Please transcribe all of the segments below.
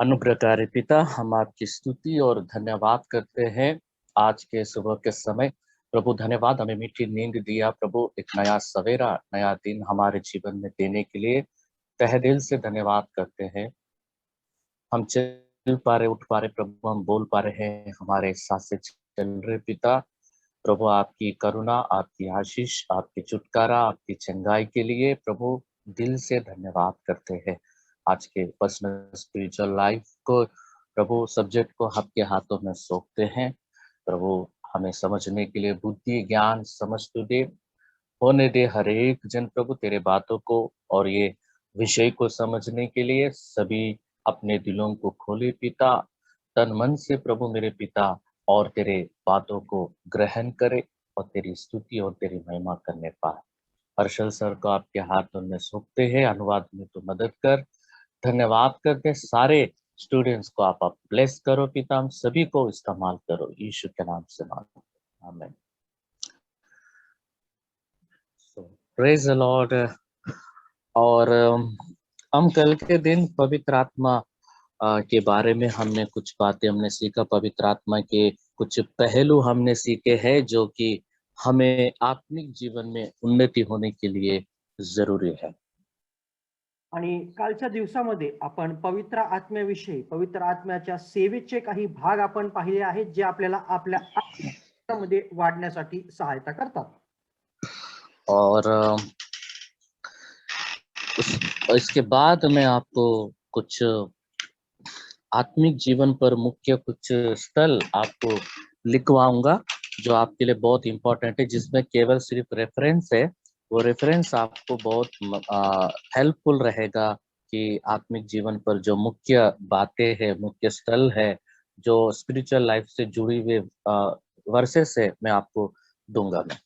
अनुग्रहकारी पिता, हम आपकी स्तुति और धन्यवाद करते हैं आज के सुबह के समय। प्रभु धन्यवाद, हमें मीठी नींद दिया प्रभु, एक नया सवेरा, नया दिन हमारे जीवन में देने के लिए तहे दिल से धन्यवाद करते हैं। हम चल पा रहे, उठ पा रहे प्रभु, हम बोल पा रहे हैं, हमारे साथ से चल रहे पिता। प्रभु आपकी करुणा, आपकी आशीष, आपकी छुटकारा, आपकी चंगाई के लिए प्रभु दिल से धन्यवाद करते हैं। आज के पर्सनल स्पिरिचुअल लाइफ को प्रभु, सब्जेक्ट को आपके हाथों में सौंपते हैं। प्रभु हमें समझने के लिए बुद्धि, ज्ञान, समझ तो दे, होने दे हर एक जन प्रभु तेरे बातों को और ये विषय को समझने के लिए सभी अपने दिलों को खोले पिता, तन मन से प्रभु मेरे पिता, और तेरे बातों को ग्रहण करे और तेरी स्तुति और तेरी महिमा करने पाए। हर्षल सर को आपके हाथों में सौंपते हैं, अनुवाद में तो मदद कर। धन्यवाद करते सारे स्टूडेंट्स को आप ब्लेस करो पिता, हम सभी को इस्तेमाल करो, यीशु के नाम से मांगते हैं, आमीन। Praise the Lord. और हम कल के दिन पवित्र आत्मा के बारे में हमने कुछ बातें हमने सीखा। पवित्र आत्मा के कुछ पहलू हमने सीखे हैं जो कि हमें आत्मिक जीवन में उन्नति होने के लिए जरूरी है। आणि कालच्या दिवसामध्ये आपण पवित्र आत्म्याविषयी, पवित्र आत्म्याच्या सेवेचे काही भाग आपण पाहिले आहेत जे आपल्याला आपल्या आत्म्यामध्ये वाढण्यासाठी सहायता करतात। और इसके बाद मैं आपको कुछ आत्मिक जीवन पर मुख्य कुछ स्थल आपको लिखवाऊंगा जो आपके लिए बहुत इंपॉर्टेंट है, जिसमें केवल सिर्फ रेफरेंस है। वो रेफरेंस आपको बहुत हेल्पफुल रहेगा कि आत्मिक जीवन पर जो मुख्य बातें हैं, मुख्य स्थल है, जो स्पिरिचुअल लाइफ से जुड़ी हुई वर्सेस है, मैं आपको दूंगा मैं।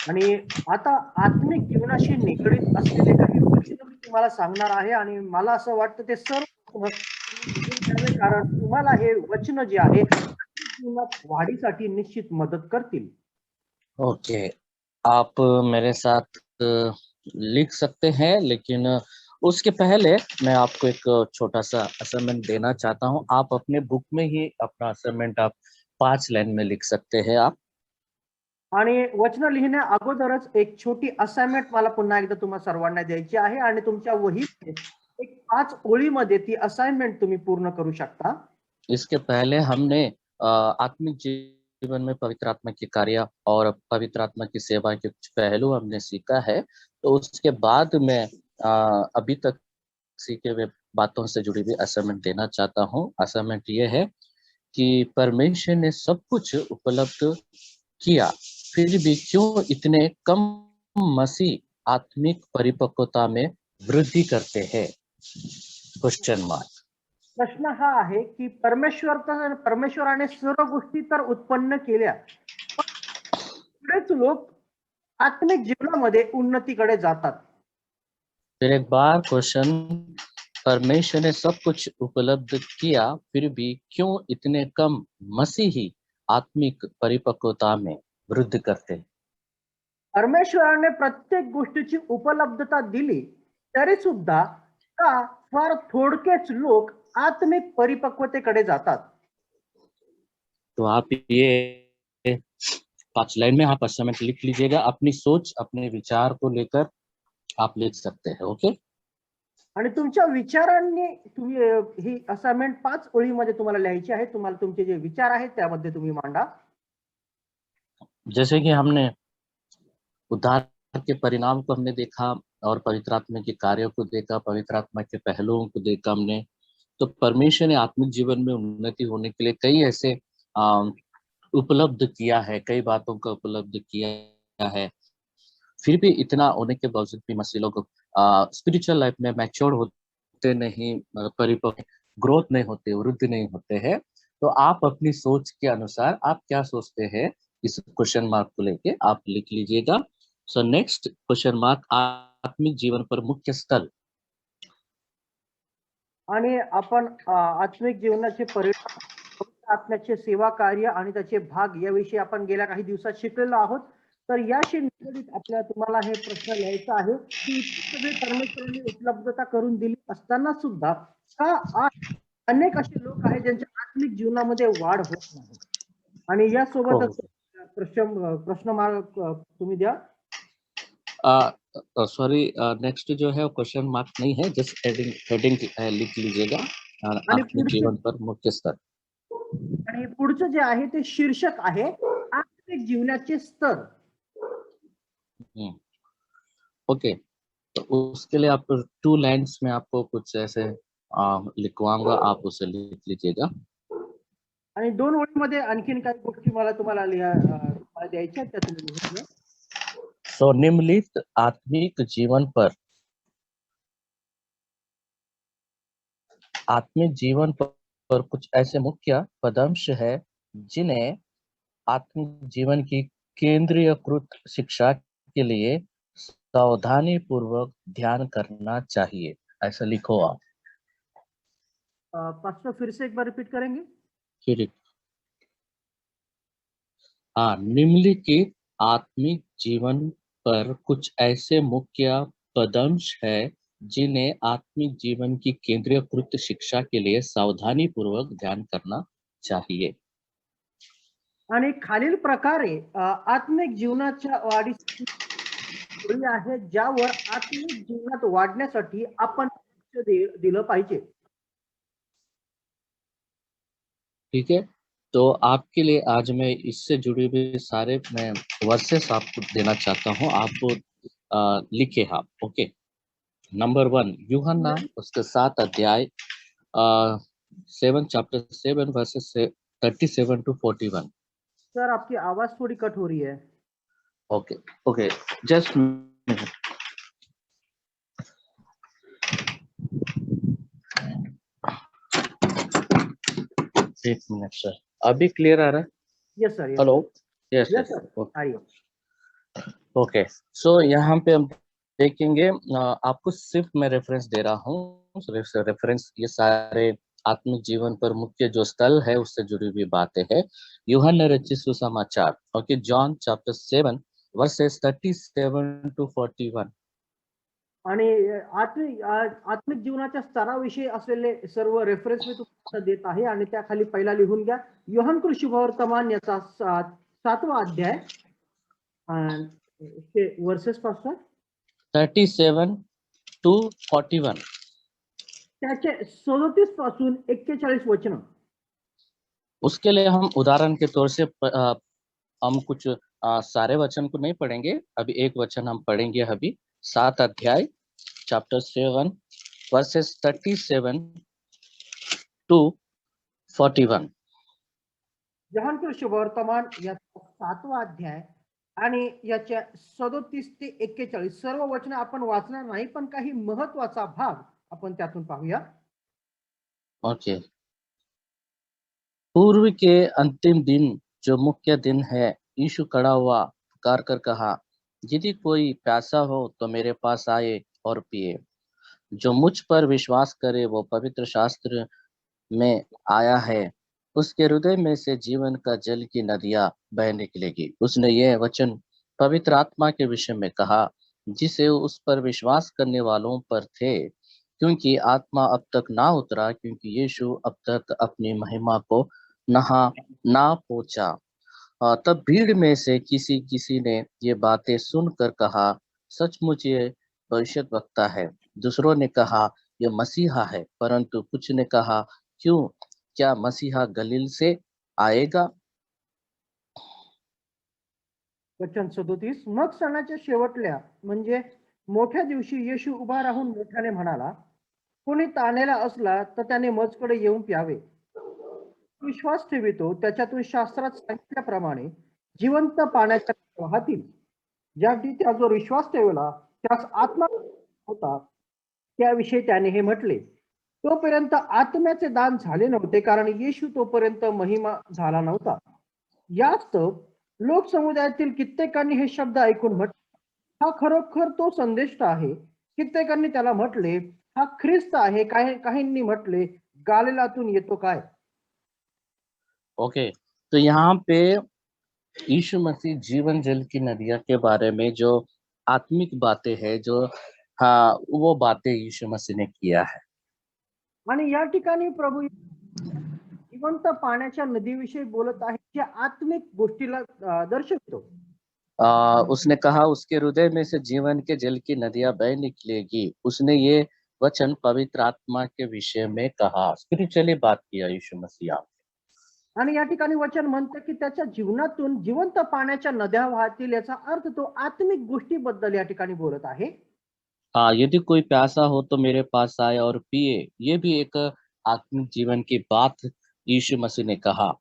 आणि आता आत्मिक जीवनाशी निगडित असलेले काही वचन मी तुम्हाला सांगणार आहे आणि मला असं वाटतं ते सर्व लिहून घ्यावे, कारण तुम्हाला हे वचन जे आहे जीवनात वाढीसाठी निश्चित मदत करतील। ओके, आप मेरे साथ लिख सकते हैं, लेकिन उसके पहले मैं आपको एक छोटा सा असाइनमेंट देना चाहता हूँ। आप अपने बुक में ही अपना असाइनमेंट आप 5 लाइन में लिख सकते हैं आप। आणि वचन लिहिण्या अगोदरच एक छोटी असाइनमेंट मला पुन्हा एकदा तुम्हा सर्वांना द्यायची आहे आणि तुमच्या वहीमध्ये एक 5 ओळीमध्ये ती असाइनमेंट तुम्ही पूर्ण करू शकता। इसके पहले हमने आत्मिक जीवन में पवित्र आत्मा के कार्य और पवित्र आत्मा की सेवा के कुछ पहलू हमने सीखा है। तो उसके बाद मैं अभी तक सीखे हुए बातों से जुड़ी हुई असाइनमेंट देना चाहता हूँ। असाइनमेंट ये है कि परमेश्वर ने सब कुछ उपलब्ध किया, फिर भी क्यों इतने कम मसीह आत्मिक परिपक्वता में वृद्धि करते हैं? Question mark. प्रश्न हा आहे की परमेश्वराने सर्व गोष्टी तर उत्पन्न केल्या, बरेच लोक आत्मिक जीवनामध्ये उन्नतीकडे जातात। फिर एक बार क्वेश्चन, परमेश्वर ने सब कुछ उपलब्ध किया, फिर भी क्यों इतने कम मसीही आत्मिक परिपक्वता में वृद्धि करते हैं? परमेश्वराने प्रत्येक गोष्टीची उपलब्धता दिली तरी सुद्धा का फार थोडकेच लोक आत्मिक परिपक्वतेकडे जातात? तो आप ये 5 लाइन में आप असाइनमेंट लिख लीजिएगा। अपनी सोच, अपने विचार को लेकर आप लिख सकते हैं। ओके, आणि तुमच्या विचारांनी तुम्ही ही असाइनमेंट 5 ओळीमध्ये तुम्हाला लिहायची आहे। तुम्हाला तुमचे जे विचार आहेत त्यामध्ये तुम्ही मांडा। जैसे कि हमने उद्धार के परिणाम को हमने देखा और पवित्र आत्मा के कार्यों को देखा, पवित्र आत्मा के पहलुओं को देखा हमने। तो परमेश्वर ने आत्मिक जीवन में उन्नति होने के लिए कई ऐसे उपलब्ध किया है, कई बातों का उपलब्ध किया है। फिर भी इतना होने के बावजूद भी मसीह लोग स्पिरिचुअल लाइफ में मैच्योर होते नहीं, परिपक्व ग्रोथ नहीं होते, वृद्धि नहीं होते हैं। तो आप अपनी सोच के अनुसार आप क्या सोचते हैं, इस क्वेश्चन मार्क को लेके आप लिख लीजिएगा। सो नेक्स्ट क्वेश्चन मार्क, आत्मिक जीवन पर मुख्य स्थल। आणि आपण आत्मिक जीवनाचे परिणाम, पवित्र आत्म्याचे सेवा कार्य आणि त्याचे भाग याविषयी आपण गेल्या काही दिवसात शिकलेलो आहोत। तर याशी निगडित आपल्याला तुम्हाला हे प्रश्न लिहायचा आहे की सगळे परमेश्वराने उपलब्धता करून दिली असताना सुद्धा का आज अनेक असे लोक आहेत ज्यांच्या आत्मिक जीवनामध्ये वाढ होत नाही. आणि यासोबतच प्रश्न मार्क तुम्ही द्या. सॉरी, नेक्स्ट जो है क्वेश्चन मार्क नहीं है, जस्ट हेडिंग हेडिंग लिख लीजिएगा, आणि आत्मिक पुढचं जीवन पर मुख्य स्तर. आणि पुढचं जे आहे ते शीर्षक आहे आत्मिक जीवनाचे स्तर. ओके, तो उसके लिए आप 2 लाइन्स में आपको कुछ ऐसे लिखवाऊंगा, आप उसे लिख लीजिएगा. आणि 2 ओळीमध्ये आणखीन काही गोष्टी मला तुम्हाला द्यायच्या आहेत, त्या तुम्ही लिहून घ्या. सो निम्नलिखित आत्मिक जीवन पर कुछ ऐसे मुख्य पदांश है जिन्हें आत्मिक जीवन की केंद्रीयकृत शिक्षा के लिए सावधानी पूर्वक ध्यान करना चाहिए. ऐसा लिखो आप. पास्टर फिर से एक बार रिपीट करेंगे. फिर निम्नलिखित आत्मिक जीवन पर कुछ ऐसे मुख्य पदांश है जिन्हें आत्मिक जीवन की केंद्रीयकृत शिक्षा के लिए सावधानी पूर्वक ध्यान करना चाहिए. आणि खालील प्रकारे आत्मिक जीवनाच्या वाढीसाठी आहे ज्यावर आत्मिक जीवनात वाढण्यासाठी आपण लक्ष दिलं पाहिजे. ठीक है, तो आपके लिए आज मैं इससे जुड़ी हुई सारे मैं वर्सेस आपको देना चाहता हूँ. आप लिखे आप. ओके, नंबर 1 यूहन्ना उसके 7 अध्याय 7 चैप्टर 7 वर्सेस 37 to 41. सर आपकी आवाज थोड़ी कट हो रही है. ओके ओके, जस्ट एक मिनट सर. अभी क्लियर आ रहा है? Yes sir. Hello. Yes yes sir. Okay, so यहाँ पे हम देखेंगे, आपको सिर्फ मैं रेफरेंस दे रहा हूँ. रेफरेंस ये सारे आत्मिक जीवन पर मुख्य जो स्थल है उससे जुड़ी हुई बातें हैं. यूहन्ना रचित सुसमाचार. Okay, John chapter 7 versus 37 to 41. आणि आत्मिक जीवनाच्या स्तराविषयी असलेले सर्व रेफरन्स मी तुम्हाला देत आहे आणि त्याखाली पहिला लिहून घ्या. योहान कृष्णवर्तमान याचा 7वा अध्याय वर्सेस पासून 37 to 41. त्याचे 37 पासून 41 वचन. उसके लिए हम उदाहरण के तौर से हम कुछ सारे वचन को नहीं पढ़ेंगे. अभी एक वचन हम पढ़ेंगे. अभी 7 अध्याय चैप्टर 7 वर्सेस 37 to 41. योहान कृष्णवर्तमान याचा 7वा अध्याय आणि याच्या 37 ते 41 सर्व वचन आपण वाचणार नाही, पण काही महत्वाचा भाग आपण त्यातून पाहूया. ओके. पूर्व के अंतिम दिन जो मुख्य दिन है, यीशु खड़ा हुआ पुकार कर कहा, यदि कोई प्यासा हो तो मेरे पास आए और पिए. जो मुझ पर विश्वास करे वो पवित्र शास्त्र में आया है, उसके हृदय में से जीवन का जल की नदियां बह निकलेगी. उसने यह वचन पवित्र आत्मा के विषय में कहा जिसे उस पर विश्वास करने वालों पर थे, क्योंकि आत्मा अब तक ना उतरा, क्योंकि यीशु अब तक अपनी महिमा को ना पहुंचा. तब भीड़ में से किसी ने ये बातें सुनकर कहा, सचमुच ये भविष्यद्वक्ता है. दूसरों ने कहा यह मसीहा है, परंतु कुछ ने कहा, क्यों, क्या मसीहा गलील से आएगा? वचन 37. मग सणाच्या शेवटल्या म्हणजे मोठ्या दिवशी येशू उभा राहून मोठ्याने म्हणाला, कोणी ताणलेला असला तर त्याने मजकडे येऊन प्यावे. विश्वास ठेवितो त्याच्यातून शास्त्रात सांगितल्याप्रमाणे जिवंत पाण्याच्या वाहतील. ज्यासाठी त्याचा विश्वास ठेवला त्यास आत्मा होता, त्याविषयी त्याने हे म्हटले. तोपर्यंत आत्म्याचे दान झाले नव्हते, कारण येशू तोपर्यंत महिमा झाला नव्हता. यास्तव लोक समुदायातील कित्येकांनी हे शब्द ऐकून म्हटले, हा खरोखर तो संदेष्ट आहे. कित्येकांनी त्याला म्हटले, हा ख्रिस्त आहे. काहींनी म्हटले, गालिलातून येतो काय. ओके, तो यहाँ पे यीशु मसीह जीवन जल की नदियां के बारे में जो आत्मिक बातें हैं, जो वो बातें यीशु मसीह ने किया है. आणि या ठिकाणी प्रभू जिवंत पाण्याच्या नदीविषयी बोलत आहे, जे आत्मिक गोष्टीला दर्शवतो. उसने कहा उसके हृदय में से जीवन के जल की नदियां बह निकलेगी। उसने ये वचन पवित्र आत्मा के विषय में कहा, स्पिरिचुअली बात किया यीशु मसीह। आणि या ठिकाणी वचन म्हणतं की त्याच्या जीवनातून जिवंत पाण्याच्या नद्या वाहतील, याचा अर्थ तो आत्मिक गोष्टीबद्दल या ठिकाणी बोलत आहे. हाँ, यदि कोई प्यासा हो तो मेरे पास आए और पिए, ये भी एक आत्मिक जीवन की बात यीशु मसीह ने कहा।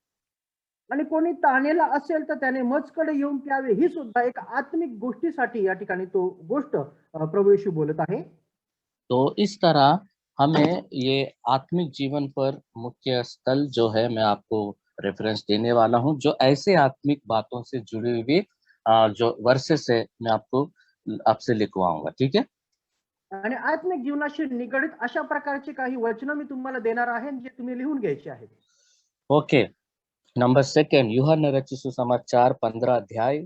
आणि कोणी ताणेला असेल तर त्याने मजकडे येऊन प्यावे, ही सुद्धा एक आत्मिक गोष्टीसाठी या ठिकाणी तो गोष्ट प्रभू येशू बोलत आहे. तो इस तरह हमें ये आत्मिक जीवन पर मुख्य स्थल जो है, मैं आपको रेफरेंस देने वाला हूँ, जो ऐसे आत्मिक बातों से जुड़ी हुई जो वर्सेस है, मैं आपसे लिखवाऊंगा, ठीक है। आणि आत्मिक जीवनाशी निगडित अशा प्रकारचे काही वचन मी तुम्हाला देणार आहे, जे तुम्ही लिहून घ्यायचे आहेत. ओके, नंबर सेकंड, यूहन्ना रचित सुसमाचार 15 अध्याय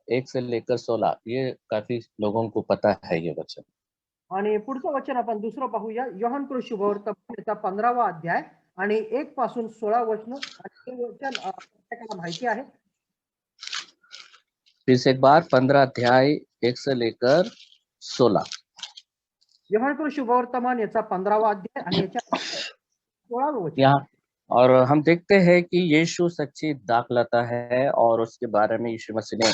1 से लेकर 16। ये काफी लोगों को पता है ये वचन। आणि पुढचं वचन आपण दुसरं पाहूया. योहान शुभवर्तमानाचा 15वा अध्याय आणि 1 पासून 16 वचन. आणि हे वचन प्रत्येकाला माहिती आहे. फिर से एक बार 15 अध्याय 1 से लेकर 16। योहान शुभवर्तमान याचा 15वा अध्याय आणि याच्या 16वे वचन. यहाँ और हम देखते हैं कि यीशु सच्ची दाखलता है, और उसके बारे में यीशु मसीह ने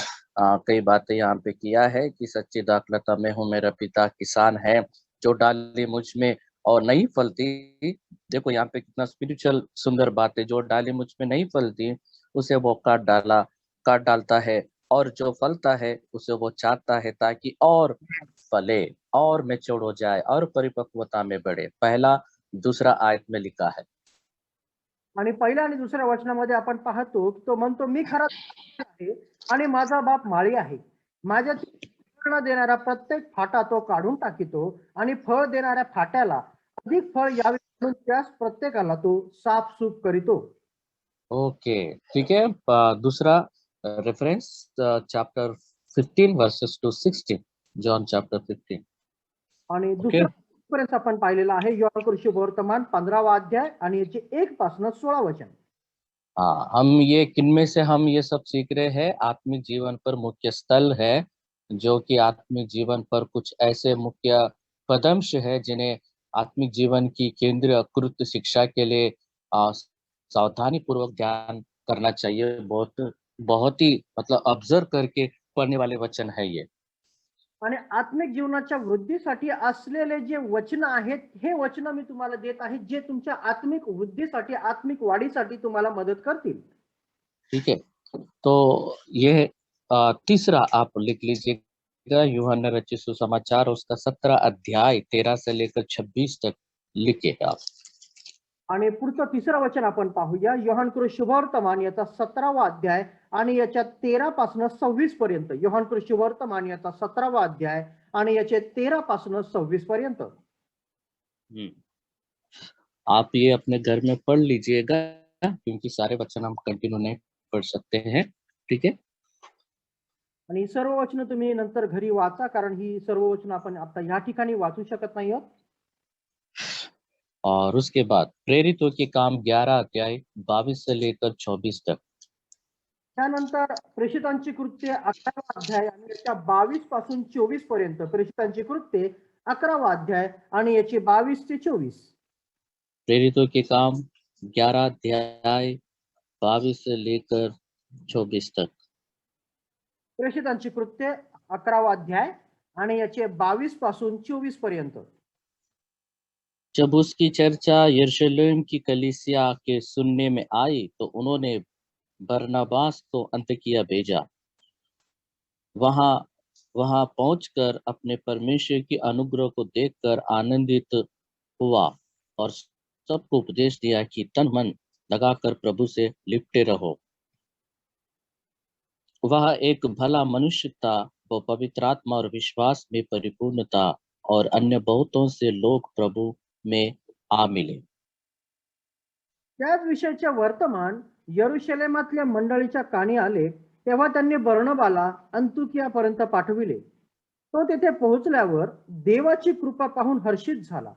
कई बातें यहाँ पे किया है कि सच्ची दाखलता मैं हूँ, मेरा पिता किसान है, जो डाली मुझ में और नहीं फलती। देखो यहाँ पे कितना स्पिरिचुअल सुंदर बात है। जो डाली मुझ में नहीं फलती, उसे वो काट डालता है, और जो फलता है उसे वो चाहता है, ताकि और फले और मैच्योर हो जाए और परिपक्वता में बढ़े। पहला दूसरा आयत में लिखा है। आणि पहिल्या आणि दुसऱ्या वचनामध्ये आपण पाहतो की तो म्हणतो, मी खरा आहे आणि माझा बाप माळी आहे. माझ्या फळ देणारा प्रत्येक फाटा तो काढून टाकितो, आणि फळ देणाऱ्या फाट्याला अधिक फळ यावे म्हणून त्यास प्रत्येकाला तो साफसूफ करीतो. ओके, ठीक है। दूसरा reference chapter 15 versus two 16, John chapter 15। आणि ओके, दुसरा रेफरन्स आपण पाहिलेला आहे योहान शुभवर्तमान 15वा अध्याय आणि याचे 1 पासून 16 वचन. हाँ, हम ये किनमें से हम ये सब सीख रहे हैं, आत्मिक जीवन पर मुख्य स्थल है, जो कि आत्मिक जीवन पर कुछ ऐसे मुख्य पदंश है जिन्हें आत्मिक जीवन की केंद्रीय कृत्य शिक्षा के लिए सावधानी पूर्वक ध्यान करना चाहिए। बहुत बहुत ही मतलब ऑब्जर्व करके पढ़ने वाले वचन है ये। आणि आत्मिक जीवनाच्या वृद्धीसाठी असलेले जे वचन आहेत, हे वचन मी तुम्हाला देत आहे, जे तुमच्या आत्मिक वृद्धीसाठी, आत्मिक वाढीसाठी तुम्हाला मदत करतील. ठीक है, तो ये तीसरा आप लिख लीजिएगा, यूहन्ना रचित सुसमाचार उसका 17 अध्याय 13 से लेकर 26 तक लिखिएगा आप। आणि पुढचं तिसरं वचन आपण पाहूया. योहान शुभवर्तमान याचा 17वा अध्याय आणि याच्या 13 पासून 26 पर्यंत. योहान शुभवर्तमान याचा 17वा अध्याय आणि याचे 13 पासून 26 पर्यंत. आप ये अपने घर में पढ़ लीजिएगा, क्योंकि सारे वचन हम कंटिन्यू नहीं पढ़ सकते हैं, ठीक है। आणि सर्व वचन तुम्ही नंतर घरी वाचा, कारण ही सर्व वचन आपण आता या ठिकाणी वाचू शकत नाही आहोत. और उसके बाद प्रेरितों के काम 11 अध्याय 22 से लेकर 24 तक। त्यानंतर प्रेषितांची कृत्ये 11वा अध्याय आणि याच्या 22 पासून 24 पर्यंत. प्रेषितांची कृत्ये 11वा अध्याय आणि याचे 22 ते 24. प्रेरितों के काम 11 अध्याय 22 से लेकर 24 तक। प्रेषितांची कृत्ये 11वा अध्याय आणि याचे 22 पासून 24 पर्यंत. जब उसकी चर्चा यरूशलेम की कलीसिया के सुनने में आई, तो उन्होंने बरनबास को अन्ताकिया भेजा। वहां पहुंचकर अपने परमेश्वर की अनुग्रह को देखकर आनंदित हुआ, और सबको उपदेश दिया कि तन मन लगाकर प्रभु से लिपटे रहो। वह एक भला मनुष्य था, वो पवित्र आत्मा और विश्वास में परिपूर्ण था, और अन्य बहुतों से लोग प्रभु में आ मिले। त्याच विषयाचे वर्तमान यरुशलेमातल्या मंडळीच्या कानी आले, तेव्हा त्यांनी बर्नबाला अंतुकियापर्यंत पाठविले. तो तेथे पोहोचल्यावर देवाची कृपा पाहून हर्षित झाला,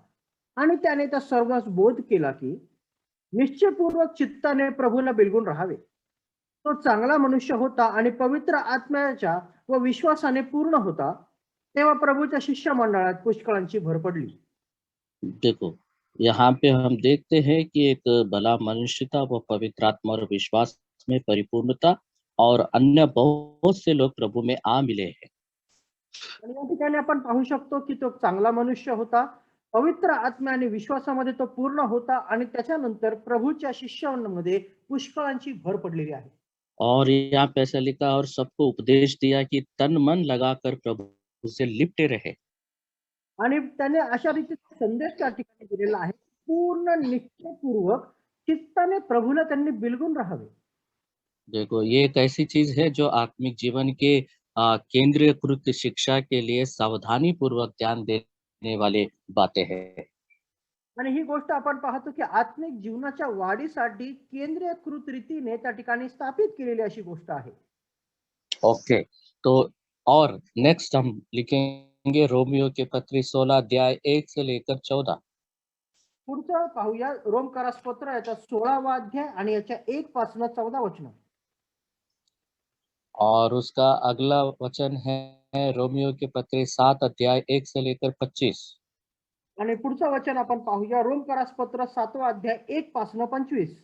आणि त्याने त्या सर्वांस बोध केला की निश्चयपूर्वक चित्ताने प्रभूला बिलगून राहावे. तो चांगला मनुष्य होता आणि पवित्र आत्म्याच्या व विश्वासाने पूर्ण होता. तेव्हा प्रभूच्या शिष्य मंडळात पुष्कळांची भर पडली. देखो, यहाँ पे हम देखते हैं कि एक भला मनुष्य था, वो पवित्र आत्मा और विश्वास में परिपूर्णता, और अन्य बहुत से लोग प्रभु में आ मिले हैं। आणि या ठिकाणी आपण पाहू शकतो की तो चांगला मनुष्य होता, पवित्र आत्मा आणि विश्वासामध्ये तो पूर्ण होता आणि त्याच्यानंतर प्रभूच्या शिष्यांमध्ये पुष्कळांची भर पडलेली आहे. और यहाँ पे ऐसा लिखा, और सबको उपदेश दिया कि तन मन लगाकर प्रभु से लिपटे रहे। आणि त्याने अशा रीतीचा संदेश त्या ठिकाणी दिलेला आहे, पूर्ण निश्चयपूर्वक चित्ताने प्रभूला त्यांनी बिलगून राहावे. देखो, ये एक ऐसी चीज है जो आत्मिक जीवन के केंद्रीयकृत शिक्षा के लिए सावधानी पूर्वक ध्यान देने वाले बातें हैं। आणि ही गोष्ट आपण पाहतो की आत्मिक जीवनाच्या वाढीसाठी केंद्रीयकृत रीतीने त्या ठिकाणी स्थापित केलेली अशी गोष्ट आहे. ओके, तो और नेक्स्ट हम लिखेंगे रोमियो के पत्री 16 अध्याय 1 से लेकर 14। पुढचं पाहूया रोमकारास पत्र याचा 16वा अध्याय आणि याच्या 1 पासून 14 वचन. और उसका अगला वचन है रोमियो के पत्री 7 अध्याय 1 से लेकर 25। आणि पुढचं वचन आपण पाहूया रोमकारास पत्र 7वा अध्याय 1 पासून 25.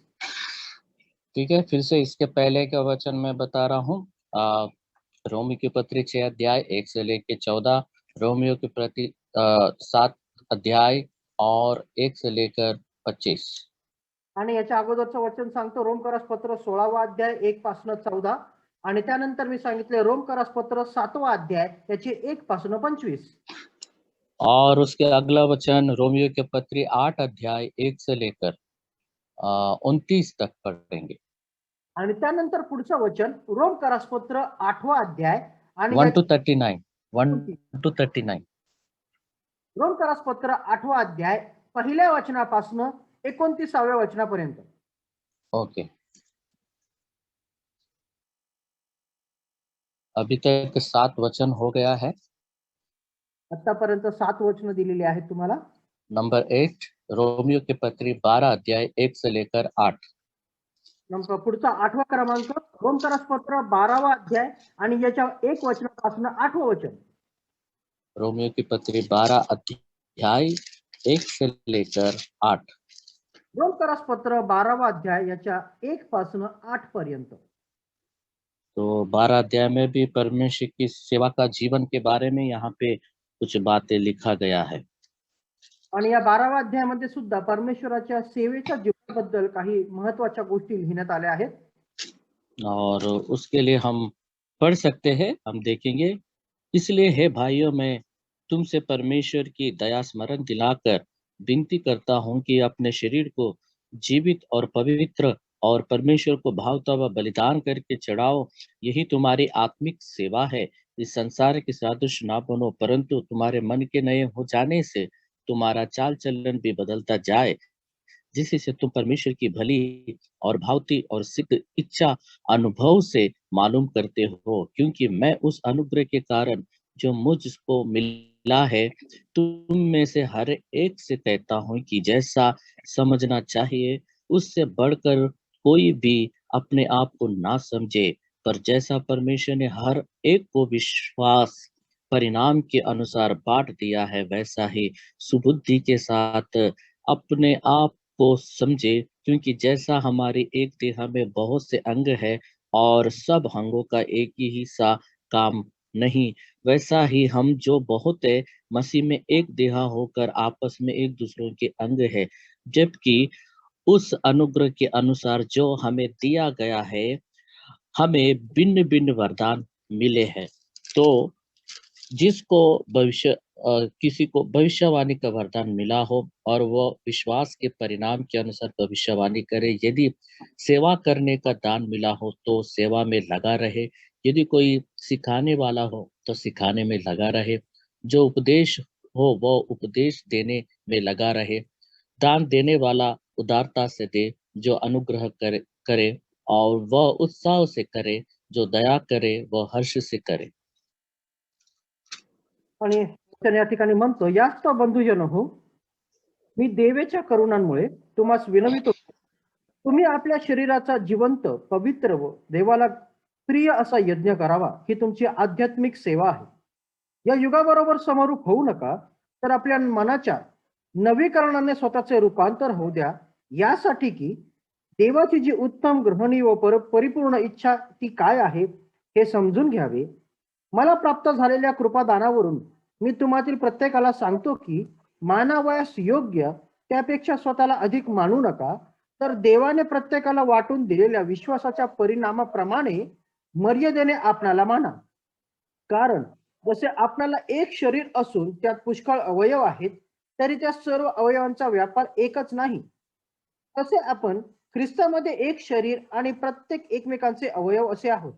ठीक है, फिर से इसके पहले का वचन मैं बता रहा हूँ। रोमियो के पत्री 6 अध्याय 1 से लेकर 14, रोमियो के प्रति 7 अध्याय और 1 से लेकर 25। आणि याच्या अगोदरचं वचन सांगतो रोमकारास पत्र 16वा अध्याय 1 पासून 14 आणि त्यानंतर मी सांगितले रोमकारास पत्र 7वा अध्याय याचे 1 पासून 25. और उसके अगला वचन रोमियो के पत्री 8 अध्याय 1 से लेकर 29 तक पढ़ेंगे। आणि त्यानंतर पुढचं वचन रोमकारास पत्र 8वा अध्याय आणि 1 to 39, 1 to 39। रोमकारास पत्र 8वा अध्याय पहिल्या वचनापासून 29व्या वचनापर्यंत. ओके, अभी तक 7 वचन हो गया है। आतापर्यंत 7 वचन दिलेली आहेत तुम्हाला. नंबर 8 रोमियो के पत्री 12 अध्याय 1 से लेकर 8। नंतर पुढचा 8वा क्रमांक रोमकारास पत्र 12वा अध्याय आणि याच्या 1 वचनापासून 8वं वचन. रोमियो की पत्री 12 अध्याय 1 से लेकर 8। रोमकारास पत्र 12वा अध्याय याच्या 1 पासून 8 पर्यंत. तो 12 अध्याय में भी परमेश्वर की सेवा का जीवन के बारे में यहाँ पे कुछ बातें लिखा गया है। आणि या 12व्या अध्यायामध्ये सुद्धा परमेश्वराच्या सेवेच्या जीवनाबद्दल काही महत्त्वाच्या गोष्टी लिहिण्यात आल्या आहेत. और उसके लिए हम पढ़ सकते हैं, हम देखेंगे। इसलिए हे भाइयों, मैं तुमसे परमेश्वर की दया स्मरण दिलाकर विनती करता हूँ कि अपने शरीर को जीवित और पवित्र और परमेश्वर को भावता हुआ बलिदान करके चढ़ाओ, यही तुम्हारी आत्मिक सेवा है। इस संसार के सादृश्य ना बनो, परंतु तुम्हारे मन के नए हो जाने से तुम्हारा चाल चलन भी बदलता जाए, जिससे तुम परमेश्वर की भली और भावती और सिद्ध इच्छा अनुभव से मालूम करते हो। क्योंकि मैं उस अनुग्रह के कारण जो मुझको मिला है तुम में से हर एक से कहता हूँ कि जैसा समझना चाहिए उससे बढ़कर कोई भी अपने आप को ना समझे, पर जैसा परमेश्वर ने हर एक को विश्वास परिणाम के अनुसार बांट दिया है, वैसा ही सुबुद्धि के साथ अपने आप को समझे। क्योंकि जैसा हमारे एक देह में बहुत से अंग है और सब अंगों का एक ही सा काम नहीं, वैसा ही हम जो बहुत है मसीह में एक देह होकर आपस में एक दूसरों के अंग है, जबकि उस अनुग्रह के अनुसार जो हमें दिया गया है हमें भिन्न भिन्न वरदान मिले हैं। तो जिसको किसी को भविष्यवाणी का वरदान मिला हो और वो विश्वास के परिणाम के अनुसार भविष्यवाणी करे। यदि सेवा करने का दान मिला हो तो सेवा में लगा रहे। यदि कोई सिखाने वाला हो तो सिखाने में लगा रहे। जो उपदेश हो वो उपदेश देने में लगा रहे। दान देने वाला उदारता से दे, जो अनुग्रह करे और वह उत्साह से करे, जो दया करे वह हर्ष से करे। आणि या ठिकाणी म्हणतो, याच तो बंधुजन हो, मी देवेच्या करुणांमुळे तुम्हास विनवितो, तुम्ही आपल्या शरीराचा जिवंत, पवित्र व देवाला प्रिय असा यज्ञ करावा, ही तुमची आध्यात्मिक सेवा आहे. या युगाबरोबर समरूप होऊ नका, तर आपल्या मनाच्या नवीकरणाने स्वतःचे रूपांतर होऊ द्या, यासाठी की देवाची जी उत्तम, गृहणी व परिपूर्ण इच्छा ती काय आहे हे समजून घ्यावे. मला प्राप्त झालेल्या कृपादानावरून मी तुम्हातील प्रत्येकाला सांगतो की मानावयास योग्य त्यापेक्षा स्वतःला अधिक मानू नका, तर देवाने प्रत्येकाला वाटून दिलेल्या विश्वासाच्या परिणामाप्रमाणे मर्यादेने आपणाला माना. कारण जसे आपल्याला एक शरीर असून त्यात पुष्कळ अवयव आहेत, तरी त्या सर्व अवयवांचा व्यापार एकच नाही. तसे आपण ख्रिस्तामध्ये एक शरीर आणि प्रत्येक एकमेकांचे अवयव असे आहोत.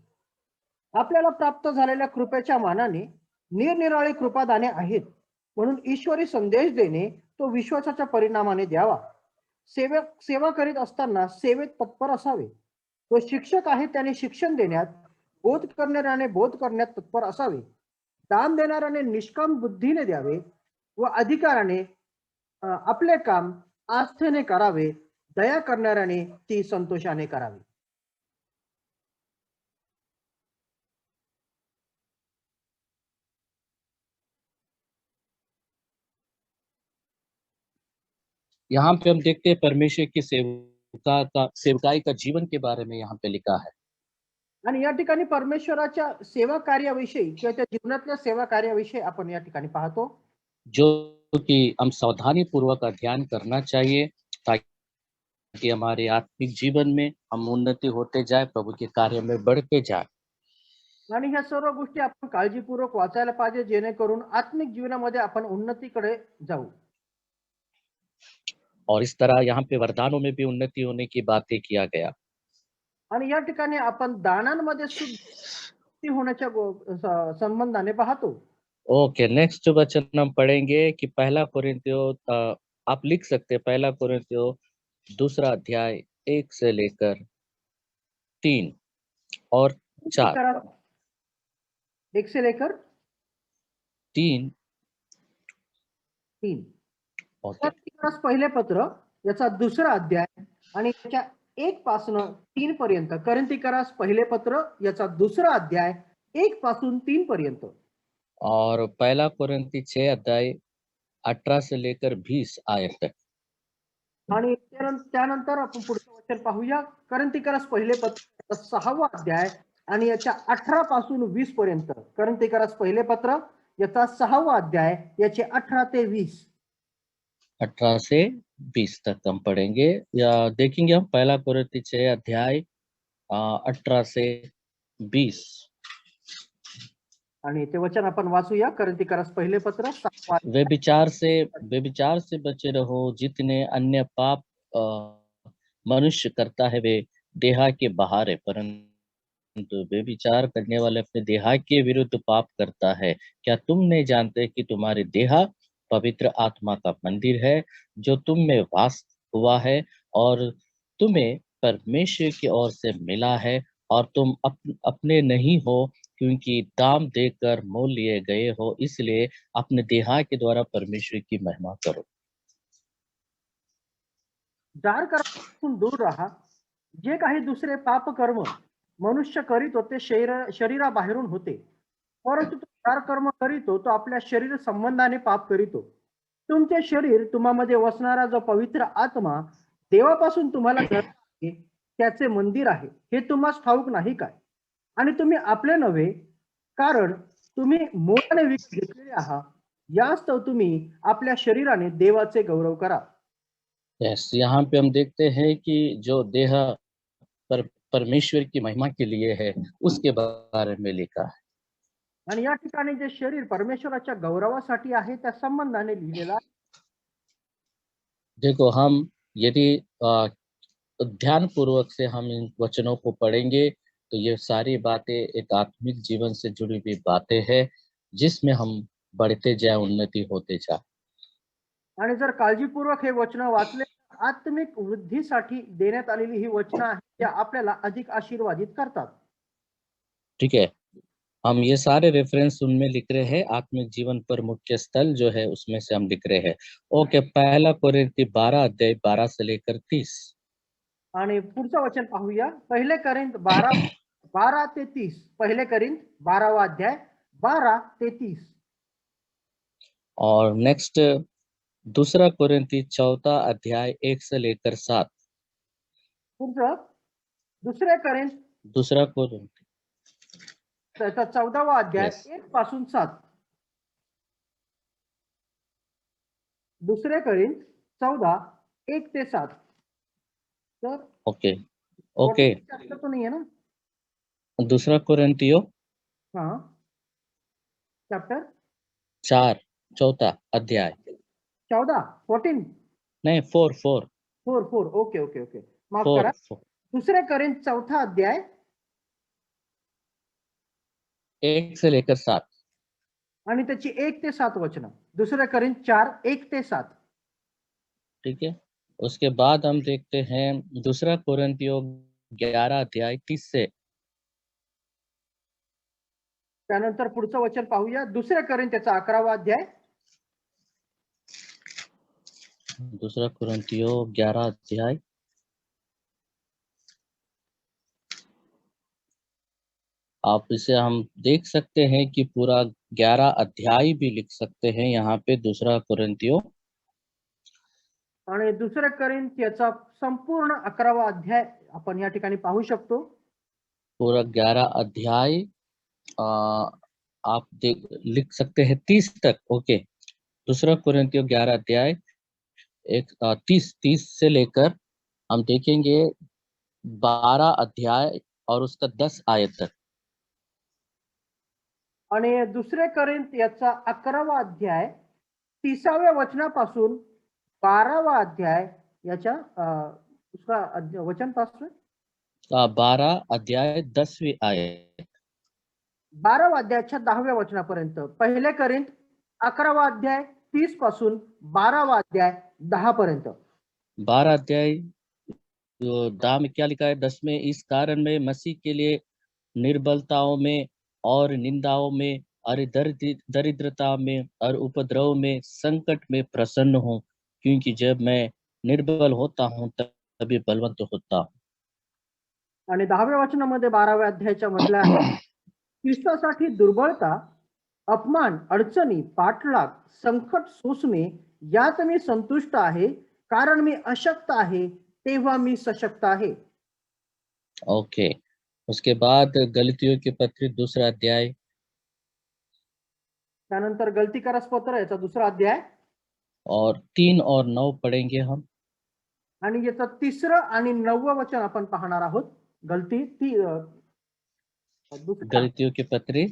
आपल्याला प्राप्त झालेल्या कृपेच्या मानाने निरनिराळे कृपादाने आहेत, म्हणून ईश्वरी संदेश देणे तो विश्वासाच्या परिणामाने द्यावा. सेवा करीत असताना सेवेत तत्पर असावे. तो शिक्षक आहे त्याने शिक्षण देण्यात, बोध करणाऱ्याने बोध करण्यात तत्पर असावे. दान देणाऱ्याने निष्काम बुद्धीने द्यावे व अधिकाराने आपले काम आस्थेने करावे. दया करणाऱ्याने ती संतोषाने करावी. यहाँ पे हम देखते हैं परमेश्वर की सेवकाई का जीवन के बारे में यहाँ पे लिखा है। आणि या ठिकाणी परमेश्वराच्या सेवा कार्याविषयी किंवा त्या जीवनातल्या सेवा कार्याविषयी आपण या ठिकाणी पाहतो, जो कि हम सावधानी पूर्वक अध्ययन करना चाहिए, ताकि हमारे आत्मिक जीवन में हम उन्नति होते जाए, प्रभु के कार्य में बढ़ते जाए। आणि ह्या सर्व गोष्टी आपण काळजीपूर्वक वाचायला पाहिजे, जेणेकरून आत्मिक जीवनामध्ये आपण उन्नतीकडे जाऊ. और इस तरह यहाँ पे वरदानों में भी उन्नति होने की बातें किया गया। आणि या ठिकाणी आपण दानांमध्ये शुद्धी होण्याच्या संबंधाने पाहतो. ओके, नेक्स्ट वचन हम पढ़ेंगे कि पहला कोरिन्थियों, आप लिख सकते हैं, पहला कोरिन्थियों 2 अध्याय 1 से लेकर 3 और 4। 1 से लेकर 3 ओके. पहिले पत्र याचा 2 अध्याय आणि त्याच्या 1 पासून 3 पर्यंत. कोरिन्थिकरास पहिले पत्र याचा 2 अध्याय 1 पासून 3 पर्यंत. और पहला कोरिन्थी 6 अध्याय 18 से लेकर 20 आयत तक. आणि त्यानंतर आपण पुढचं वचन पाहूया. कोरिन्थिकरास पहिले पत्र 6वा अध्याय आणि याच्या 18 पासून 20 पर्यंत. कोरिन्थिकरास पहिले पत्र याचा 6वा अध्याय याचे 18 ते 20. 18 से 20 तक हम पढ़ेंगे या देखेंगे हम पहला कोरिन्थी 6 अध्याय 18 से 20. आणि ते वचन आपण वाचूया. कोरिन्थिकरास पहिले पत्र 6वा. व्यभिचार से बचे रहो, जितने अन्य पाप मनुष्य करता है वे देह के बाहर है, परंतु व्यभिचार करने वाले अपने देह के विरुद्ध पाप करता है। क्या तुम नहीं जानते कि तुम्हारे देह पवित्र आत्मा का मंदिर है, जो तुम में वास हुआ है और तुम्हें परमेश्वर की ओर से मिला है, और तुम अपने नहीं हो, क्योंकि दाम देकर मोल लिए गए हो, इसलिए अपने देह के द्वारा परमेश्वर की महिमा करो। जार करापासून दूर राहा. जे काही दुसरे पाप कर्म मनुष्य करीत होते शरीराबाहेरून होते, परंतु तो जार कर्म करीतो तो आपल्या शरीर संबंधाने पाप करीतो. तुमचे शरीर तुम्हामध्ये वसणारा जो पवित्र आत्मा देवापासून तुम्हाला आहे त्याचे मंदिर आहे, हे तुम्हाला ठाऊक नाही काय? आणि तुम्ही आपले नव्हे, कारण तुम्ही मोलाने विकत घेतलेले आहात. यास्तव तुम्ही आपल्या शरीराने देवाचे गौरव करा. यस, यहाँ पे हम देखते हैं कि जो देह परमेश्वर की महिमा के लिए है, उसके बारे में लिखा है. आणि या ठिकाणी जे शरीर परमेश्वराच्या गौरवासाठी आहे त्या संबंधाने लिहिलेला आहे. देखो, हम यदि ध्यान पूर्वक से हम इन वचनों को पढ़ेंगे, तो ये सारी बातें एक आत्मिक जीवन से जुड़ी हुई बातें हैं, जिसमें हम बढ़ते जाए, उन्नति होते जाए. आणि जर काळजीपूर्वक हे वचन वाचले, आत्मिक वृद्धीसाठी देण्यात आलेली ही वचनं आहेत, ज्या आपल्याला अधिक आशीर्वादित करतात. ठीक है. हम ये सारे रेफरेंस उनमें लिख रहे हैं, आत्मिक जीवन पर मुख्य स्थल जो है उसमें से हम लिख रहे हैं। ओके, पहला कोरिन्थी 12 अध्याय 12 से लेकर 30। आणि पुढचं वचन पाहूया, पहिले करिंथ 12 ते 30, पहिले करिंथ 12वा अध्याय 12 ते 30। और नेक्स्ट दूसरा कोरिन्थी 14 अध्याय 1 से लेकर 7। पुढचं दुसरे करिंथ दूसरा कोरिन्थी त्याचा 14वा अध्याय यस 1 पासून 7। दुसरे करिंथ 14 1 ते 7। तर ओके ओके। चॅप्टर तो नाही आहे ना? दूसरा कोरिन्थियो हाँ, चैप्टर 4 चौथा अध्याय 14 14 नहीं 4 4 4 4 ओके ओके ओके, माफ 4 करा। दुसरे करिंथ 4था अध्याय 1 से लेकर 7। आणि त्याची 1 ते 7 वचन। दुसरे करिंथ 4 1 ते 7। ठीक है, उसके बाद हम देखते हैं दूसरा कोरिन्थियो 11 अध्याय 30 से। त्यानंतर पुढचं वचन पाहूया, दुसरे करिंथ त्याचा 11वा अध्याय। दूसरा कोरिन्थियो 11 अध्याय आप इसे हम देख सकते हैं कि पूरा 11 अध्याय भी लिख सकते हैं यहाँ पे दूसरा कोरिन्थियो। आणि दुसरे करिंथ याचा संपूर्ण 11वा अध्याय आपण या ठिकाणी पाहू शकतो। पूरा 11 अध्याय आप लिख सकते हैं 30 तक। ओके, दूसरा कोरिन्थियो 11 अध्याय 30 से लेकर हम देखेंगे 12 अध्याय और उसका 10 आयत तक। आणि दुसरे करिंथ याचा 11वा अध्याय 30व्या वचनापासून 12वा अध्याय याच्या उसका वचन पासून 12 अध्याय 10वीं आयत। 12व्या अध्यायाच्या 10व्या वचनापर्यंत। पहिले करिंथ 11वा अध्याय 30 पासून 12वा अध्याय 10 पर्यंत। 12 अध्याय तो दाम में क्या लिखा है 10 में, इस कारण में मसीह के लिए निर्बलताओं में और निंदाओं में और दरिद्रता में और उपद्रव में संकट में प्रसन्न हूँ, क्योंकि जब मैं निर्बल होता हूँ तभी बलवंत होता हूँ। आणि 10व्या वचनामध्ये 12व्या अध्यायाच्या म्हटलं आहे, ख्रिस्तासाठी दुर्बळता, अपमान, अडचणी, पाठलाग, संकट सोसणे यात मी संतुष्ट आहे, कारण मी अशक्त आहे तेव्हा मी सशक्त आहे। ओके, उसके बाद गलतियों के पत्र दूसरा अध्याय त्यानंतर गलतीकारस पत्र याचा दुसरा अध्याय और 3 और 9 पढ़ेंगे हम। आणि याचं 3रं आणि 9वं वचन आपण पाहणार आहोत। गलतियों के पत्र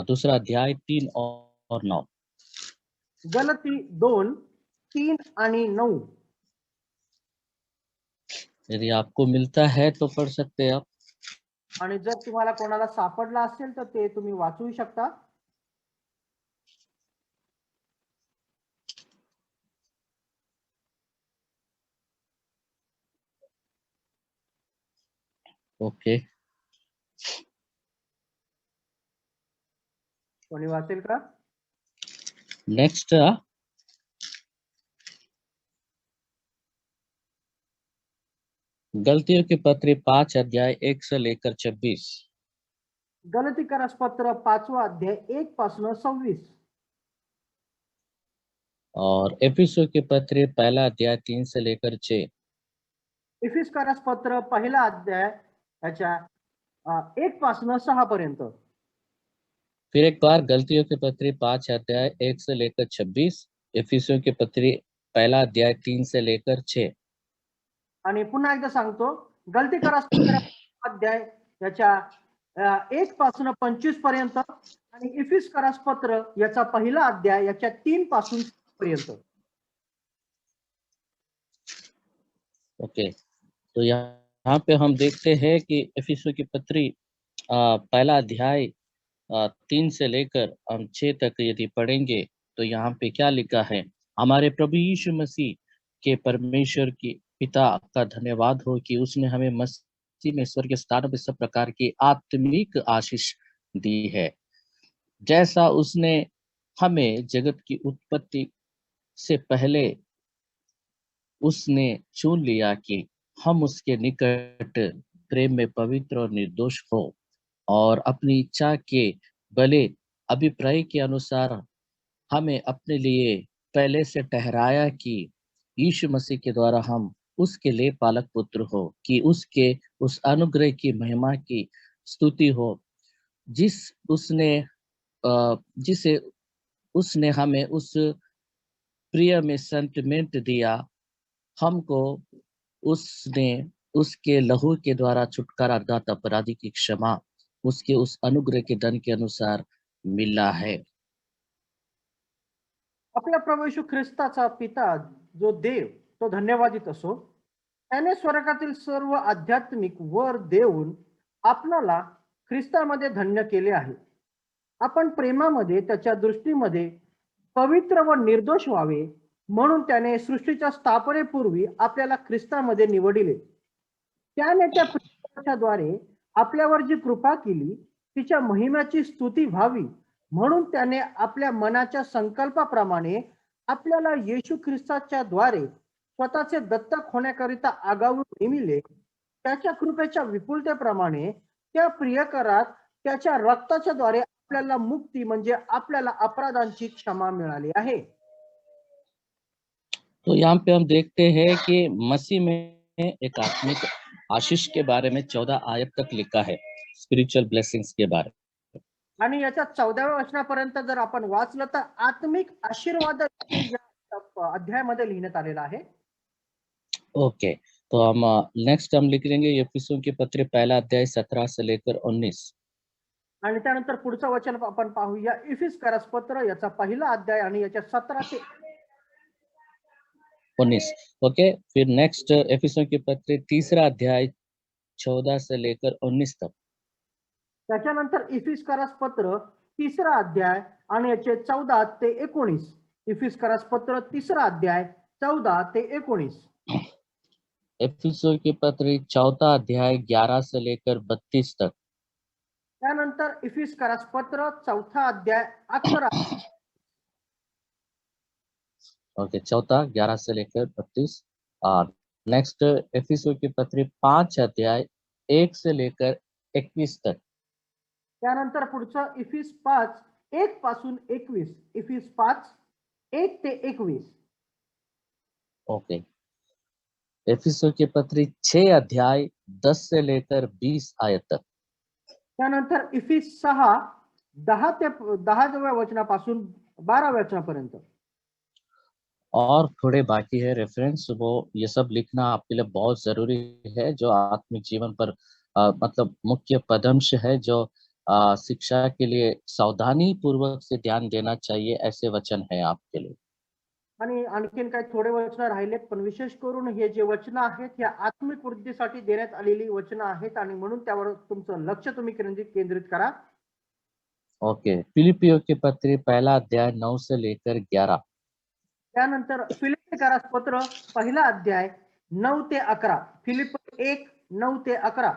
दूसरा अध्याय 3 और 9। गलती 2 3 आणि 9। यदि आपको मिलता है तो पढ़ सकते हैं आप। आणि जर तुम्हाला कोणाला सापडला असेल तर ते तुम्ही वाचू शकता। ओके, कोणी वाचेल का? नेक्स्ट गलतियों के पत्र 5 अध्याय 1 से लेकर 26। गलतीकारस पत्र 5वां अध्याय 1 पासून 26। और एफिसों के पत्र पहला अध्याय 3 से लेकर 6। इफिसकारस पत्र पहिला अध्याय याच्या 1 पासून 6 पर्यंत। फिर एक बार गलतियों के पत्र 5 अध्याय 1 से लेकर 26, एफिसों के पत्र पहला अध्याय 3 से लेकर 6। आणि पुन्हा एकदा सांगतो, गलतीकारस पत्र अध्याय याच्या 1 पासून 25 पर्यंत आणि इफिसकारस पत्र याचा पहिला अध्याय याच्या 3 पासून 6 पर्यंत। ओके, तो यहाँ पे हम देखते हैं कि एफिसों की पत्री पहला अध्याय 3 से लेकर हम 6 तक यदि पढ़ेंगे तो यहाँ पे क्या लिखा है, हमारे प्रभु यीशु मसीह के परमेश्वर की पिता का धन्यवाद हो कि उसने हमें मसीह में स्वर्गीय स्थानों पे सब प्रकार की आत्मिक आशीष दी है। जैसा उसने हमें जगत की उत्पत्ति से पहले उसने चुन लिया कि हम उसके निकट प्रेम में पवित्र और निर्दोष हो, और अपनी इच्छा के भले अभिप्राय के अनुसार हमें अपने लिए पहले से ठहराया कि यीशु मसीह के द्वारा हम उसके लिए पालक पुत्र हो, कि उसके उस अनुग्रह की महिमा की स्तुति हो, जिस उसने जिसे उसने हमें उस प्रिय में सेंटिमेंट दिया हमको। उसने उसके लहू के द्वारा छुटकारा अर्थात अपराधी की क्षमा उसके उस अनुग्रह के धन के अनुसार मिला है। आपल्या प्रभू येशू ख्रिस्ताचा पिता जो देव तो धन्यवादित असो, त्याने स्वर्गातील सर्व आध्यात्मिक वर देऊन आपणाला ख्रिस्तामध्ये धन्य केले आहे. आपण प्रेमामध्ये त्याच्या दृष्टीमध्ये पवित्र व निर्दोष व्हावे म्हणून त्याने सृष्टीच्या स्थापनेपूर्वी आपल्याला ख्रिस्तामध्ये निवडिले. त्याने त्या प्रेमाच्याद्वारे आपल्यावर जी कृपा केली तिच्या महिम्याची स्तुती व्हावी म्हणून त्याने आपल्या मनाच्या संकल्पाप्रमाणे आपल्याला येशू ख्रिस्ताच्या द्वारे स्वतःचे दत्तक होण्याकरिता आगाऊ नेमिले. त्याच्या कृपेच्या विपुलतेप्रमाणे त्या प्रियकरात त्याच्या रक्ताच्या द्वारे आपल्याला मुक्ती म्हणजे आपल्याला अपराधांची क्षमा मिळाली आहे. तो यहाँ पे हम देखते हैं कि मसीह में एक आत्मिक आशीष के बारे में 14 आयत तक लिखा है, स्पिरिचुअल ब्लेसिंग्स के बारे में। आणि याच्या 14व्या वचनापर्यंत जर आपण वाचलं तर आत्मिक आशीर्वाद या अध्यायामध्ये लिहिण्यात आलेला आहे. ओके, तो हम नेक्स्ट हम लिख लेंगे यफिसों के पत्र पहला अध्याय 17 से लेकर 19। आणि त्यानंतर पुढचं वचन आपण पाहूया इफिसकरास पत्र याचा पहिला अध्याय आणि याच्या 17 ते 19। ओके, फिर नेक्स्ट एफिसों के पत्र तीसरा अध्याय 14 से लेकर 19 तक। त्याच्यानंतर इफिसकरास पत्र तिसरा अध्याय आणि याचे 14 ते 19. इफिसकरास पत्र तिसरा अध्याय 14 ते 19. एफिसों के पत्र चौथा अध्याय 11 से लेकर 32 तक। त्यानंतर इफिसकरास पत्र चौथा अध्याय 11. ओके, चौथा 11 से लेकर 32। नेक्स्ट एफिसों के पत्र 5 अध्याय 1 से लेकर 21 तक। त्यानंतर पुढचं इफिस 5 1 पासून 21. इफिस 5 1 ते 21. ओके, एफिसों के पत्र 6 अध्याय 10 से लेकर 20 आयत तक। त्यानंतर इफिस 6 10 ते 10व्या वचनापासून 12व्या वचनापर्यंत. और थोड़े बाकी है रेफरेंस, वो ये सब लिखना आपके लिए बहुत जरूरी है, जो आत्मिक जीवन पर मतलब मुख्य पदंश है, जो शिक्षा के लिए सावधानी पूर्वक से ध्यान देना चाहिए, ऐसे वचन है आपके लिए। आणि आणखीन काही थोडे वचन राहिलेत, पण विशेष करून हे जे वचन आहेत या आत्मिक वृद्धीसाठी देण्यात आलेली वचन आहेत आणि म्हणून त्यावर तुमचं लक्ष तुम्ही केंद्रित करा. ओके, फिलिपियों के पत्र पहला अध्याय 9 से लेकर 11। त्यानंतर फिलिप्पिकरास पत्र पहिला अध्याय 9 ते 11. फिलिप 1 9 ते 11.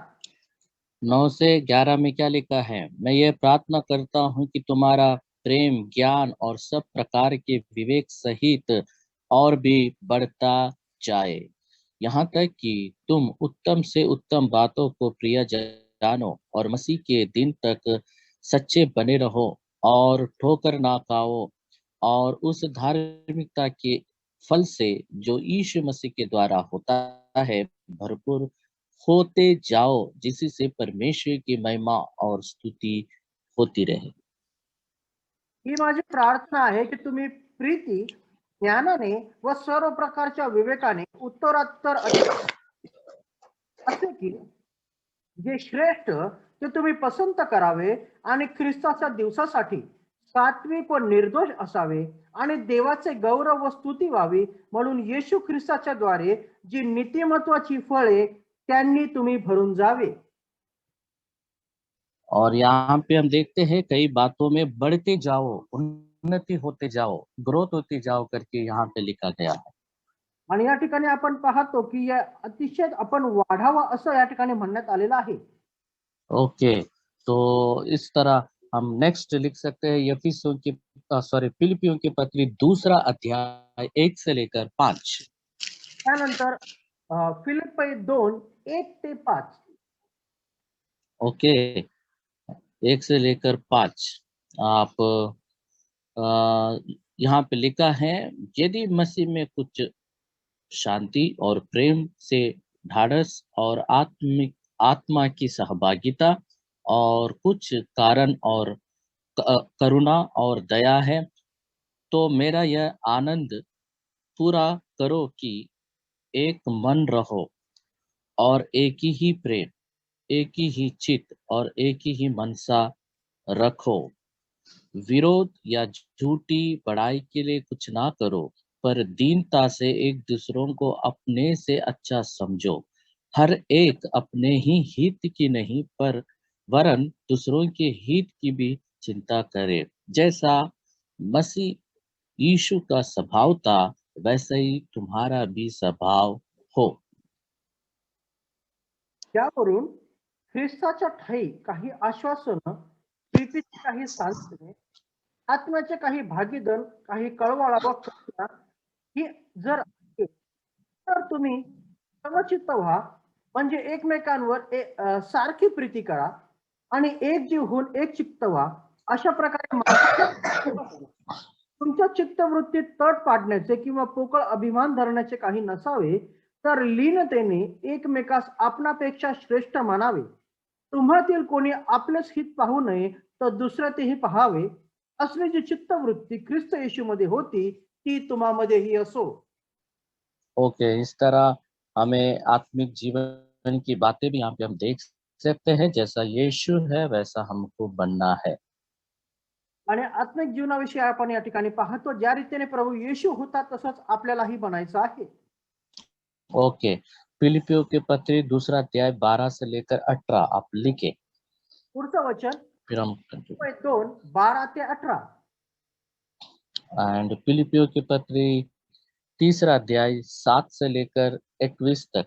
9 से 11 में क्या लिखा है? मैं ये प्रार्थना करता हूँ कि तुम्हारा प्रेम, ज्ञान और सब प्रकार के विवेक सहित और भी बढ़ता जाए, यहाँ तक कि तुम उत्तम से उत्तम बातों को प्रिय जानो और मसीह के दिन तक सच्चे बने रहो और ठोकर ना खाओ, और उस धार्मिकता के फल से जो यीशु मसीह के द्वारा होता है भरपूर होते जाओ, जिससे परमेश्वर की महिमा और स्तुति होती रहे। ही माझी प्रार्थना आहे की तुम्ही प्रीती, ज्ञानाने व सर्व प्रकारच्या विवेकाने उत्तरोत्तर असे की जे श्रेष्ठ ते तुम्ही पसंत करावे आणि ख्रिस्ताच्या दिवसासाठी सात्विक व निर्दोष असावे आणि देवाचे गौरव व स्तुती व्हावी म्हणून येशू ख्रिस्ताच्या द्वारे जी नीतिमत्वाची फळे त्यांनी तुम्ही भरून जावे. और यहाँ पे हम देखते हैं कई बातों में बढ़ते जाओ, उन्नति होते जाओ, ग्रोथ होती जाओ करके यहाँ पे लिखा गया है। आणि या ठिकाणी आपण पाहतो की या अतिशय आपण वाढावा असं या ठिकाणी म्हणण्यात आलेलं आहे. ओके, तो इस तरह हम नेक्स्ट लिख सकते हैं फिलिपियों की पत्री 2 अध्याय 1 से लेकर 5। त्यानंतर फिलिप्पी 2:1 ते 5. ओके, 1 से लेकर 5। आप यहाँ पे लिखा है, यदि मसीह में कुछ शांति और प्रेम से ढाढ़स और आत्मा की सहभागिता और कुछ कारण और करुणा और दया है, तो मेरा यह आनंद पूरा करो कि एक मन रहो और एक ही प्रेम, एक ही चित्त और एक ही मनसा रखो। विरोध या झूठी बड़ाई के लिए कुछ ना करो, पर दीनता से एक दूसरों को अपने से अच्छा समझो। हर एक अपने ही हित की नहीं पर वरन दूसरों के हित की भी चिंता करे। जैसा मसीह यीशु का स्वभाव था, वैसा ही तुम्हारा भी स्वभाव हो। त्यावरून ख्रिस्ताच्या ठायी काही आश्वासनं, प्रीतीची काही सांत्वने, आत्म्याचे काही भागीदार, काही कळवळा व करुणा ही जर असेल, तर तुम्ही समचित्त व्हा, म्हणजे एकमेकांवर सारखी प्रीती करा आणि एक जीव होऊन एक चित्त व्हा. अशा प्रकारे तुमच्या चित्तवृत्तीत तट पाडण्याचे किंवा पोकळ अभिमान धरण्याचे काही नसावे, तर लीनतेने एकमेकास आपणापेक्षा श्रेष्ठ मानावे. तुम्हातील कोणी आपलेच हित पाहू नये, तर दुसऱ्याचेही पहावे. असली जी चित्तवृत्ती ख्रिस्त येशूमध्ये होती, ती तुम्हामध्येही असो. ओके, इस तरह हमें आत्मिक जीवन की बातें भी यहाँ पे हम देख सकते हैं। जैसा यीशु है वैसा हमको बनना है। आणि आत्मिक जीवनाविषयी आपण या ठिकाणी पाहतो, ज्या रीतीने प्रभू येशू होता तसंच आपल्यालाही बनायचं आहे. ओके, फिलिपियों के पत्री 2 अध्याय 12 से लेकर 18 आप लिखे, पुढचं वचन फिर हम कंटिन्यू। 2:12 ते 18. एंड फिलिपियों के पत्री 3 अध्याय 7 से लेकर 21 तक।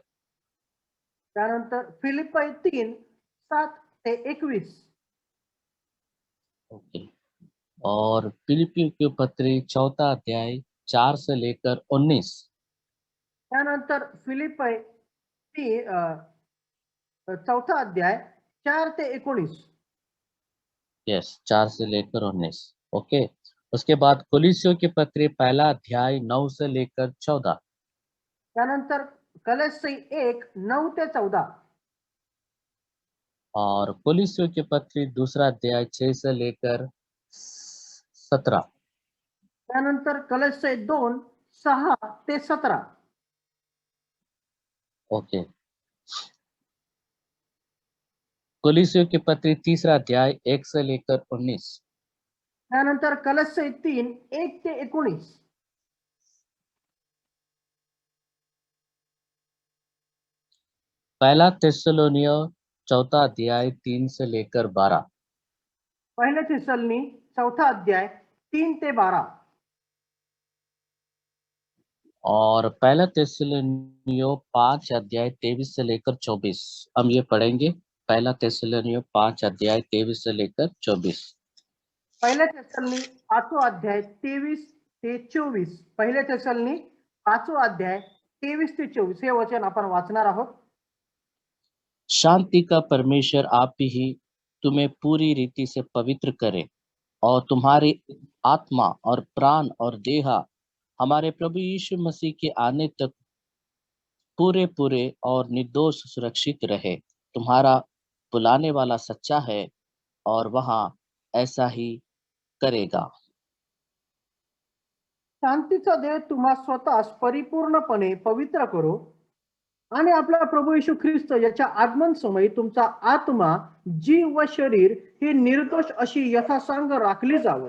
त्यानंतर फिलिप्पी 3:7 ते 21. ओके, और फिलिपियों के पत्री 4 अध्याय 4 से लेकर 19। त्यानंतर फिलिप्पी 4 अध्याय 4 ते 19. यस, 4 से लेकर 19। ओके, उसके बाद कुलिसियों के पत्री 1 अध्याय 9 से लेकर 14। त्यानंतर कलस्सी 1:9 ते 14. और कुलिसियों के पत्री 2 अध्याय 6 से लेकर 17। त्यानंतर कलस्सी 2:6 ते 17. ओके, कुलिसियों के पत्री 3 अध्याय 1 से लेकर 19। त्यानंतर कलस्सी 3:1 ते 19. पहला थिस्सलुनीय 4 अध्याय 3 से लेकर 12। पहिल्या थिस्सलनी 4 अध्याय 3 ते 12. और पहला थिस्सलुनीय 5 अध्याय 23 से लेकर 24 हम ये पढ़ेंगे। पहला थिस्सलुनीय 5 अध्याय 23 से लेकर 24। पहिल्या थिस्सलनी 5 अध्याय 23 ते 24. पहिल्या थिस्सलनी 5 अध्याय 23 ते 24 हे वचन आपण वाचणार आहोत. शांति का परमेश्वर आप ही तुम्हें पूरी रीति से पवित्र करे और तुम्हारी आत्मा और प्राण और देह हमारे प्रभु यीशु मसीह के आने तक पूरे पूरे और निर्दोष सुरक्षित रहे। तुम्हारा बुलाने वाला सच्चा है और वहाँ ऐसा ही करेगा। शांतीचा देव तुम्हा स्वतःस परिपूर्णपणे पवित्र करो आणि आपला प्रभू येशू ख्रिस्त याच्या आगमन समयी तुमचा आत्मा, जीव व शरीर ही निर्दोष अशी यथासांग राखली जावं.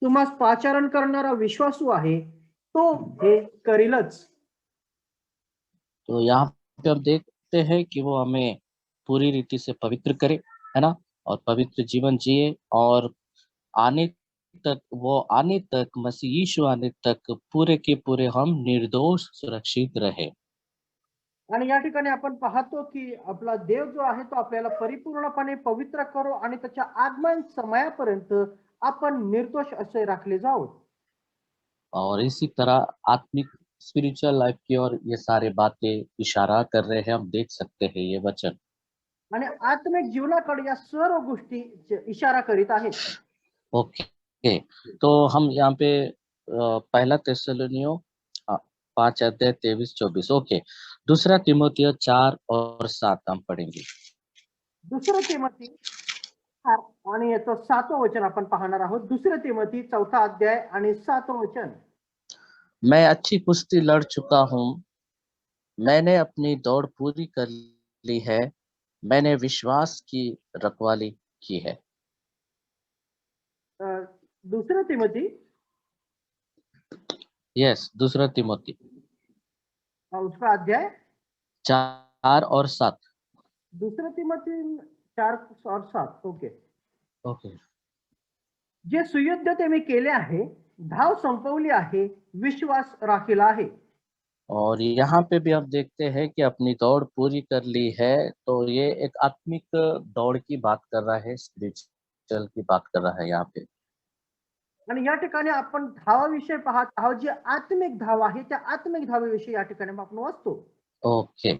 तुम्हास पाचारण करणारा विश्वासू आहे, तो हे करीलच. तो यहाँ पे हम देखते हैं कि वो हमें पूरी रीति से पवित्र करे, है ना, और पवित्र जीवन जिए और आने आने तक मसीह यीशु आने तक पूरे के पूरे हम निर्दोष सुरक्षित रहे। आणि या ठिकाणी आपण पाहतो की आपला देव जो आहे तो आपल्याला परिपूर्णपणे पवित्र करो आणि त्याच्या आगमन समयापर्यंत आपण निर्दोष असे राखले जावो. और इसी तरह आत्मिक स्पिरिचुअल लाइफ की ओर ये सारे बातें इशारा कर रहे हैं, हम देख सकते हैं ये वचन। आणि आत्मिक जीवनाकडे या सर्व गोष्टी इशारा करीत आहेत. ओके, तो हम यहाँ पे पहला थिस्सलुनियों 5 अध्याय 23-24। ओके, दूसरा तीमुथियो 4 और 7 हम पढ़ेंगे। दुसरं तिमोथी 4 आणि याचं 7वं वचन आपण पाहणार आहोत. दुसरं तिमोथी 4था अध्याय आणि 7वं वचन. मैं अच्छी कुश्ती लड़ चुका हूँ, मैंने अपनी दौड़ पूरी कर ली है, मैंने विश्वास की रखवाली की है। अ, दुसरं तिमोथी यस, दूसरा तीमुथी उसका अध्याय 4 और 7। दुसरं तिमोथी 4 और 7. ओके. ओके, जे सुयुद्ध ते मी केले आहे, धाव संपवली आहे, विश्वास राखीला आहे. और यहाँ पे भी हम देखते हैं कि अपनी दौड़ पूरी कर ली है, तो ये एक आत्मिक दौड़ की बात कर रहा है, स्पिरिचुअल की बात कर रहा है यहाँ पे। आणि या ठिकाणी आपण धावाविषयी पाहत आहोत. जे आत्मिक धाव आहे त्या आत्मिक धावेविषयी या ठिकाणी आपण वाचतो. ओके,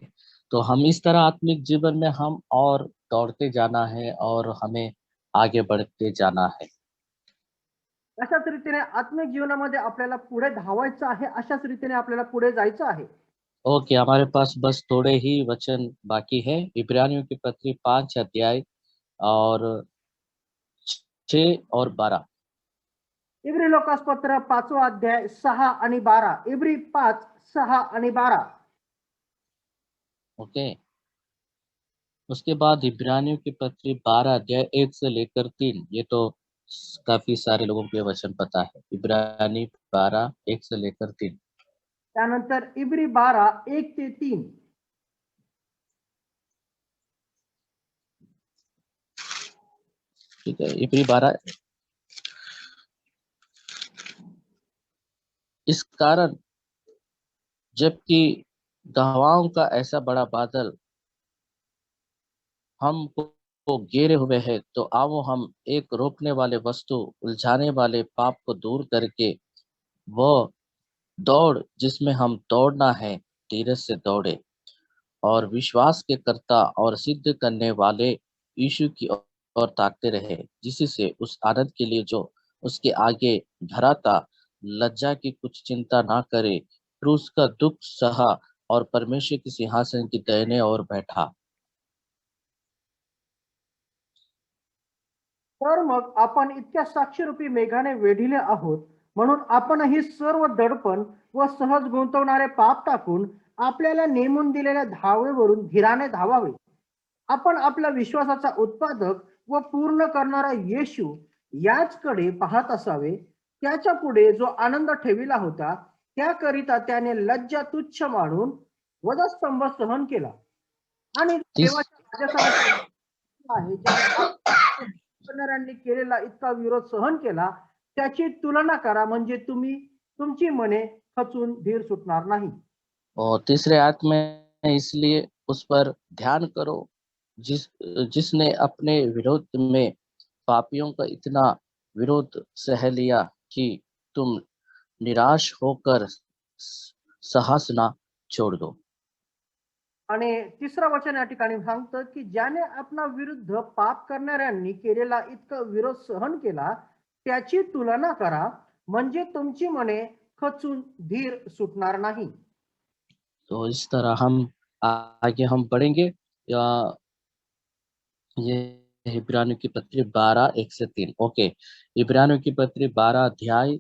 तो हम इस तरह आत्मिक जीवन में हम और दौड़ते जाना है और हमें आगे बढ़ते जाना है। अशाच रीतीने आत्मिक जीवनामध्ये आपल्याला पुढे धावायचं आहे, अशाच रीतीने आपल्याला पुढे जायचं आहे. ओके, हमारे पास बस थोड़े ही वचन बाकी है। इब्रानियों की पत्री 5 अध्याय और 6 और 12। इब्री लोकासपत्र 5वा अध्याय 6 आणि 12. इब्री 5, 6 आणि 12. ओके, उसके बाद इब्रानियों की पत्री 12 अध्याय 1 से लेकर 3। ये तो काफी सारे लोगों को ये वचन पता है। इब्रानी 12 1 से लेकर 3। त्यानंतर इब्री 12 1 ते 3. ठीक है, इब्री 12। इस कारण जबकि गवाहों का ऐसा बड़ा बादल हमको को घेरे हुए है, तो आओ हम एक रोकने वाले वस्तु, उलझाने वाले पाप को दूर करके वह दौड़ जिसमें हम दौड़ना है, धीरज से दौड़े और विश्वास के कर्ता और सिद्ध करने वाले यीशु की ओर ताकते रहे, जिसी से उस आनंद के लिए जो उसके आगे धरा था, लज्जा की कुछ चिंता ना करे, फिर उसका दुख सहा और परमेश्वर के सिंहासन की दाहिने ओर बैठा। तर मग आपण इतक्या साक्षीरूपी मेघाने वेढिले आहोत, म्हणून आपणही सर्व दडपण व सहज गुंतवणारे पाप टाकून आपल्याला नेमून दिलेल्या धावेवरून धीराने धावावे. आपण आपल्या विश्वासाचा उत्पादक व पूर्ण करणारा येशू याचकडे पाहत असावे. त्याच्या पुढे जो आनंद ठेविला होता, त्याकरिता त्याने लज्जा तुच्छ मानून वधस्तंभ सहन केला आणि तीस देवाच्या राजासनाच्या आहे, ज्याने करणाऱ्यांनी केलेला इतका विरोध सहन केला, त्याची तुलना करा, म्हणजे तुम्ही तुमची मने खचून धीर सुटणार नाही. और तीसरे आयत में इसलिए उस पर ध्यान करो जिसने अपने विरोध में पापियों का इतना विरोध सह लिया कि तुम निराश होकर साहस ना छोड़ दो। आणि तिसरं वचन या ठिकाणी सांगतं की ज्याने आपला विरुद्ध पाप करणाऱ्यांनी केलेला इतका विरोध सहन केला, त्याची तुलना करा, म्हणजे तुमची मने खचून धीर सुटणार नाही. तो इस तरह हम आगे हम बढ़ेंगे। या ये इब्रानियों की पत्री 12 1 से 3। ओके, इब्रानियों की पत्री 12 अध्याय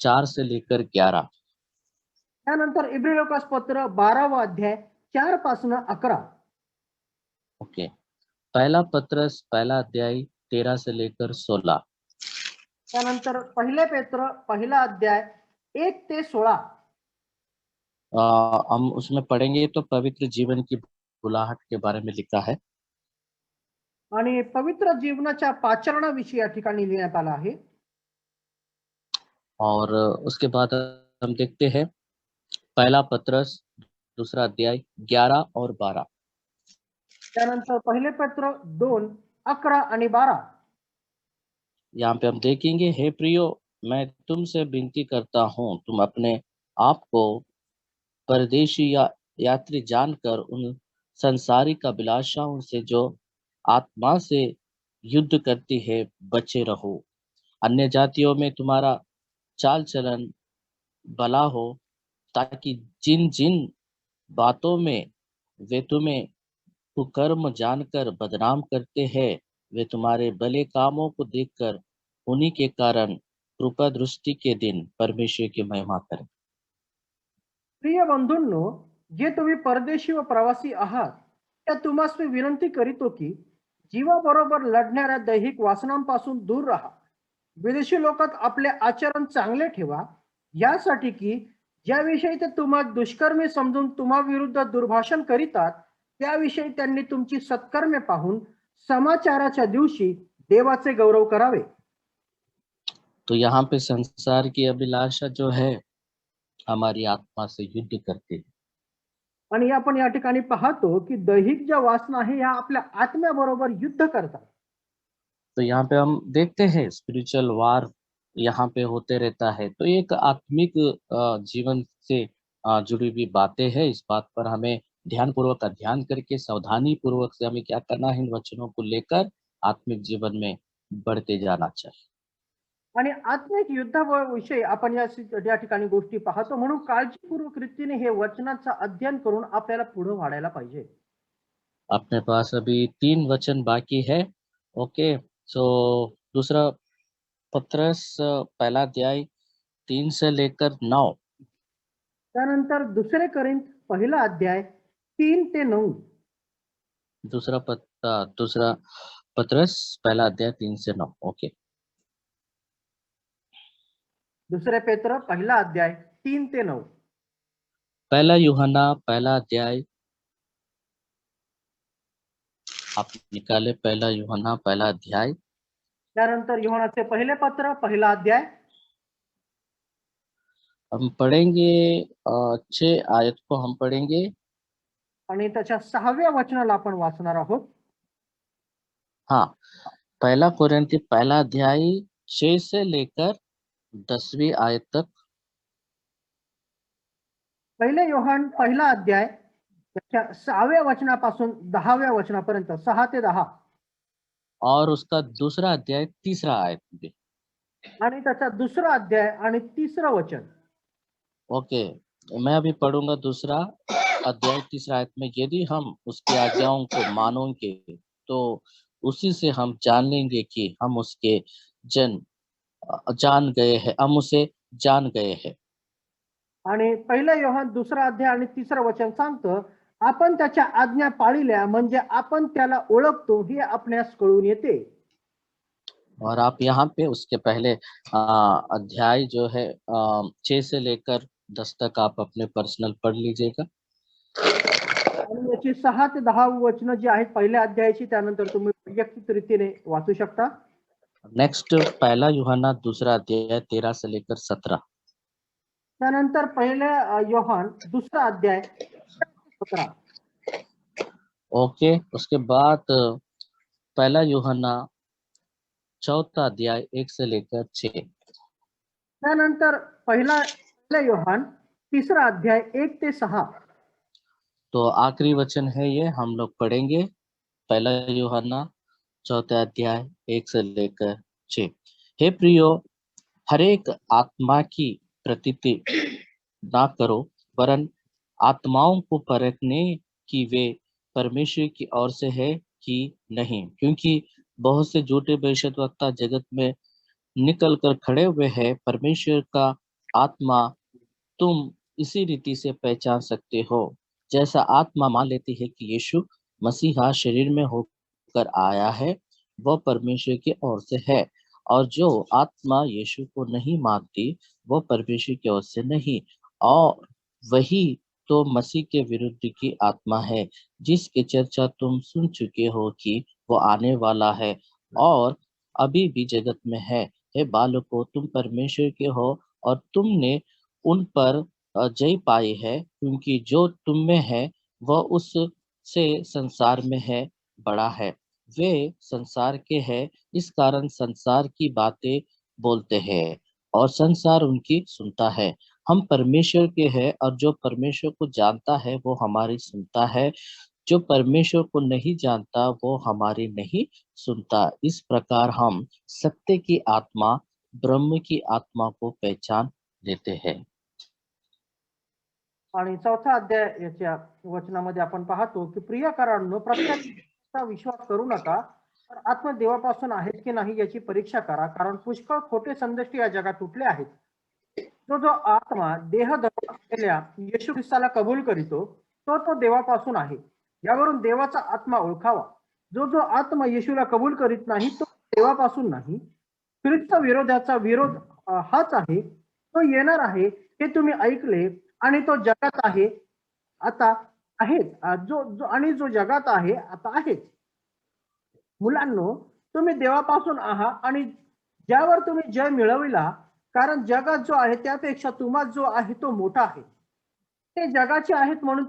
4 से लेकर 11। त्यानंतर इब्री लोकास पत्र 12वा अध्याय 4 पासून 11. ओके, पहला पत्रस पहला अध्याय 13 से लेकर 16। त्यानंतर पहिले पेत्र पहिला अध्याय 1 ते 16. हम उसमें पढ़ेंगे तो पवित्र जीवन की बुलाहट के बारे में लिखा है। आणि पवित्र जीवनाच्या पाचरणाविषयी या ठिकाणी लिहिण्यात आलं आहे. और उसके बाद हम देखते हैं पहला पत्रस दूसरा अध्याय 11 और 12। त्यानंतर पहिले पत्र 2:11 आणि 12। यहाँ पे हम देखेंगे, हे प्रियो, मैं तुमसे विनती करता हूँ, तुम अपने आप को परदेशी या यात्री जानकर उन संसारिक अभिलाषाओं से जो आत्मा से युद्ध करती है बचे रहो। अन्य जातियों में तुम्हारा चाल चलन भला हो, ताकि जिन जिन बातों में वे तुम्हें कुकर्म जानकर बदनाम करते हैं, वे तुम्हारे भले कामों को देखकर उन्हीं के कारण कृपा दृष्टि के दिन परमेश्वर की महिमा करें। प्रिय बंधूंनो, जे तुम्ही परदेशी व प्रवासी आहात, त्या तुम्हास मी विनंती करीतो की जीवाबरोबर लढणाऱ्या दैहिक वासनांपासून दूर राहा। विदेशी लोकात आपले आचरण चांगले ठेवा, यासाठी की ज्याविषयी ते तुम्हा दुष्कर्मी समजून तुम्हा विरुद्ध दुर्भाषण करीतात, त्याविषयी त्यांनी तुमची सत्कर्मे पाहून समाचाराच्या दिवशी देवाचे गौरव करावे। तो यहाँ पे संसार की अभिलाषा जो है हमारी आत्मा से युद्ध करती है। आणि आपण या ठिकाणी पाहतो की दैहिक ज्या वासना आहे ह्या आपल्या आत्म्याबरोबर युद्ध करतात। तो यहाँ पे हम देखते हैं स्पिरिचुअल वार यहाँ पे होते रहता है। तो ये एक आत्मिक जीवन से जुड़ी हुई बातें हैं। इस बात पर हमें ध्यानपूर्वक अध्ययन करके सावधानी पूर्वक से हमें क्या करना है, इन वचनों को लेकर आत्मिक जीवन में बढ़ते जाना चाहिए। आणि आत्मिक युद्धाविषयी आपण या ठिकाणी गोष्टी पाहतो, म्हणून काळजीपूर्वक रीतीने हे वचनाचं अध्ययन करून आपल्याला पुढे वाढायला पाहिजे। अपने पास अभी 3 वचन बाकी है। ओके, सो दूसरा पत्रस पहला अध्याय 3 से लेकर 9। त्यानंतर दुसरे करिंथ पहिला अध्याय 3 ते 9। दूसरा पत्रस पहला अध्याय 3 से 9। ओके, दुसरे पेत्र पहिला अध्याय 3 ते 9। पहला यूहन्ना पहला अध्याय, आप निकाले पहला यूहन्ना पहला अध्याय। त्यानंतर योहानाचे पहिले पत्र पहिला अध्याय हम पढ़ेंगे 6 आयत को हम पढ़ेंगे। आणि त्याच्या 6व्या वचनाला आपण वाचणार आहोत। हाँ, पहला कोरिन्थी पहला अध्याय 6 से लेकर 10वीं आयत तक। पहिले योहान पहिला अध्याय त्याच्या 6व्या वचनापासून 10व्या वचनापर्यंत, 6 ते 10। और उसका दूसरा अध्याय 3रा आयत भी। आणि त्याचा दुसरा अध्याय आणि 3रं वचन। ओके, मैं अभी पढ़ूंगा दूसरा अध्याय 3रा आयत में, यदि हम उसकी आज्ञाओं को मानोगे तो उसी से हम जान लेंगे कि हम उसके जान गए हैं, हम उसे जान गए हैं। आणि पहिला योहान दुसरा अध्याय आणि 3रं वचन सांगतं, आपण त्याच्या आज्ञा पाळिल्या म्हणजे आपण त्याला ओळखतो हे आपणास कळून येते। और आप यहाँ पे उसके पहले अध्याय जो है 6 से लेकर 10 तक आप अपने पर्सनल पढ़ लीजिएगा। आणि याची 6 ते 10 वचनं जी आहेत पहिल्या अध्यायाची, त्यानंतर तुम्ही वैयक्तिक रीतीने वाचू शकता। नेक्स्ट पहला यूहन्ना दूसरा अध्याय 13 से लेकर 17। त्यानंतर पहिल्या योहान दुसरा अध्याय 17। ओके, उसके बाद पहला यूहन्ना चौथा अध्याय 1 से लेकर 6। त्यानंतर पहिला योहान 3रा अध्याय 1 ते 6। तो आखिरी वचन है ये, हम लोग पढ़ेंगे पहला यूहन्ना चौथा अध्याय 1 से लेकर 6। हे प्रियो, हर एक आत्मा की प्रतीति ना करो, वरन आत्माओं को परखने कि वे परमेश्वर की ओर से है कि नहीं, क्योंकि बहुत से झूठे भविष्यद्वक्ता जगत में निकल कर खड़े हुए हैं। परमेश्वर का आत्मा तुम इसी रीति से पहचान सकते हो, जैसा आत्मा मान लेती है कि यीशु मसीहा शरीर में होकर आया है, वह परमेश्वर की ओर से है, और जो आत्मा यीशु को नहीं मानती वह परमेश्वर की ओर से नहीं। और वही तो मसीह के विरुद्ध की आत्मा है, जिसकी चर्चा तुम सुन चुके हो कि वो आने वाला है और अभी भी जगत में है। हे बालकों, तुम परमेश्वर के हो और तुमने उन पर जय पाई है, क्योंकि जो तुम में है वह उस से संसार में है बड़ा है। वे संसार के हैं, इस कारण संसार की बातें बोलते हैं और संसार उनकी सुनता है। हम परमेश्वर के हैं और जो परमेश्वर को जानता है वो हमारी सुनता है। जो परमेश्वर को नहीं जानता वो हमारी नहीं सुनता। इस प्रकार हम सत्य की आत्मा, ब्रह्म की आत्मा को पहचान लेते हैं। आणि चौथा अध्याय याच्या वचनामध्ये आपण पाहतो की प्रियकरांनो, प्रत्येकाचा विश्वास करू नका, तर आत्मा देवापासून आहेत की नाही याची परीक्षा करा, कारण पुष्कळ खोटे संदेष्टी या जगात तुटले आहेत. जो जो आत्मा देह धारण केलेल्या येशू ख्रिस्ताला कबूल करीतो तो देवापासून आहे. यावरून देवाचा आत्मा ओळखावा. जो जो आत्मा येशूला कबूल करीत नाही तो देवापासून नाही. ख्रिस्त विरोधाचा विरोध हाच आहे. तो येणार आहे हे तुम्ही ऐकले आणि तो जगात आहे आता आहेत. जो जगात आहे आता आहे. मुलांनो, तुम्ही देवापासून आहात आणि ज्यावर तुम्ही जय मिळविला, कारण जगात जो आहे त्यापेक्षा तुम्हाला जो आहे तो मोठा आहे. ते जगाचे आहेत म्हणून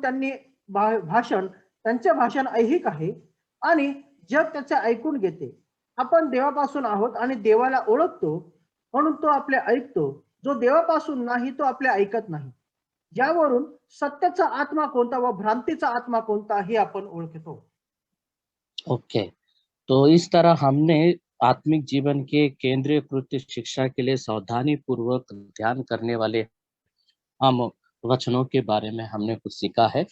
त्यांचे भाषण ऐहिक आहे आणि जग त्याचे ऐकून घेते. आपण देवापासून आहोत आणि देवाला ओळखतो म्हणून तो आपले ऐकतो. जो देवापासून नाही तो आपले ऐकत नाही. ज्यावरून सत्याचा आत्मा कोणता व भ्रांतीचा आत्मा कोणता हे आपण ओळखतो. ओके, तो इस तरह हमने आत्मिक जीवन के केंद्रीय कृत्य शिक्षा के लिए सावधानी पूर्वक ध्यान करने वाले हम वचनों के बारे में हमने कुछ सीखा है।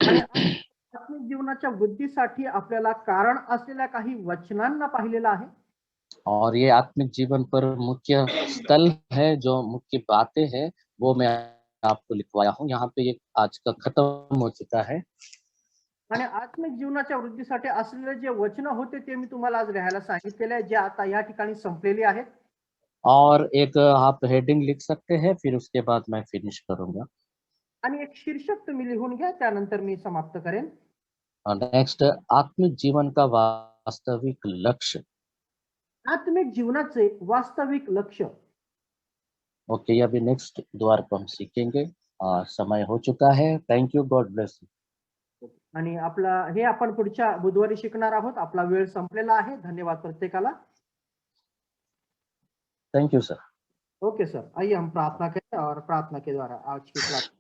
आत्मिक जीवनाच्या वृद्धीसाठी आपल्याला कारण असलेल्या काही वचनांना पाहिलेला आहे. और ये आत्मिक जीवन पर मुख्य स्थल है, जो मुख्य बातें हैं वो मैं आपको लिखवाया हूँ। यहाँ पे ये आज का खत्म हो चुका है। आणि आत्मिक जीवनाच्या वृद्धीसाठी असलेले जे वचन होते ते मी तुम्हाला आज लिहायला सांगितलेले आहे, जे आता या ठिकाणी संपलेले आहेत. और एक आप हेडिंग लिख सकते हैं, फिर उसके बाद मैं फिनिश करूंगा। आणि एक शीर्षक तुम्ही लिहून घ्या, त्यानंतर मी समाप्त करेन. नेक्स्ट, आत्मिक जीवन का वास्तविक लक्ष्य. आत्मिक जीवनाचे वास्तविक लक्ष्य. ओके, अभी नेक्स्ट द्वार को हम सीखेंगे। समय हो चुका है। Thank you, God bless you. आणि हे आपण पुढच्या बुधवारी शिकणार आहोत. आपला वेळ संपलेला आहे. धन्यवाद प्रत्येकाला. Thank you sir. Okay sir, आइए हम प्रार्थना करें और प्रार्थना के द्वारा आज की क्लास.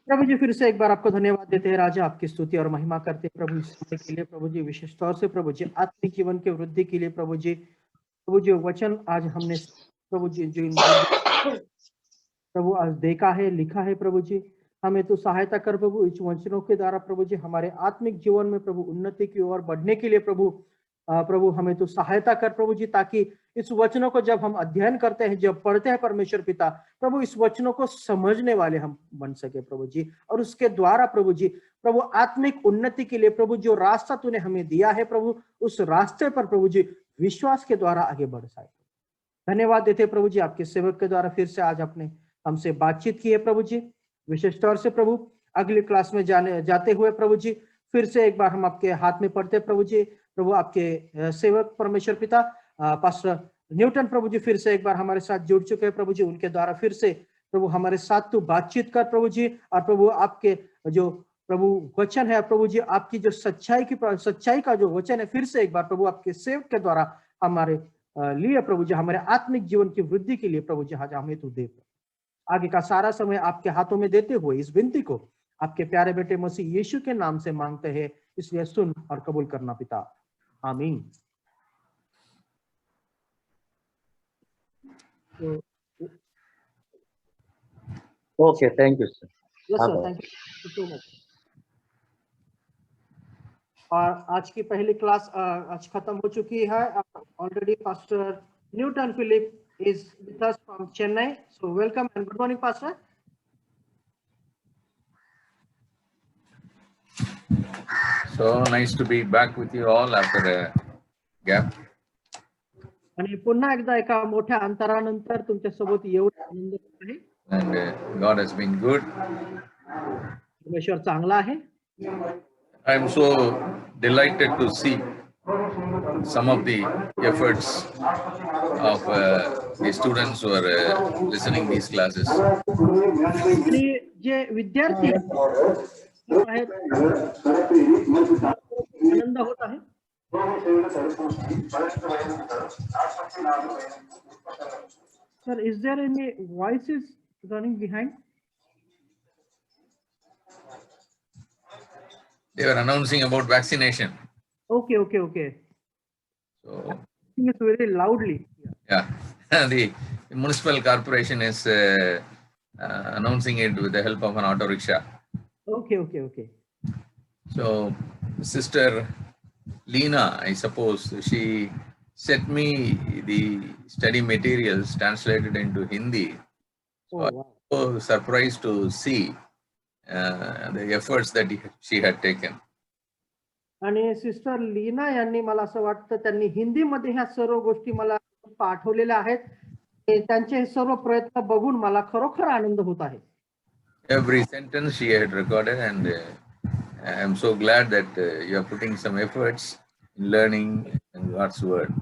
प्रभु जी, फिर से एक बार आपको धन्यवाद देते हैं राजा, आपकी स्तुति और महिमा करते हैं प्रभु इस समय के लिए. प्रभु जी, विशेष तौर से प्रभु जी आत्मिक जीवन के वृद्धि के लिए प्रभु जी वचन आज हमने प्रभु जी प्रभु आज देखा है, लिखा है प्रभु जी, हमें तो सहायता कर प्रभु. इस वचनों के द्वारा प्रभु जी हमारे आत्मिक जीवन में प्रभु उन्नति की ओर बढ़ने के लिए प्रभु हमें तो सहायता कर प्रभु जी, ताकि इस वचनों को जब हम अध्ययन करते हैं, जब पढ़ते हैं परमेश्वर पिता प्रभु, इस वचनों को समझने वाले हम बन सके प्रभु जी. और उसके द्वारा प्रभु आत्मिक उन्नति के लिए प्रभु जो रास्ता तूने हमें दिया है प्रभु, उस रास्ते पर प्रभु जी विश्वास के द्वारा आगे बढ़ सके. धन्यवाद देते प्रभु जी, आपके सेवक के द्वारा फिर से आज आपने हमसे बातचीत की है प्रभु जी. विशेष तौर से प्रभु अगली क्लास में जाते हुए प्रभु जी फिर से एक बार हम आपके हाथ में पढ़ते प्रभु जी. प्रभु आपके सेवक परमेश्वर पिता पास्टर न्यूटन प्रभु जी फिर से एक बार हमारे साथ जुड़ चुके हैं प्रभु जी. उनके द्वारा फिर से प्रभु हमारे साथ तू बातचीत कर प्रभु जी. और प्रभु आपके जो प्रभु वचन है प्रभु जी, आपकी जो सच्चाई का जो वचन है, फिर से एक बार प्रभु आपके सेवक के द्वारा हमारे लिए प्रभु जी हमारे आत्मिक जीवन की वृद्धि के लिए प्रभु जी आज हमें तू दे. आगे का सारा समय आपके हाथों में देते हुए इस विनती को आपके प्यारे बेटे मसीह यीशु के नाम से मांगते हैं, इसलिए सुन और कबूल करना पिता. आमीन. Okay, thank you sir. Yes sir, thank you so much. और आज की पहली क्लास आज खत्म हो चुकी है. Already pastor Newton Philip is with us from Chennai. So welcome and good morning, Pastor. So nice to be back with you all after a gap. आणि पुन्हा एकदा एका मोठ्या अंतरानंतर तुमच्या सोबत येऊन आनंद आहे. And God has been good. परमेश्वर चांगला आहे. I am so delighted to see some of the efforts of the students who are listening these classes. आणि जे विद्यार्थी आहेत आनंद होत आहे. Sir, is there any voices running behind? They were announcing about vaccination. Okay. So It's very loudly. yeah, the municipal corporation is announcing it with the help of an auto rickshaw. Okay. So Sister Lena, I suppose, she sent me the study materials translated into Hindi. So Oh, I wow. was so surprised to see the efforts that she had taken. आणि sister Leena यांनी मला असं वाटतं त्यांनी हिंदीमध्ये ह्या सर्व गोष्टी मला पाठवलेल्या आहेत. त्यांचे हे सर्व प्रयत्न बघून मला खरोखर आनंद होत आहे. Every sentence she had recorded, and I'm so glad that you are putting some efforts in learning God's word.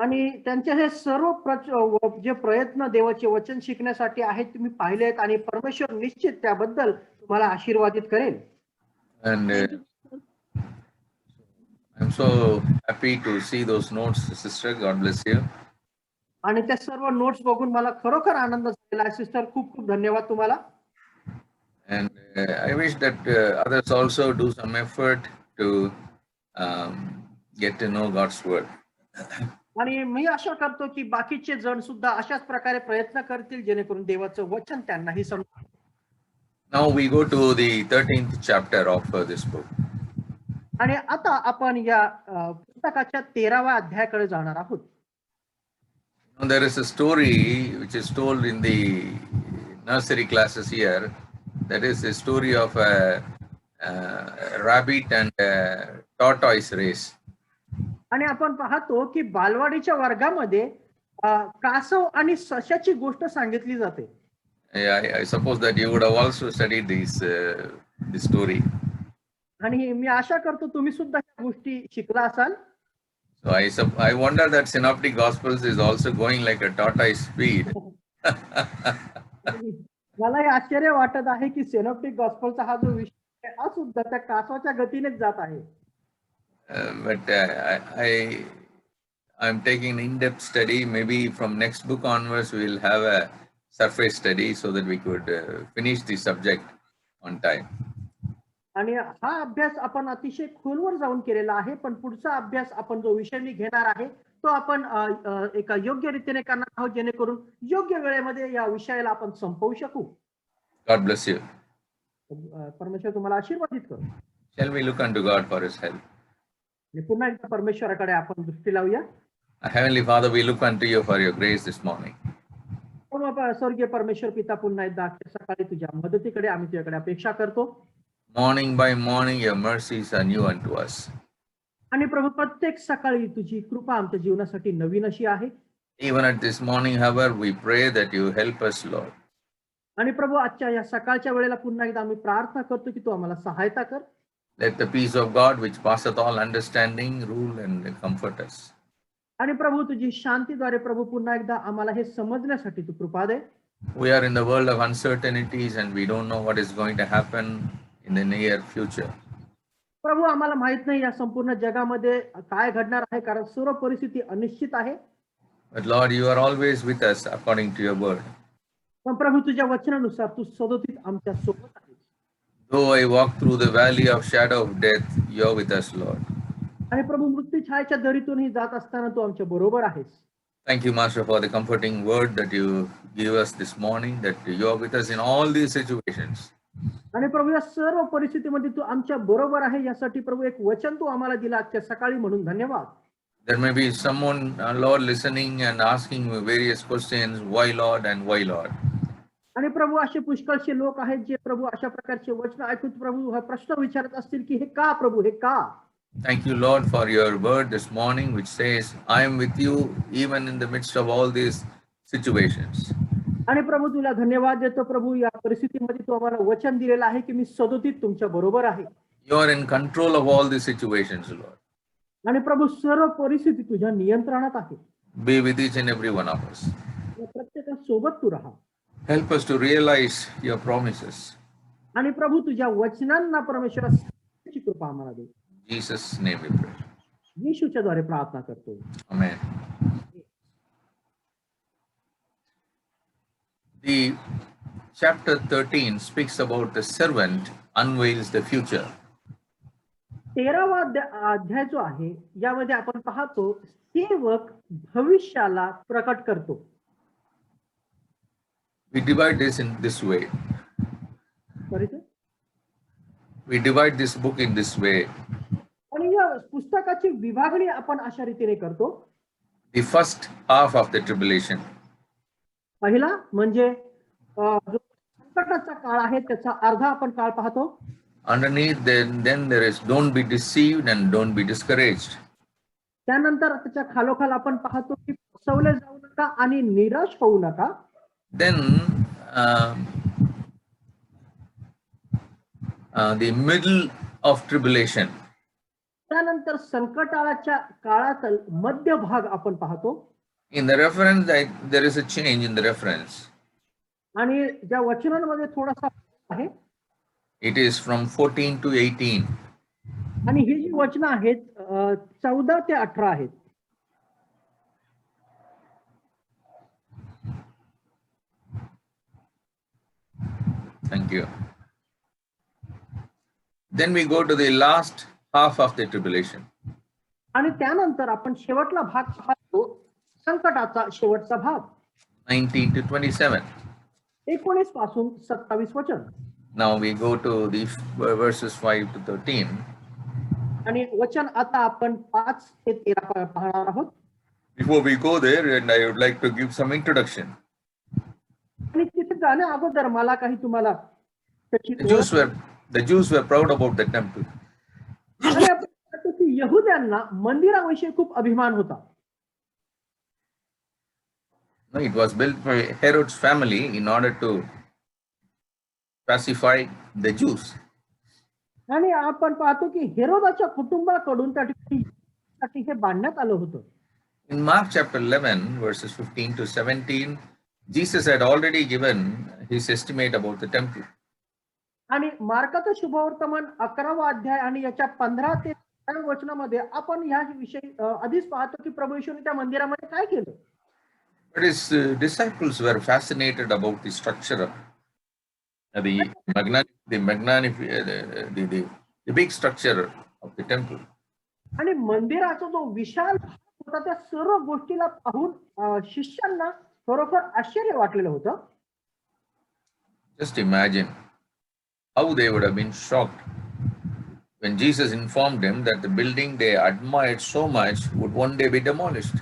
आणि त्यांचे हे सर्व जे प्रयत्न देवाचे वचन शिकण्यासाठी आहेत तुम्ही पाहिले आहेत आणि परमेश्वर निश्चित त्याबद्दल तुम्हाला आशीर्वादित करेल. And I'm so happy to see those notes, sister. God bless you. आणि त्या सर्व नोट्स बघून मला खरोखर आनंद झालेला आहे. सिस्टर खूप धन्यवाद तुम्हाला. And I wish that others also do some effort to get to know God's word. आणि मी आशा करतो की बाकीचे जण सुद्धा अशाच प्रकारे प्रयत्न करतील जेणेकरून देवाचं वचन त्यांनाही समजेल. Now we go to the 13th chapter of this book. आणि आता आपण या पुस्तकाच्या 13व्या अध्यायाकडे जाणार आहोत. Now, there is a story which is told in the nursery classes here. That is the story of a rabbit and a tortoise race. आणि आपण पाहतो की बालवाडीच्या वर्गामध्ये कासव आणि सशाची गोष्ट सांगितली जाते. I suppose that you would have also studied this story. आणि मी आशा करतो तुम्ही सुद्धा या गोष्टी शिकला असाल. So I wonder that Synoptic Gospels is also going like a tortoise speed. मला हे आश्चर्य वाटत आहे की सिनॉप्टिक गॉस्पेलचा हा जो विषय आहे हा सुद्धा त्या कासवाच्या गतीनेच जात आहे. But I'm taking an in-depth study. Maybe from next book onwards, we'll have a surface study so that we could finish the subject on time. आणि हा अभ्यास आपण अतिशय खोलवर जाऊन केलेला आहे. पण पुढचा अभ्यास आपण जो विषय मी घेणार आहे तो आपण एका योग्य रीतीने करणार आहोत जेणेकरून योग्य वेळेमध्ये या विषयाला आपण संपवू शकू. God bless you. परमेश्वर तुम्हाला आशीर्वादित करू. Shall we look unto God for His help? आणि पुन्हा एकदा परमेश्वराकडे आपण दृष्टी लावूया. Heavenly Father, we look unto you for your grace this morning. स्वर्गीय परमेश्वर पिता पुन्हा एकदा सकाळी तुझ्या मदतीकडे आम्ही तुझ्याकडे अपेक्षा करतो. Morning by morning, your mercies are new unto us. आणि प्रभू प्रत्येक सकाळी तुझी कृपा आमच्या जीवनासाठी नवीन अशी आहे. Even at this morning hour, we pray that you help us, Lord. आणि प्रभू आजच्या या सकाळच्या वेळेला पुन्हा एकदा आम्ही प्रार्थना करतो की तू आम्हाला सहायता कर. Let the peace of God, which passeth all understanding, rule and comfort us. आणि प्रभू तुझी शांतीद्वारे प्रभू पुन्हा एकदा आम्हाला हे समजण्यासाठी तू कृपा दे. We are in the world of uncertainties and we don't know what is going to happen in the near future. प्रभू आम्हाला माहित नाही या संपूर्ण जगामध्ये काय घडणार आहे कारण सर्व परिस्थिती अनिश्चित आहे. But Lord, you are always with us according to your word. पण प्रभू तुझ्या वचनानुसार तू सदोतीत आमच्या सोबत आहेस. Though I walk through the valley of shadow of death, you are with us, Lord. आणि प्रभू मृत्यू छायेच्या दरीतूनही जात असताना तू आमच्या बरोबर आहेस. Thank you, Master, for the comforting word that you give us this morning, that you are with us in all these situations. आणि प्रभू या सर्व परिस्थितीमध्ये तू आमच्या बरोबर आहे यासाठी प्रभू एक वचन तू आम्हाला दिला आजच्या सकाळी म्हणून धन्यवाद. There may be someone, Lord, listening and asking various questions, why Lord and why Lord? आणि प्रभू असे पुष्कळशे लोक आहेत जे प्रभू अशा प्रकारचे वचन ऐकून प्रभू हा प्रश्न विचारत असतील की हे का प्रभू हे का. Thank you, Lord, for your word this morning, which says, I am with you even in the midst of all these situations. आणि प्रभू तुला धन्यवाद देतो प्रभू या परिस्थितीमध्ये तू आम्हाला वचन दिलेलं आहे की मी सदोतीत तुमच्या बरोबर आहे. You are in control of all these situations, Lord. आणि प्रभू सर्व परिस्थिती तुझ्या नियंत्रणात आहे. Be with each and every one of us. या प्रत्येकासोबत तू राहा. Help us to realize your promises. आणि प्रभू तुझ्या वचनांना परमेश्वराची कृपा आम्हाला दे. In Jesus' name we pray. येशूच्या द्वारे प्रार्थना करतो. Amen. The chapter 13 speaks about the servant unveils the future. 13वा अध्याय जो आहे यामध्ये आपण पाहतो सेवक भविष्याला प्रकट करतो. We divide this in this way. We divide this book in this way. आणि या पुस्तकाची विभागणी आपण अशा रीतीने करतो. The first half of the tribulation. पहिला म्हणजे जो संकटाचा काळ आहे त्याचा अर्धा आपण काळ पाहतो. Underneath then there is don't be deceived and don't be discouraged. त्यानंतर त्याच्या खालोखाल आपण पाहतो की फसवले जाऊ नका आणि निराश होऊ नका. Then the middle of tribulation. त्यानंतर संकटाच्या काळातील मध्य भाग आपण पाहतो. In the reference, there is a change in the reference. आणि ज्या वचनांमध्ये थोडासा आहे. It is from 14 to 18. आणि ही जी वचनं आहेत 14 ते 18 आहेत. Thank you. Then we go to the last half of the tribulation. आणि त्यानंतर आपण शेवटला भाग पाहतो संकटाचा शेवटचा भाग 19 to 27. 19 पासून 27 वचन. Now we go to the verses 5 to 13. आणि वचन आता आपण 5 ते 13 पाहणार आहोत. Before we go there, and I would like to give some introduction. आणि तिथे जाण्या अगोदर मला काही तुम्हाला The Jews were proud about the temple. आणि आपण पाहतो की यहुद्यांना मंदिराविषयी खूप अभिमान होता. No, it was built by Herod's family in order to pacify the Jews. आणि आपण पाहतो की हेरोदाच्या कुटुंबाकडून त्या ठिकाणी हे बांधण्यात आलं होतं. In Mark chapter 11 verses 15 to 17, Jesus had already given his estimate about the temple. आणि मार्काचं शुभवर्तमान 11वा अध्याय आणि याच्या 15 ते 17 वचनामध्ये आपण ह्या विषयी आधीच पाहतो की प्रभू येशूने त्या मंदिरामध्ये काय केलं. But his disciples were fascinated about the structure, the big structure of the temple. आणि मंदिराचा जो विशाल भाग होता त्या सर्व गोष्टीला पाहून शिष्यांना खरोखर आश्चर्य वाटलेलं होतं. Just imagine how they would have been shocked when Jesus informed them that the building they admired so much would one day be demolished.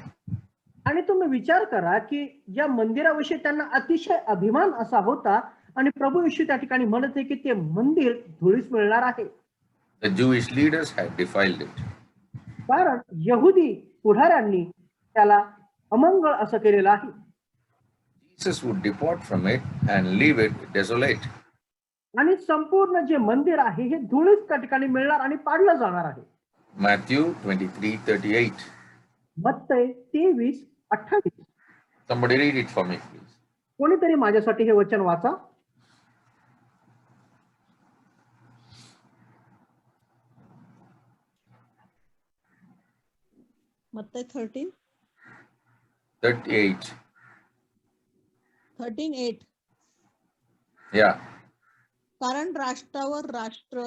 आणि तुम्ही विचार करा की या मंदिराविषयी त्यांना अतिशय अभिमान असा होता आणि प्रभू येशू त्या ठिकाणी म्हणत आहे की ते मंदिर धुळीस मिळणार आहे. The Jewish leaders had defiled it. कारण यहुदी पुढाऱ्यांनी त्याला अमंगळ असं केलेलं आहे. Jesus would depart from it and leave it desolate. आणि संपूर्ण जे मंदिर आहे हे धुळीस त्या ठिकाणी मिळणार आणि पाडलं जाणार आहे. Matthew 23:38. मत्तई 23:28. Somebody read it for me, please. कोणीतरी माझ्यासाठी हे वचन वाचा. मत्तई 38. 13:8. Yeah. कारण राष्ट्रावर राष्ट्र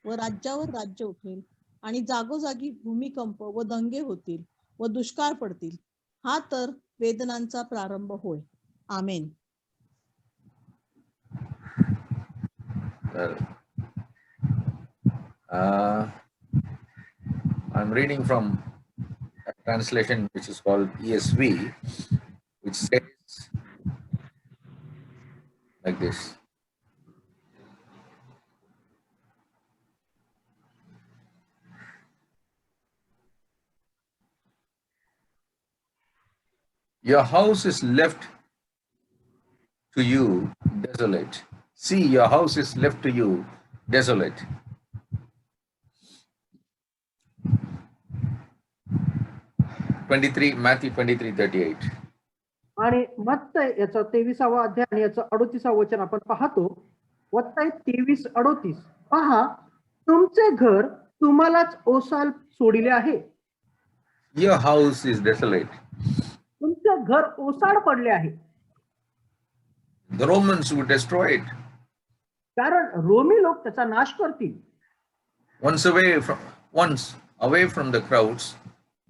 व राज्यावर राज्य उठेल आणि जागोजागी भूमिकंप व दंगे होतील व दुष्काळ पडतील. हा तर वेदनांचा प्रारंभ होय. आमेन. Well, I'm reading from a translation which is called ESV, which says like this. Your house is left to you desolate. See, your house is left to you desolate. Matthew 23:38. आणि मत्तय याचं 23वा अध्याय आणि याचं 38वा वचन आपण पाहतो. मत्तय 23:38. पहा, तुमचे घर तुम्हालाच ओसाल सोडिले आहे. Your house is desolate. तुमचे घर ओसाड पडले आहे. The Romans would destroy it. कारण रोमी लोक त्याचा नाश करतील. Once away from the crowds,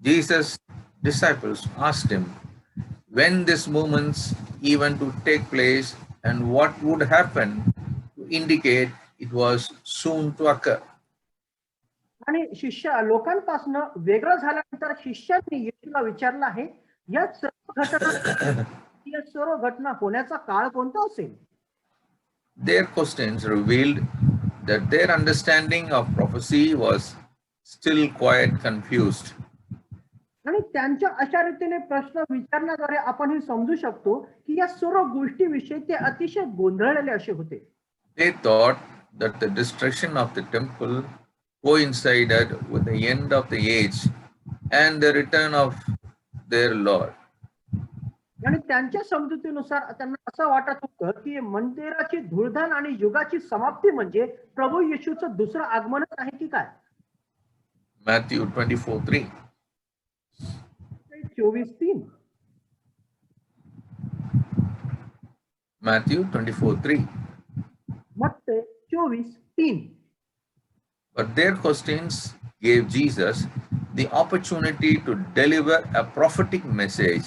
Jesus' disciples asked him when these movements even to take place and what would happen to indicate it was soon to occur. आणि शिष्य लोकांपासून वेगळं झाल्यानंतर शिष्यांनी येशूला विचारलं आहे, या सर्व घटना होण्याचा काळ कोणता असेल? Their questions revealed that their understanding of prophecy was still quite confused. आणि त्यांच्या अशा रीतीने प्रश्न विचारण्याद्वारे आपण हे समजू शकतो की या सर्व गोष्टीविषयी ते अतिशय गोंधळलेले असे होते. They thought that the destruction of the temple coincided with the end of the age and the return of their Lord. आणि त्यांच्या समजुतीनुसार त्यांना असं वाटत होतं की मंदिराची धूळधाण आणि युगाची समाप्ती म्हणजे प्रभू येशूचं दुसरं आगमनच आहे की काय? Matthew 24:3. 24:3. Matthew 24:3. मत्तय 24:3. But their questions gave Jesus the opportunity to deliver a prophetic message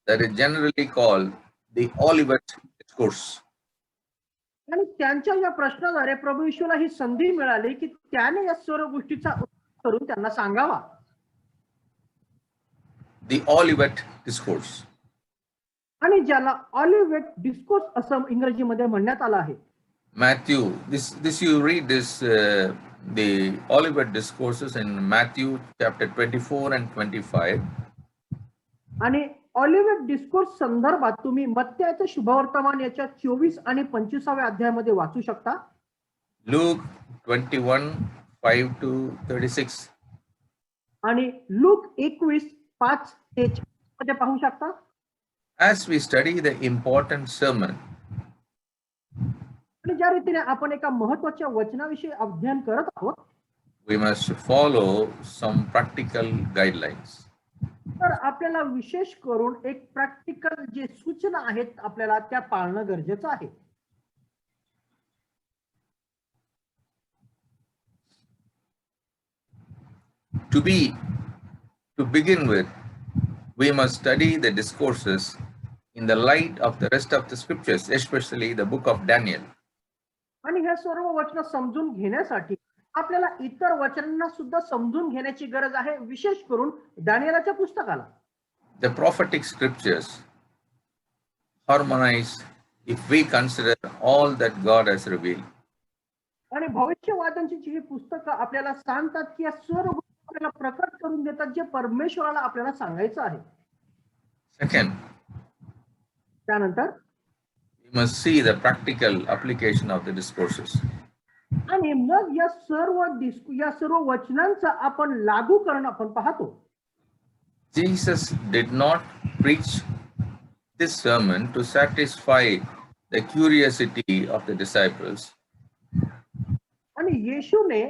that is generally called the Olivet Discourse. आणि त्यांच्या या प्रश्नाद्वारे प्रभू येशूला ही संधी मिळाली की त्याने या सर्व गोष्टीचा उल्लेख करून त्यांना सांगावा. The Olivet Discourse. आणि ज्याला ऑलिव्हेट डिस्कोर्स असं इंग्रजीमध्ये म्हणण्यात आलं आहे. Matthew, this you read this the Olivet Discourses in Matthew chapter 24 and 25. आणि ऑलिव्हेट डिस्कोर्स संदर्भात तुम्ही मत्तयाचं शुभवर्तमान याच्या 24 आणि 25व्या अध्यायामध्ये वाचू शकता. Luke 21:5-36. आणि लूक 21:5-6 मध्ये पाहू शकता. As we study the important sermon, आणि ज्या रीतीने आपण एका महत्त्वाच्या वचनाविषयी अध्ययन करत आहोत, we must follow some practical guidelines. तर आपल्याला विशेष करून एक प्रॅक्टिकल जे सूचना आहेत आपल्याला त्या पाळणं गरजेचं आहे. To begin with, we must study the discourses in the light of the rest of the scriptures, especially the book of Daniel. आणि हे सर्व वचन समजून घेण्यासाठी आपल्याला इतर वचनांना सुद्धा समजून घेण्याची गरज आहे, विशेष करून दानिएलच्या पुस्तकाला. The prophetic scriptures harmonize if we consider all that God has revealed. आणि भविष्यवादांची जी पुस्तकं आपल्याला सांगतात की या सर्व गोष्टी आपल्याला प्रकट करून देतात जे परमेश्वराला आपल्याला सांगायचं आहे. Second, त्यानंतर we must see the practical application of the discourses. आणि मग या सर्व वचनांचा आपण लागू करणं आपण पाहतो. Jesus did not preach this sermon to satisfy the curiosity of the disciples. आणि येशूने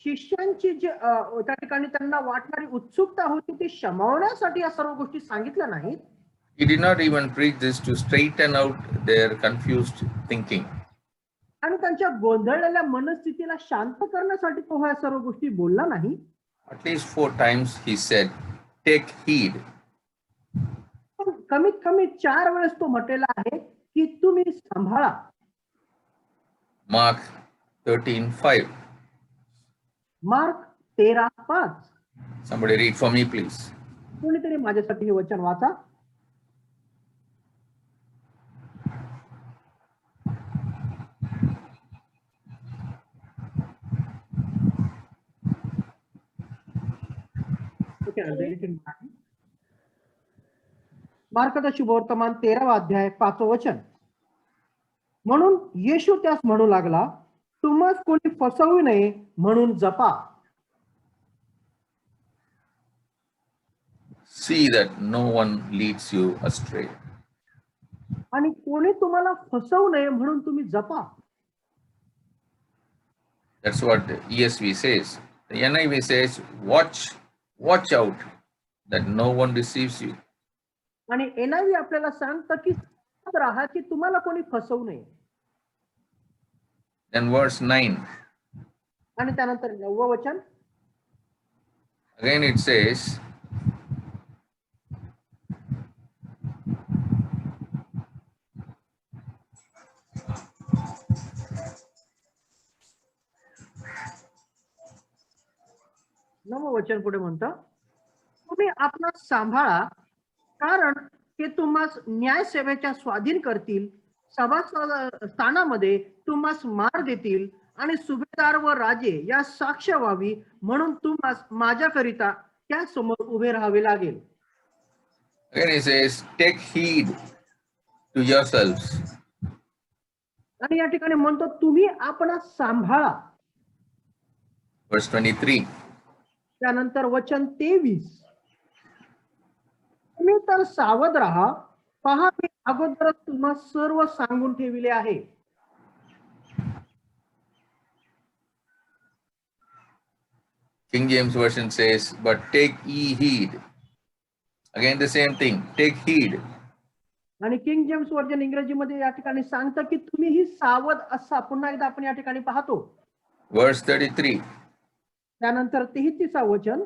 शिष्यांची जे त्या ठिकाणी त्यांना वाटणारी उत्सुकता होती ती शमवण्यासाठी या सर्व गोष्टी सांगितल्या नाहीत. He did not even preach this to straighten out their confused thinking. आणि त्यांच्या गोंधळलेल्या मनस्थितीला शांत करण्यासाठी तो ह्या सर्व गोष्टी बोलला नाही. At least 4 times he said, take heed. कमीत कमी 4 वेळेस तो म्हटलेला आहे की तुम्ही सांभाळा. Mark 13:5. Mark 13:5. Somebody read for me, please. कोणीतरी माझ्यासाठी हे वचन वाचा. मार्काचा शुभवर्तमान 13वा अध्याय 5वं वचन. म्हणून येशू त्यास म्हणू लागला, तुम्हास कोणी फसवू नये म्हणून जपा. see that no one leads you astray. आणि कोणी तुम्हाला फसवू नये म्हणून तुम्ही जपा. That's what the ESV says. The NIV says, watch out that no one deceives you. आणि NIV आपल्याला सांगतं की सावध राहा की तुम्हाला कोणी फसवू नये. Then verse 9. आणि त्यानंतर 9व वचन. Again it says, नववं वचन पुढे म्हणतं, तुम्ही आपणास सांभाळा, कारण ते तुम्हास न्यायसेवेच्या स्वाधीन करतील, सभास्थानामध्ये तुम्हास मार देतील आणि सुभेदार व राजे या साक्ष व्हावी म्हणून तुम्हास माझ्याकरिता त्या समोर उभे राहावे लागेल. again it says, take heed to yourselves. आणि या ठिकाणी म्हणतो तुम्ही आपणास सांभाळा. Verse 23. त्यानंतर वचन 23. तुम्ही तर सावध राहा, पहा मी अगोदरच तुम्हा सर्व सांगून ठेविले आहे. King James Version says, but take ye heed. Again the same thing, take heed. आणि किंग जेम्स वर्जन इंग्रजीमध्ये या ठिकाणी सांगतं की तुम्ही ही सावध असा. पुन्हा एकदा आपण या ठिकाणी पाहतो. Verse 33. त्यानंतर 33वा वचन,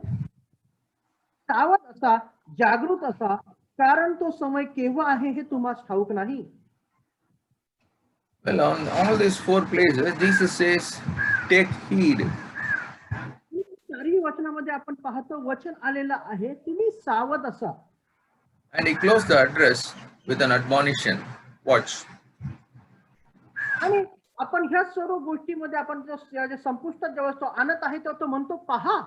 सावध असा, जागृत असा, कारण तो समय केव्हा आहे हे तुम्हाला ठाऊक नाही. Well, on all these 4 places, Jesus says, take heed. चारही वचनामध्ये आपण पाहतो वचन आलेलं आहे, तुम्ही सावध असा. And he closed the address with an admonition, watch. आणि आपण ह्या सर्व गोष्टीमध्ये आपण जे संपुष्टात जेव्हा तो आणत आहे तो म्हणतो पहा.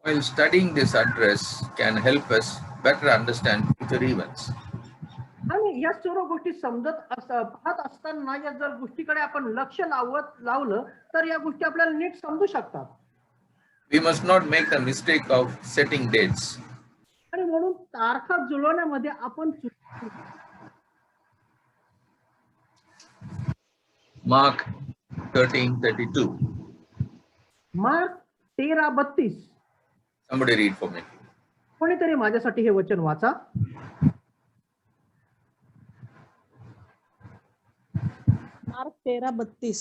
While studying this address can help us better understand future events. आणि ह्या सर्व गोष्टी समजत पाहत असताना या जर गोष्टीकडे आपण लक्ष लावलं तर या गोष्टी आपल्याला नीट समजू शकतात. We must not make the mistake of setting dates. आणि म्हणून तारखा जुळवण्यामध्ये आपण Mark 13:32. Mark 13:32. Somebody read for me. कोणीतरी माझ्यासाठी हे वचन वाचा. मार्क 13:32.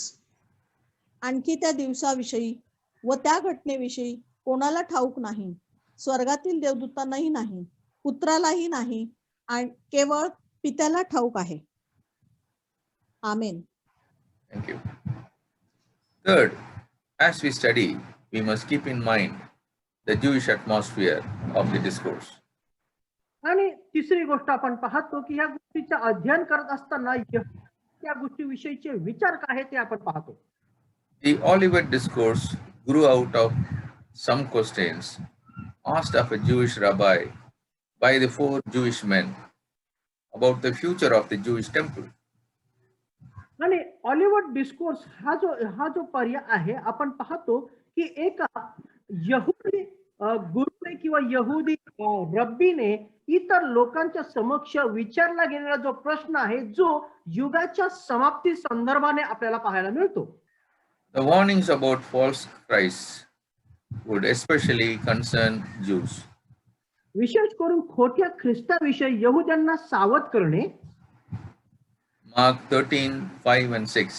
आणखी त्या दिवसाविषयी व त्या घटनेविषयी कोणाला ठाऊक नाही, स्वर्गातील देवदूतांनाही नाही, पुत्रालाही नाही, आणि केवळ पित्याला ठाऊक आहे. आमेन. Thank you. Third, as we study, we must keep in mind the Jewish atmosphere of the discourse. आणि तिसरी गोष्ट आपण पाहतो की ह्या गोष्टीचं अध्ययन करत असताना त्या गोष्टीविषयीचे विचार काय आहेत ते आपण पाहतो. The Olivet discourse grew out of some questions asked of a Jewish rabbi by the 4 Jewish men about the future of the Jewish temple. आणि ऑलिव्हर्ड डिस्कोर्स हा जो पर्याय आहे आपण पाहतो की एका यहुदी गुरुने किंवा यहुदी रब्बीने इतर लोकांच्या समक्ष विचारला गेलेला जो प्रश्न आहे जो युगाच्या समाप्ती संदर्भाने आपल्याला पाहायला मिळतो. The warnings about false Christs would especially concern Jews. विशेष करून खोट्या ख्रिस्ताविषयी यहुद्यांना सावध करणे. Mark 13:5 and 6.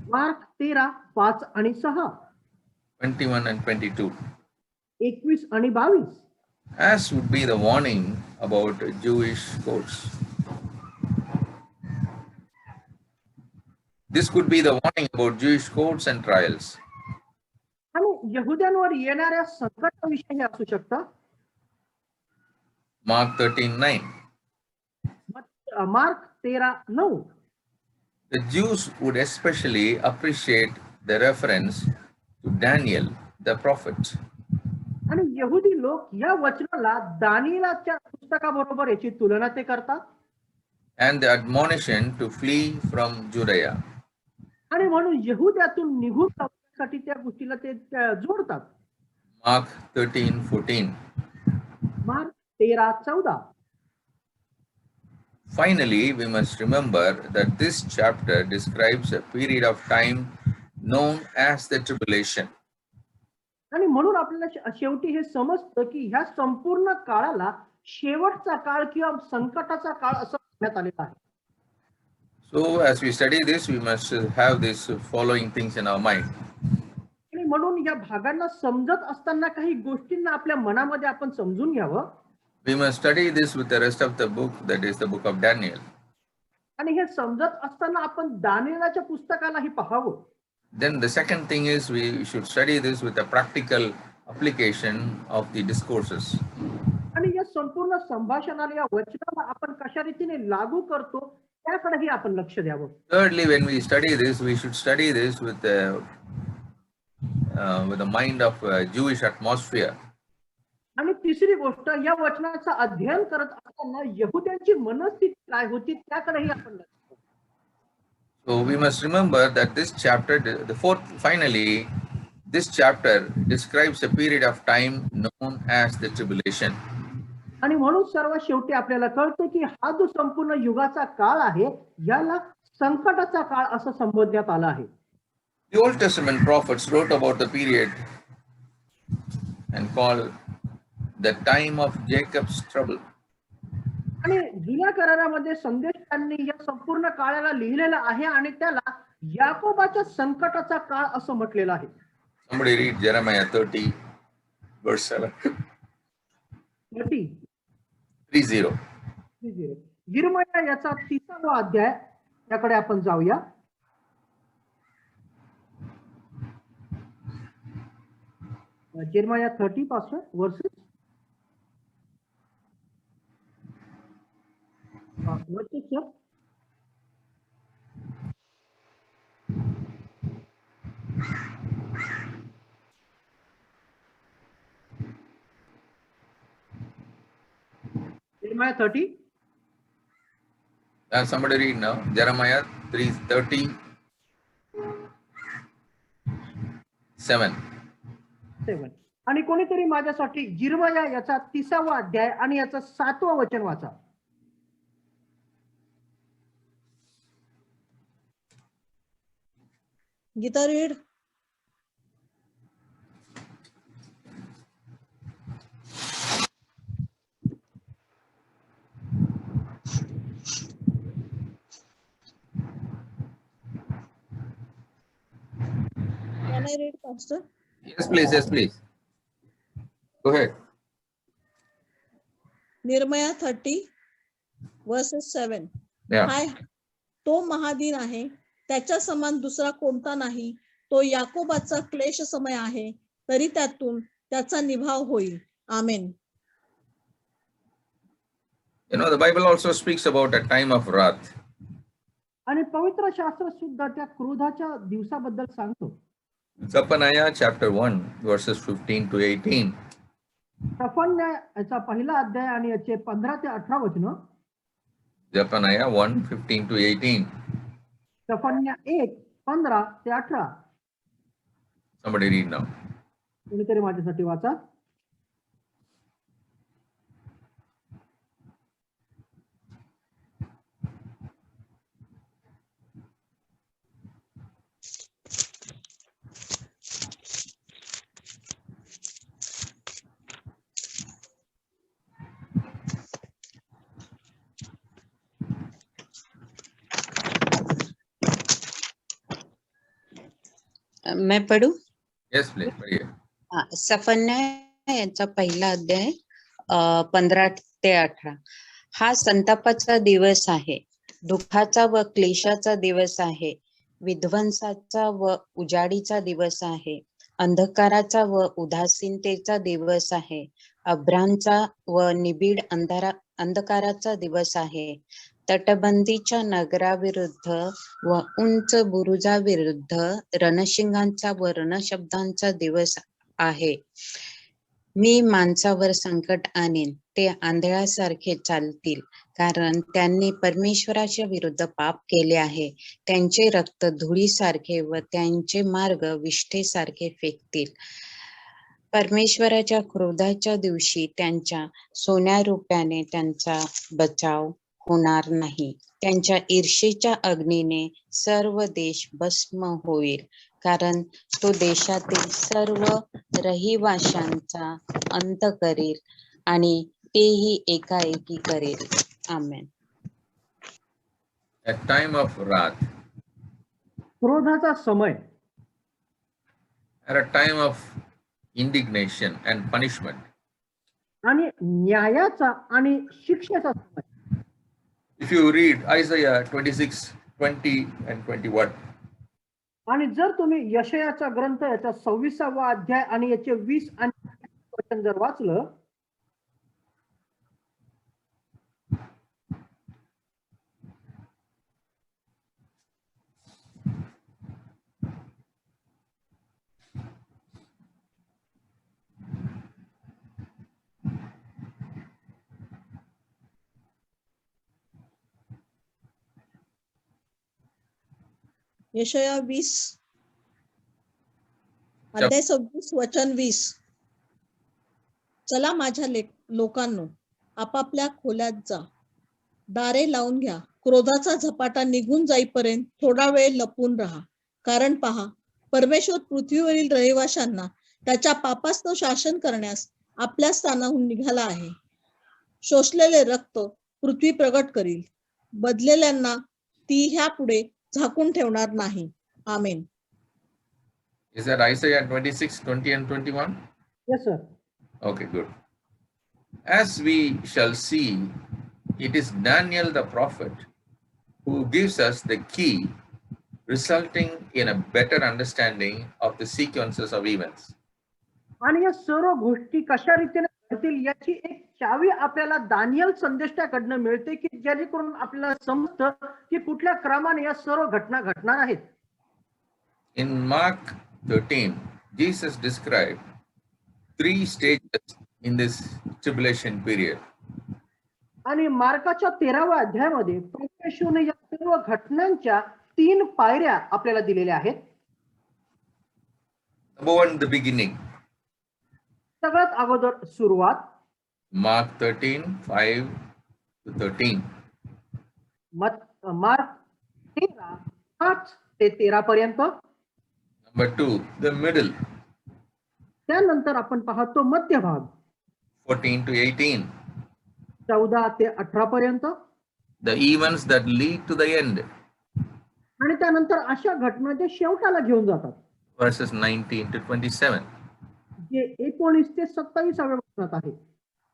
मार्क 13:5 आणि 6. 21 and 22. 21 आणि 22. As would be the warning about Jewish courts. This could be the warning about Jewish courts and trials. आणि यहुद्यांवर येणाऱ्या संकटाविषयी असू शकतं. Mark 13:9. Mark 13:9. The Jews would especially appreciate the reference to Daniel, the prophet. आणि यहुदी लोक या वचनाला दानिएलच्या पुस्तकाबरोबर याची तुलना ते करतात. And the admonition to flee from Judea. आणि म्हणून यहुद्यातून निघून जाण्यासाठी त्या गोष्टीला ते जोडतात. Mark 13:14. Mark 13-14. Finally, we must remember that this chapter describes a period of time known as the tribulation. आणि म्हणून आपल्याला शेवटी हे समजतं की ह्या संपूर्ण काळाला शेवटचा काळ किंवा संकटाचा काळ असं म्हणण्यात आलेला आहे. So as we study this, we must have this following things in our mind. आणि म्हणून या भागांना समजत असताना काही गोष्टींना आपल्या मनामध्ये आपण समजून घ्यावं. We must study this with the rest of the book, that is the book of Daniel. आणि हे समजत असताना आपण दानिएलच्या पुस्तकालाही पाहावं. Then the second thing is we should study this with a practical application of the discourses. आणि या संपूर्ण संभाषणाला या वचनाला आपण कशा रीतीने लागू करतो त्याकडेही आपण लक्ष द्यावं. Thirdly, when we study this, we should study this with the mind of Jewish atmosphere. आणि तिसरी गोष्ट या वचनाचं अध्ययन करत असताना यहुद्यांची मनस्थिती काय होती त्याकडेही आपण लक्ष द्यावं. So we must remember that this chapter, finally, this chapter describes a period of time known as the tribulation. आणि म्हणून सर्व शेवटी आपल्याला कळतं की हा जो संपूर्ण युगाचा काळ आहे याला संकटाचा काळ असं संबोधण्यात आलं आहे. The Old Testament prophets wrote about the period and called the time of Jacob's trouble. आणि जुन्या करारामध्ये संदेशकांनी या संपूर्ण काळाला लिहिलेलं आहे आणि त्याला याकोबाच्या संकटाचा काळ असं म्हटलेलं आहे. Somebody read Jeremiah 30 verse 7. 30. यिर्मया याचा 30वा अध्याय याकडे आपण जाऊया. यिर्मया 30 पासून versus sir. Jeremiah 30. Somebody read now. Jeremiah 3:30. 7. आणि कोणीतरी माझ्यासाठी यिर्मया याचा 30वा अध्याय आणि याचा 7वं वचन वाचा. Gita read. Can I read, Pastor? Yes, please. Yes, please. Go ahead. Nirbhaya 30 verses 7. Yeah. हाय, तो महादीन आहे, त्याच्या समान दुसरा कोणता नाही. तो याकोबाचा क्लेश समय आहे, तरी त्यातून त्याचा निभाव होईल. आमेन. You know, the Bible also speaks about a time of wrath. आणि पवित्र शास्त्र सुद्धा त्या क्रोधाच्या दिवसाबद्दल सांगतो. Zephaniah chapter 1 verses 15 to 18. सफन्या याचा पहिला अध्याय आणि याचे 15 ते 18 वचन. Zephaniah 1, 15 to 18. सफन्या 1, 15 ते 18. Somebody read now. कोणीतरी माझ्यासाठी वाचा. मैं पढ़ू? Yes, please. पढ़िए. सफन्या याचा पहिला अध्याय 15 ते 18. हा संतापाचा दिवस आहे, दुःखाचा व क्लेशाचा दिवस आहे, विध्वंसाचा व उजाडीचा दिवस आहे, अंधकाराचा व उदासीनतेचा दिवस आहे, अभ्रांचा व निबिड अंधकाराचा दिवस आहे, तटबंदीच्या नगराविरुद्ध व उंच बुरुजाविरुद्ध रणशिंगांचा व रणशब्दांचा दिवस आहे. मी माणसावर संकट आणीन, ते आंधळ्यासारखे चालतील, कारण त्यांनी परमेश्वराच्या विरुद्ध पाप केले आहे. त्यांचे रक्त धुळीसारखे व त्यांचे मार्ग विष्ठेसारखे फेकतील. परमेश्वराच्या क्रोधाच्या दिवशी त्यांच्या सोन्या रुपयाने त्यांचा बचाव होणार नाही. त्यांच्या ईर्षेच्या अग्नीने सर्व देश भस्म होईल, कारण तो देशातील सर्व रहिवाशांचा अंत करेल आणि तेही एकाएकी करेल. आमेन. A time of wrath, क्रोधाचा समय or a time of indignation and punishment. आणि न्यायाचा आणि शिक्षेचा समय. If you read Isaiah 26, 20 and 21, आणि जर तुम्ही यशयाचा ग्रंथ याचा 26वा अध्याय आणि याचे 20 आणि 21 वचन जर वाचलं, यशया 20 अध्याय 26 वचन 20. चला माझ्या लोकांनो, आपापल्या खोल्यात जा, दारे लावून घ्या, क्रोधाचा झपाटा निघून जाईपर्यंत थोडा वेळ लपून राहा. कारण पहा, परमेश्वर पृथ्वीवरील रहिवाशांना त्याच्या पापास्तव शासन करण्यास आपल्या स्थानाहून निघाला आहे. शोषलेले रक्त पृथ्वी प्रगट करील, बदलेल्यांना ती ह्यापुढे झाकून ठेवणार नाही. आमेन. is that Isaiah 26, 20 and 21? yes sir. Okay, good. As we shall see, it is Daniel the prophet who gives us the key, resulting in a better understanding of the sequences of events. आणि या सर्व गोष्टी कशा रीतीने घडतील याची एक चावी आपल्याला दानियल संदेष्टाकडनं मिळते, की जेणेकरून आपल्याला समजतं की कुठल्या क्रमाने या सर्व घटना घडणार आहेत. In Mark 13, Jesus described 3 stages in this tribulation period. आणि मार्काच्या 13व्या अध्यायामध्ये प्रभू येशूने या सर्व घटनांच्या 3 पायऱ्या आपल्याला दिलेल्या आहेत. Number 1, the beginning. सगळ्यात अगोदर सुरुवात. Mark 13, 5 to 13. मार्क 13, 5 ते 13 पर्यंत. Number 2, the middle. त्यानंतर आपण पाहतो मध्यभाग 14 to 18. 14 ते 18 पर्यंत. The events that lead to the end. आणि त्यानंतर अशा घटना जे शेवटाला घेऊन जातात, Verses 19 to 27. जे 19 ते 27व्या वचनात आहे.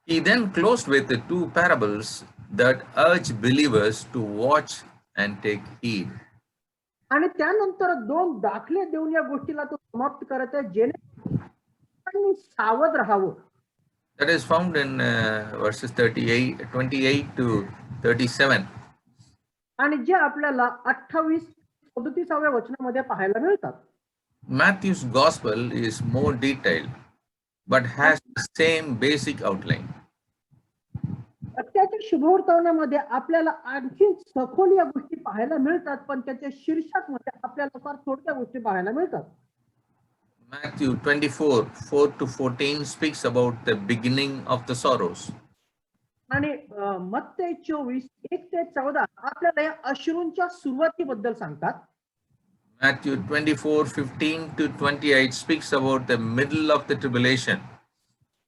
He then closed with the 2 parables that urge believers to watch and take heed. आणि त्यानंतर 2 दाखले देऊन या गोष्टीला तो समाप्त करत आहे, जेणेकरून सावध राहावं. That is found in verses 28 to 37. आणि जे आपल्याला 28-37व्या वचनामध्ये पाहायला मिळतात. Matthew's gospel is more detailed, but has the same basic outline. त्याच्या शुभवर्तवण्यामध्ये आपल्याला आणखी सखोल या गोष्टी पाहायला मिळतात, पण त्याच्या शीर्षक मध्ये आपल्याला फार थोड्या गोष्टी पाहायला मिळतात. Matthew 24, 4 to 14 speaks about the beginning of the sorrows. आणि मत्ते 24, 1 ते 14 आपल्याला या अश्रूंच्या सुरुवातीबद्दल सांगतात. Matthew 24, 15 to 28 speaks about the middle of the tribulation.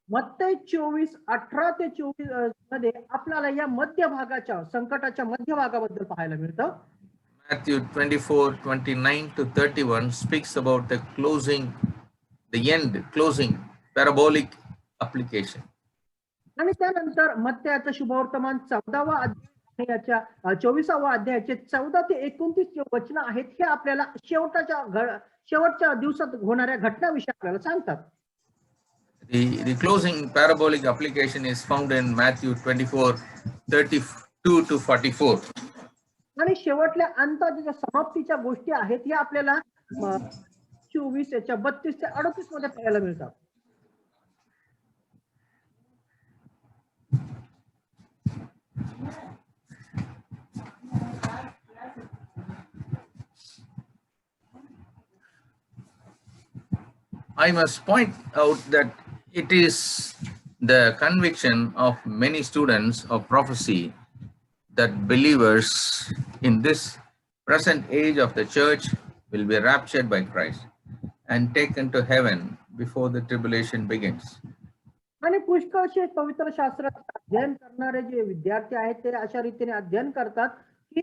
मत्ते 24, 18 ते 24 मध्ये आपल्याला या मध्य भागाच्या संकटाच्या मध्य भागाबद्दल पाहायला मिळतं. Matthew 24, 29 to 31 speaks about the closing parabolic application. आणि त्यानंतर मत्तेयाचं शुभवर्तमान 14वा अध्याय आणि याच्या 24वा अध्यायाचे 14 ते 29 जे वचन आहेत, हे आपल्याला शेवटच्या दिवसात होणाऱ्या घटनाविषयी आपल्याला सांगतात. The closing parabolic application is found in Matthew 24, 32 to 44. आणि शेवटल्या अंताच्या समाप्तीच्या गोष्टी आहेत, हे आपल्याला 24 याच्या 32 ते 38 मध्ये पाहायला मिळतात. I must point out that it is the conviction of many students of prophecy that believers in this present age of the church will be raptured by Christ and taken to heaven before the tribulation begins. आणि पुष्कळशे पवित्र शास्त्राचं अध्ययन करणारे जे विद्यार्थी आहेत ते अशा रीतीने अध्ययन करतात की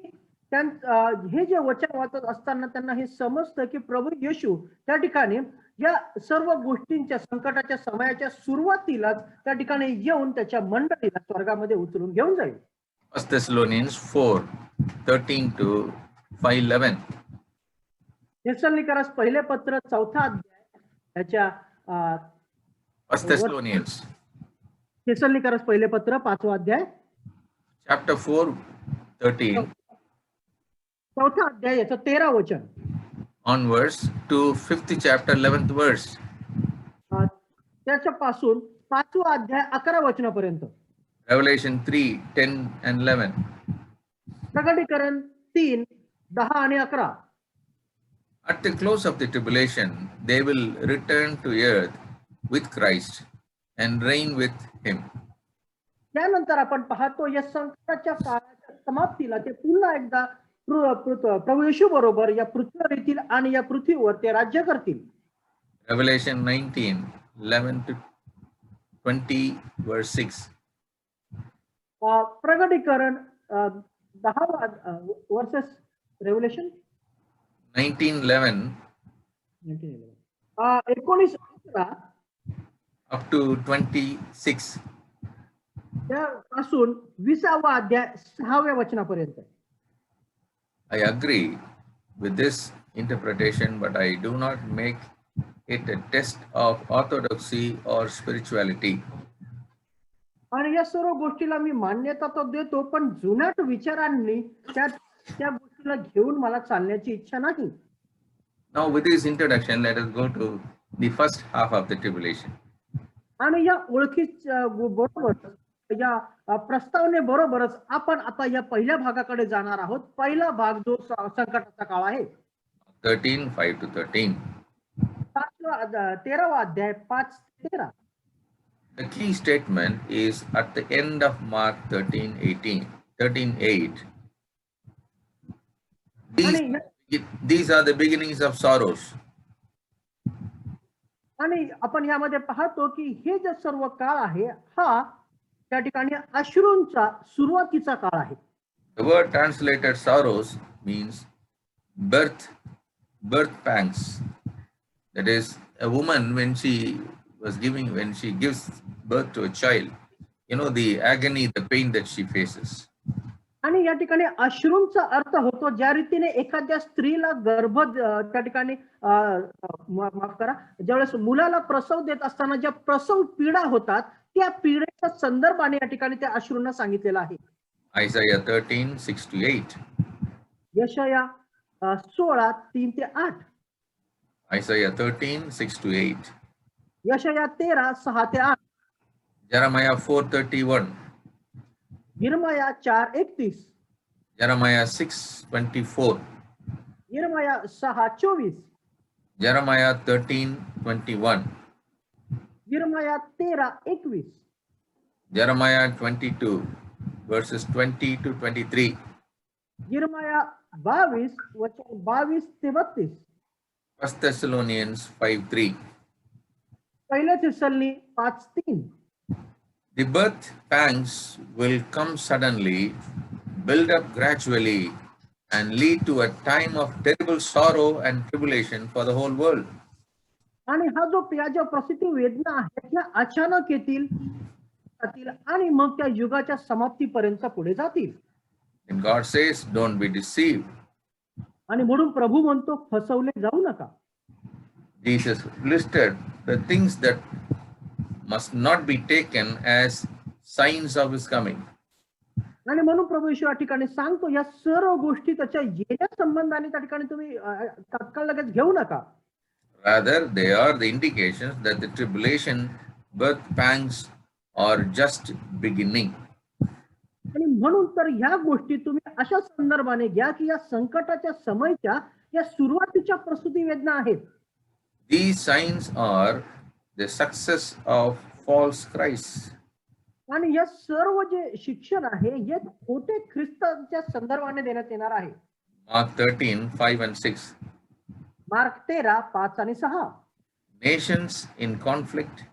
हे जे वचन वाचत असताना त्यांना हे समजतं की प्रभू येशू त्या ठिकाणी या सर्व गोष्टींच्या संकटाच्या समयाच्या सुरुवातीलाच त्या ठिकाणी येऊन त्याच्या मंडळीला स्वर्गामध्ये उचलून घेऊन जाईल. 1 Thessalonians 4:13 to 5:11. थेसलोनिकरास पहिले पत्र 4था अध्याय त्याच्या 1 Thessalonians थेसलोनिकरास पहिले पत्र 5वा अध्याय chapter 4:13 4था अध्याय याचं 13 वचन onwards to 5th chapter 11th verse. त्याच्यापासून 5वा अध्याय 11 वचनापर्यंत. Revelation 3:10 and 11. प्रकटीकरण 3:10 आणि 11. At the close of the tribulation, they will return to earth with Christ and reign with him. त्यानंतर आपण पाहतो या संकटाच्या काळाच्या समाप्तीला ते पुन्हा एकदा प्रभू येशू बरोबर या पृथ्वीवर येतील आणि या पृथ्वीवर ते राज्य करतील. Revelation 19:11 to 20 verse 6. प्रकटीकरण 10 वर्सेस रेव्होल्यूशन 19:11 19:11 up to 26. त्यापासून 20वा अध्याय 6व्या वचनापर्यंत. I agree with this interpretation, but I do not make it a test of orthodoxy or spirituality. आणि या सर्व गोष्टीला मी मान्यता तर देतो, पण जुनाट विचारांनी त्या गोष्टीला घेऊन मला चालण्याची इच्छा नाही. Now with this introduction, let us go to the first half of the tribulation. आणि या ओळखी बरोबर या प्रस्तावने बरोबरच आपण आता या पहिल्या भागाकडे जाणार आहोत. पहिला भाग जो संकटाचा काळ आहे 13:5 to 13. 13वा अध्याय 5 ते 13. The key statement is at the end of Mark 13:8. These are the beginnings of sorrows. आणि आपण यामध्ये पाहतो की हे जे सर्व काळ आहे हा त्या ठिकाणी अश्रूंचा सुरुवातीचा काळ आहे. The word translated sorrows means birth pangs. That is, a woman when she gives birth to a child, the agony, the pain that she faces. आणि या ठिकाणी अश्रूंचा अर्थ होतो ज्या रीतीने एखाद्या स्त्रीला गर्भ त्या ठिकाणी माफ करा ज्यावेळेस मुलाला प्रसव देत असताना ज्या प्रसव पीडा होतात त्या पीडेच्या संदर्भाने या ठिकाणी त्या अश्रूंना सांगितलेलं आहे. Isaiah 13:6 to 8. यशाया 16:3 ते 8. Isaiah 13:6 to 8. यशाया 13:6 ते 8. Jeremiah 4:31. यिर्मया 4:31. Jeremiah 6:24. यिर्मया 6:24. Jeremiah 13:21. यिर्मया 13:21. Jeremiah 22 verses 20 to 23. यिर्मया 22 वचन 22 ते 32. 1 Thessalonians 5:3. पहिल्या थिस्सलनी 5:3. The birth pangs will come suddenly, build up gradually, and lead to a time of terrible sorrow and tribulation for the whole world. आणि हा जो ज्या प्रसिद्धी वेदना आहे त्या अचानक येतील आणि मग त्या युगाच्या समाप्तीपर्यंत पुढे जातील. And God says, don't be deceived. आणि म्हणून प्रभू म्हणतो फसवले जाऊ नका. Jesus listed the things that must not be taken as signs of his coming. आणि म्हणून प्रभू येशू या ठिकाणी सांगतो या सर्व गोष्टी त्याच्या येण्या संबंधाने त्या ठिकाणी तुम्ही तात्काळ लगेच घेऊ नका. Rather, they are the indications that the tribulation birth pangs are just beginning. आणि म्हणून तर ह्या गोष्टी तुम्ही अशा संदर्भाने घ्या की या संकटाच्या समयच्या या सुरुवातीच्या प्रसूती वेदना आहेत. These signs are the success of false Christ. आणि या सर्व जे शिक्षण आहे हे खोटे ख्रिस्तांच्या संदर्भाने देण्यात येणार आहे. Mark 13, 5 and 6. मार्क 13, 5 आणि 6. Nations in conflict.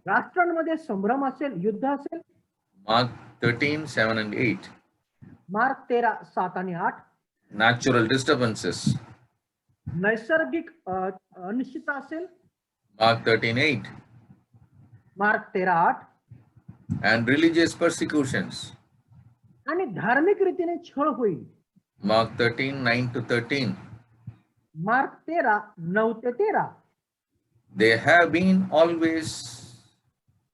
राष्ट्रांमध्ये संभ्रम असेल, युद्ध असेल. Mark 13, 7 and 8. मार्क 13, 7 आणि 8. Natural disturbances. नैसर्गिक अनिश्चितता असेल. Mark 13, 8. Mark 13, 8. And religious persecutions. आणि धार्मिक रीतीने छळ होईल. Mark 13, 9 to 13. मार्क 13, 9 ते 13. They have been always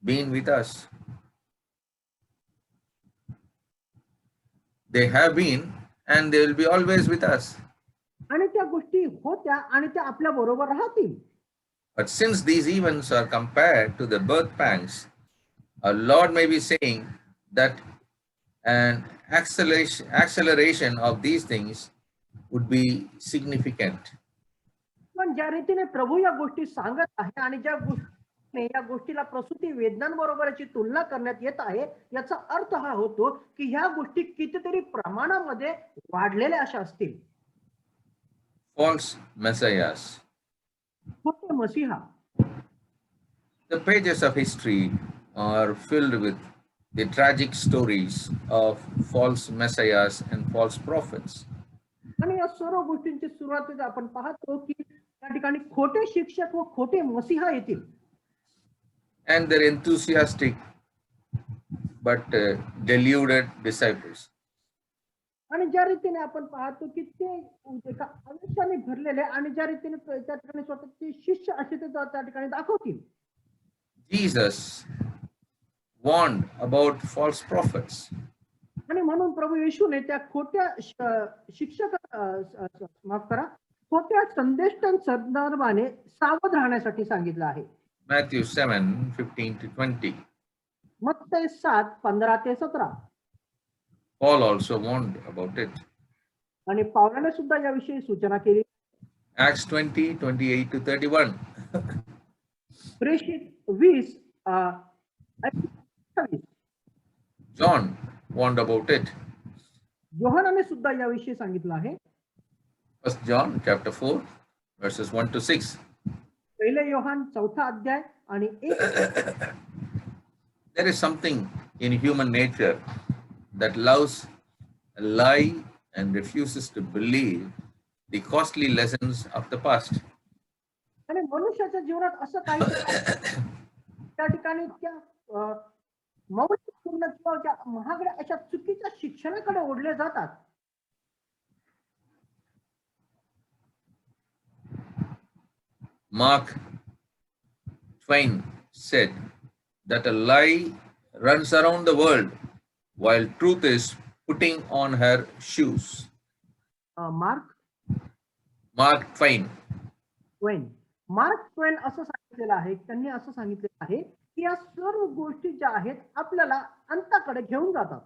been with us. They have been and they will be always with us. आणि त्या गोष्टी होत्या आणि त्या आपल्या बरोबर राहतील. But since these events are compared to the birth pangs, our Lord may be saying that an acceleration of these things would be significant. पण ज्या रीतीने प्रभू या गोष्टी सांगत आहे आणि ज्या गोष्टीने या गोष्टीला प्रसूती वेदनांबरोबरची तुलना करण्यात येत आहे, याचा अर्थ हा होतो की ह्या गोष्टी कितीतरी प्रमाणामध्ये वाढलेल्या अशा असतील. False messiahs. खोटे मसीहा. The pages of history are filled with the tragic stories of false messiahs and false prophets. आणि या सर्व गोष्टींची सुरुवात आपण पाहतो की त्या ठिकाणी खोटे शिक्षक व खोटे मसीहा येतील. And their enthusiastic but deluded disciples. आणि ज्या रीतीने आपण पाहतो की ते एका आवेशाने भरलेले आणि ज्या रीतीने त्या ठिकाणी स्वतःचे शिष्य असे ते त्या ठिकाणी दाखवतील. Jesus warned about false prophets. आणि म्हणून प्रभू येशूने त्या खोट्या शिक्षक माफ करा खोट्या संदेष्टांसंदर्भाने सावध राहण्यासाठी सांगितलं आहे. Matthew 7, 15 to 20. मत्तई 7, 15 ते 17. Paul also warned about it. आणि पावलाने सुद्धा याविषयी सूचना केली. Acts 20, 28 to 31. प्रेषित 20, 28. John warned about it. योहानाने सुद्धा याविषयी सांगितलं आहे. 1 John chapter 4, verses 1 to 6. पहिले योहान 4 अध्याय आणि 1. There is something in human nature that loves a lie and refuses to believe the costly lessons of the past. आणि मनुष्याच्या जीवनात असं काही त्या ठिकाणी त्या मौल्यपूर्ण किंवा त्या महागड्या अशा चुकीच्या शिक्षणाकडे ओढले जातात. Mark Twain said that a lie runs around the world while truth is putting on her shoes. Mark Twain. Mark ट्वेन असं सांगितलेलं आहे, त्यांनी असं सांगितलेलं आहे की या सर्व गोष्टी ज्या आहेत आपल्याला अंताकडे घेऊन जातात.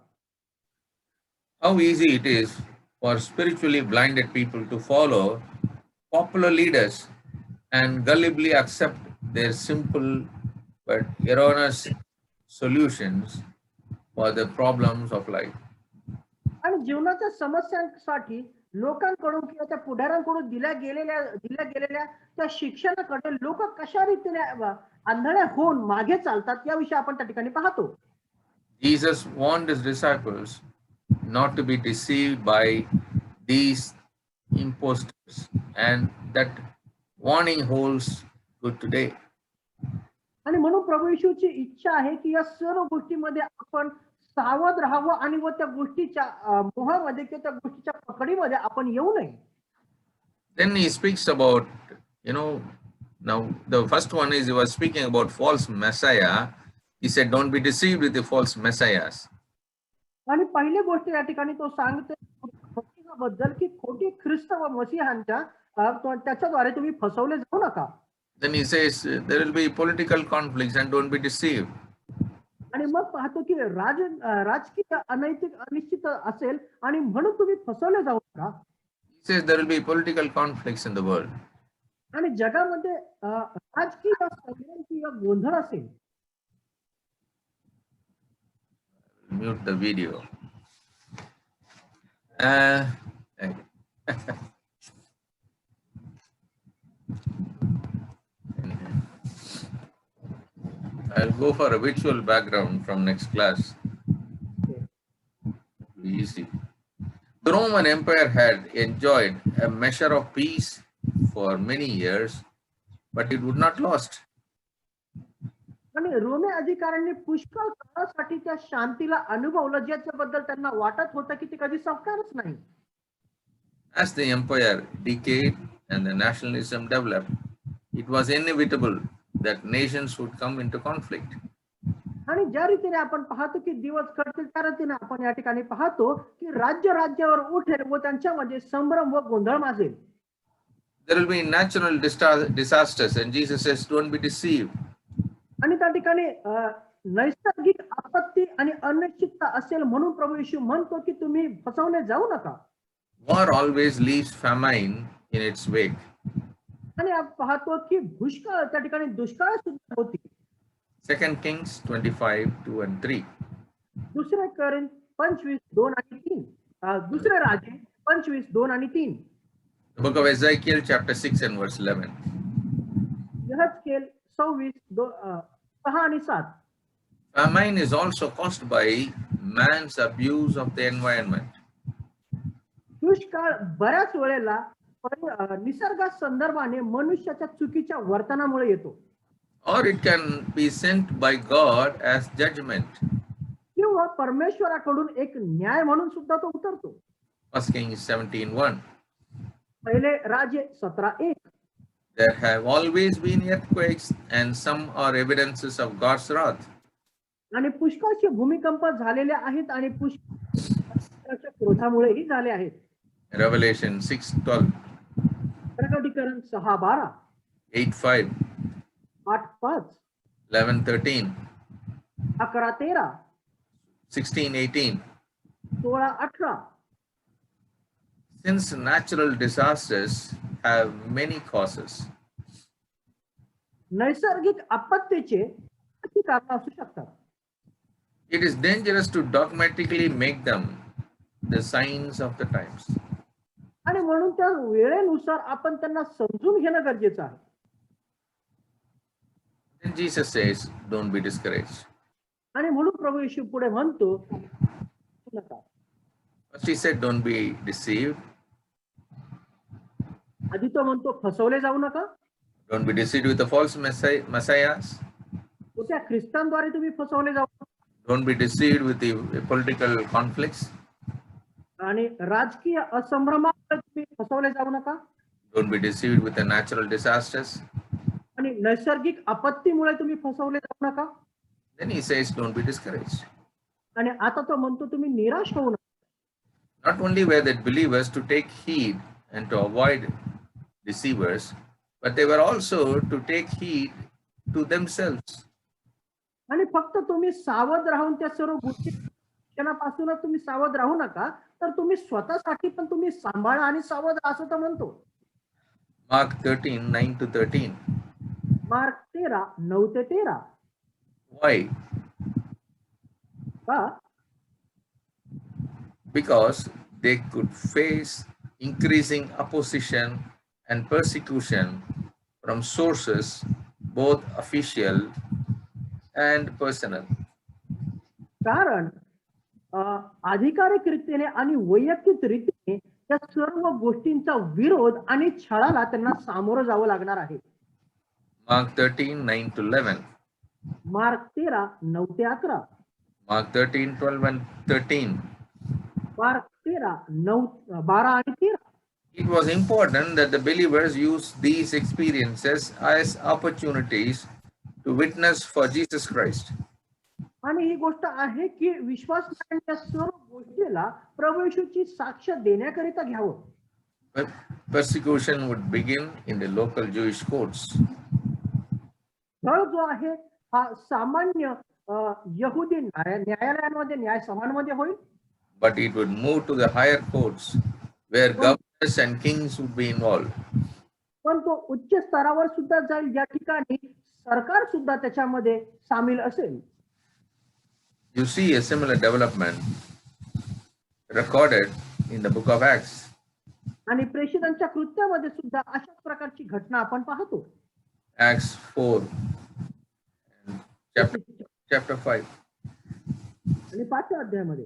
How easy it is for spiritually blinded people to follow popular leaders and gullibly accept their simple but erroneous solutions for the problems of life. आणि जीवनाच्या समस्यांसाठी लोकांकडून किंवा त्या पुढाऱ्यांकडून दिल्या गेलेल्या त्या शिक्षणाकडे लोक कशा रीतीने आंधळे होऊन मागे चालतात याविषयी आपण त्या ठिकाणी पाहतो. Jesus warned his disciples not to be deceived by these impostors, and that warning holds good today. आणि म्हणून प्रभू येशूची इच्छा आहे की या सर्व गोष्टींमध्ये आपण सावध राहावं आणि व त्या गोष्टीच्या मोहामध्ये किंवा त्या गोष्टीच्या पकडीमध्ये आपण येऊ नये. Then he speaks about, now the first one is he was speaking about false messiah. He said, don't be deceived with the false messiahs. आणि पहिली गोष्ट या ठिकाणी तो सांगतो बद्दल की खोटी ख्रिस्त व मसीहांच्या त्याच्याद्वारे तुम्ही फसवले जाऊ नका. Then he says there will be political conflicts and don't be deceived. आणि मग पाहतो की राजकीय अनैतिक अनिश्चित असेल आणि म्हणून तुम्ही फसवले जाऊ नका. He says there will be political conflicts in the world. आणि जगामध्ये राजकीय संग्राम किंवा गोंधळ असेल. Mute the video. I'll go for a visual background from next class. Easy. The Roman Empire had enjoyed a measure of peace for many years, but it would not last. आणि Romney अधिकाऱ्यांनी पुष्कळ काळासाठी त्या शांतीला अनुभवलं, ज्याच्याबद्दल त्यांना वाटत होतं की ते कधी संपणारच नाही. As the empire decayed and the nationalism developed, it was inevitable that nations would come into conflict. आणि ज्या रीतीने आपण पाहतो की दिवस घडतील, त्या रीतीने आपण या ठिकाणी पाहतो की राज्य राज्यावर उठेल व त्यांच्यामध्ये संभ्रम व गोंधळ माजेल. There will be natural disasters, and Jesus says, don't be deceived. आणि त्या ठिकाणी नैसर्गिक आपत्ती आणि अनिश्चितता असेल म्हणून प्रभू येशू म्हणतो की तुम्ही फसवले जाऊ नका. War always leaves famine in its wake. आणि आपण पाहतो की भूष्काळ त्या ठिकाणी दुष्काळ सुद्धा होती. 2 Kings 25:2 and 3. दुसरे करीन 25:2 आणि 3. दुसरे राजे 25:2 आणि 3. The book of Ezekiel chapter 6 and verse 11. यहेजकेल 26:6 आणि 7. Famine is also caused by man's abuse of the environment. दुष्काळ बऱ्याच वेळेला निसर्गा संदर्भाने मनुष्याच्या चुकीच्या वर्तनामुळे येतो. Or it can be sent by God as judgment. किंवा परमेश्वराकडून एक न्याय म्हणून सुद्धा तो उतरतो. 1 Kings 17:1. पहिले राजे 17:1. There have always been earthquakes, and some are evidences of God's wrath. आणि पुष्कळचे भूमिकंप झालेले आहेत आणि पुष्कळच्या क्रोधामुळेही झाले आहेत. Revelation 6:12. प्रकटीकरण 6:12. 8:5. 8:5. 11:13. 11:13. 16:18. 16:18. Since natural disasters have many causes, नैसर्गिक आपत्तीचे अशी कारण असू शकतात. it is dangerous to dogmatically make them the signs of the times. आणि म्हणून त्या वेळेनुसार आपण त्यांना समजून घेणं गरजेचं आहे. Then Jesus says, don't be discouraged. आणि म्हणून प्रभू येशू पुढे म्हणतो नका. First he said, don't be deceived. आधी तो म्हणतो फसवले जाऊ नका. Don't be deceived with the false messiahs. तो त्या ख्रिस्तांद्वारे तुम्ही फसवले जाऊ नका. Don't be deceived with the political conflicts. आणि राजकीय असंभ्रमामुळे तुम्ही फसवले जाऊ नका. Don't be deceived with the natural disasters. आणि नैसर्गिक आपत्तीमुळे तुम्ही फसवले जाऊ नका. Then he says, don't be discouraged. आणि आता तो म्हणतो तुम्ही निराश होऊ नका. Not only were the believers to take heed and to avoid deceivers, but they were also to take heed to themselves. आणि फक्त तुम्ही सावध राहून त्या सर्व गोष्टी क्षणापासूनच तुम्ही सावध राहू नका, तर तुम्ही स्वतःसाठी पण तुम्ही सांभाळा आणि सावध असं तर म्हणतो. Mark 13:9-13. मार्क 13:9-13. Why? का? Because they could face increasing opposition and persecution from sources both official and personal. कारण अधिकारिक रीतीने आणि वैयक्तिक रीतीने त्या सर्व गोष्टींचा विरोध आणि छळाला त्यांना सामोरं जावं लागणार आहे. Mark 13:9-11. मार्क 13:9-11. Mark 13:12-13. मार्क 13:9-12 आणि 13. It was important that the believers use these experiences as opportunities to witness for Jesus Christ. आणि ही गोष्ट आहे की विश्वासणाऱ्यांच्या सर्व गोष्टीला प्रभू येशूची साक्ष देण्याकरिता घ्यावं. Persecution would begin in the local Jewish courts. छळ जो आहे हा सामान्य यहुदी न्यायालयांमध्ये न्यायसभांमध्ये होईल. But it would move to the higher courts where governors and kings would be involved. पण तो उच्च स्तरावर सुद्धा जाईल, ज्या ठिकाणी सरकार सुद्धा त्याच्यामध्ये सामील असेल. You see a similar development recorded in the book of Acts. आणि प्रेषितांच्या कृत्यामध्ये सुद्धा अशाच प्रकारची घटना आपण पाहतो. Acts 4 and chapter 5. आणि 5व्या अध्यायामध्ये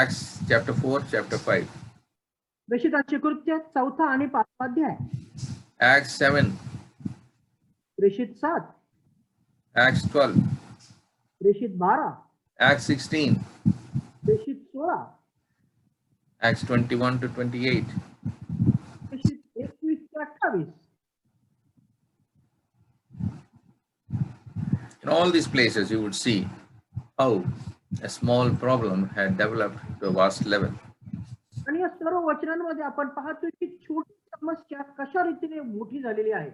Acts chapter 4, chapter 5. प्रेषितांचे कृत्य 4 आणि 5वा अध्याय. Acts 7, प्रेषित 7, Acts 12, प्रेषित 12, Acts 16, प्रेषित 16, Acts 21 to 28. प्रेषित 21 ते 28. In all these places, you would see how a small problem had developed to a vast level. आणि या सर्व वचनांमध्ये आपण पाहतो की छोटी समस्या कशा रीतीने मोठी झालेली आहे.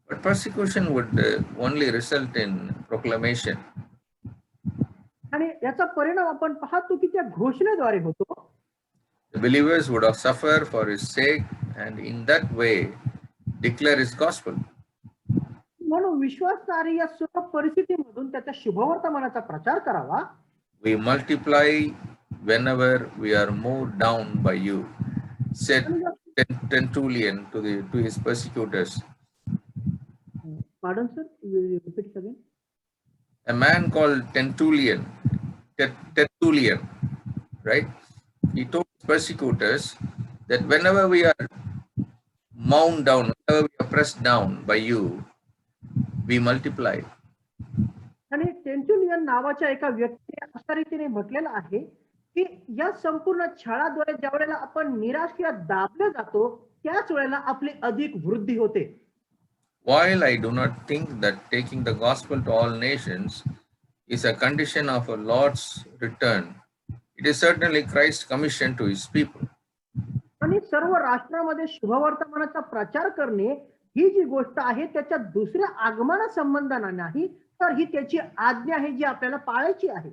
But persecution would only result in proclamation. आणि याचा परिणाम आपण पाहतो की त्या घोषणेद्वारे होतो. The believers would have suffered for his sake and in that way declare his gospel. म्हणून विश्वासणारी या सर्व परिस्थितीमधून त्याच्या शुभवर्तमानाचा प्रचार करावा. We multiply whenever we are moved down by you, said Tertullian to his persecutors. Pardon, sir? Repeat it again. A man called Tertullian, right? He told his persecutors that whenever we are mown down, whenever we are pressed down by you, we multiply. आणि टेंटुलियन नावाच्या एका व्यक्तीने अशा रीतीने म्हटलेलं आहे की या संपूर्ण छळाद्वारे ज्या वेळेला आपण निराश किंवा दाबले जातो त्याच वेळेला आपली अधिक वृद्धी होते. While I do not think that taking the gospel to all nations is a condition of a Lord's return, it is certainly Christ's commission to his people. आणि सर्व राष्ट्रामध्ये शुभवर्तमानाचा प्रचार करणे ही जी गोष्ट आहे त्याच्या दुसऱ्या आगमना संबंधाने नाही, तर ही त्याची आज्ञा आहे जी आपल्याला पाळायची आहे.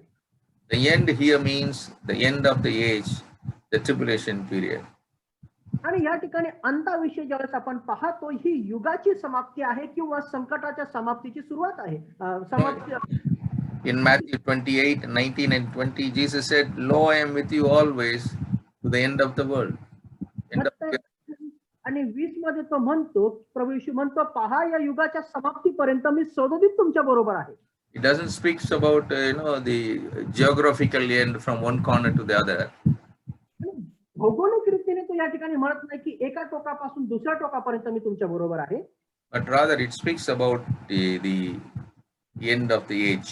The end here means the end of the age, the tribulation period. आणि या ठिकाणी अंताविषयी ज्यावेळेस आपण पाहतो ही युगाची समाप्ती आहे किंवा संकटाच्या समाप्तीची सुरुवात आहे. In Matthew 28, 19 and 20, Jesus said, "Lo, I am with you always to the end of the world." आणि 20 मध्ये तो म्हणतो, प्रभू येशू म्हणतो, पहा या युगाच्या समाप्तीपर्यंत मी सदोदित तुमच्या बरोबर आहे. It doesn't speak about the geographical end from one corner to the other. भौगोलिक रीतीने तो या ठिकाणी म्हणत नाही की एका टोकापासून दुसऱ्या टोकापर्यंत मी तुमच्या बरोबर आहे. But rather it speaks about the end of the age.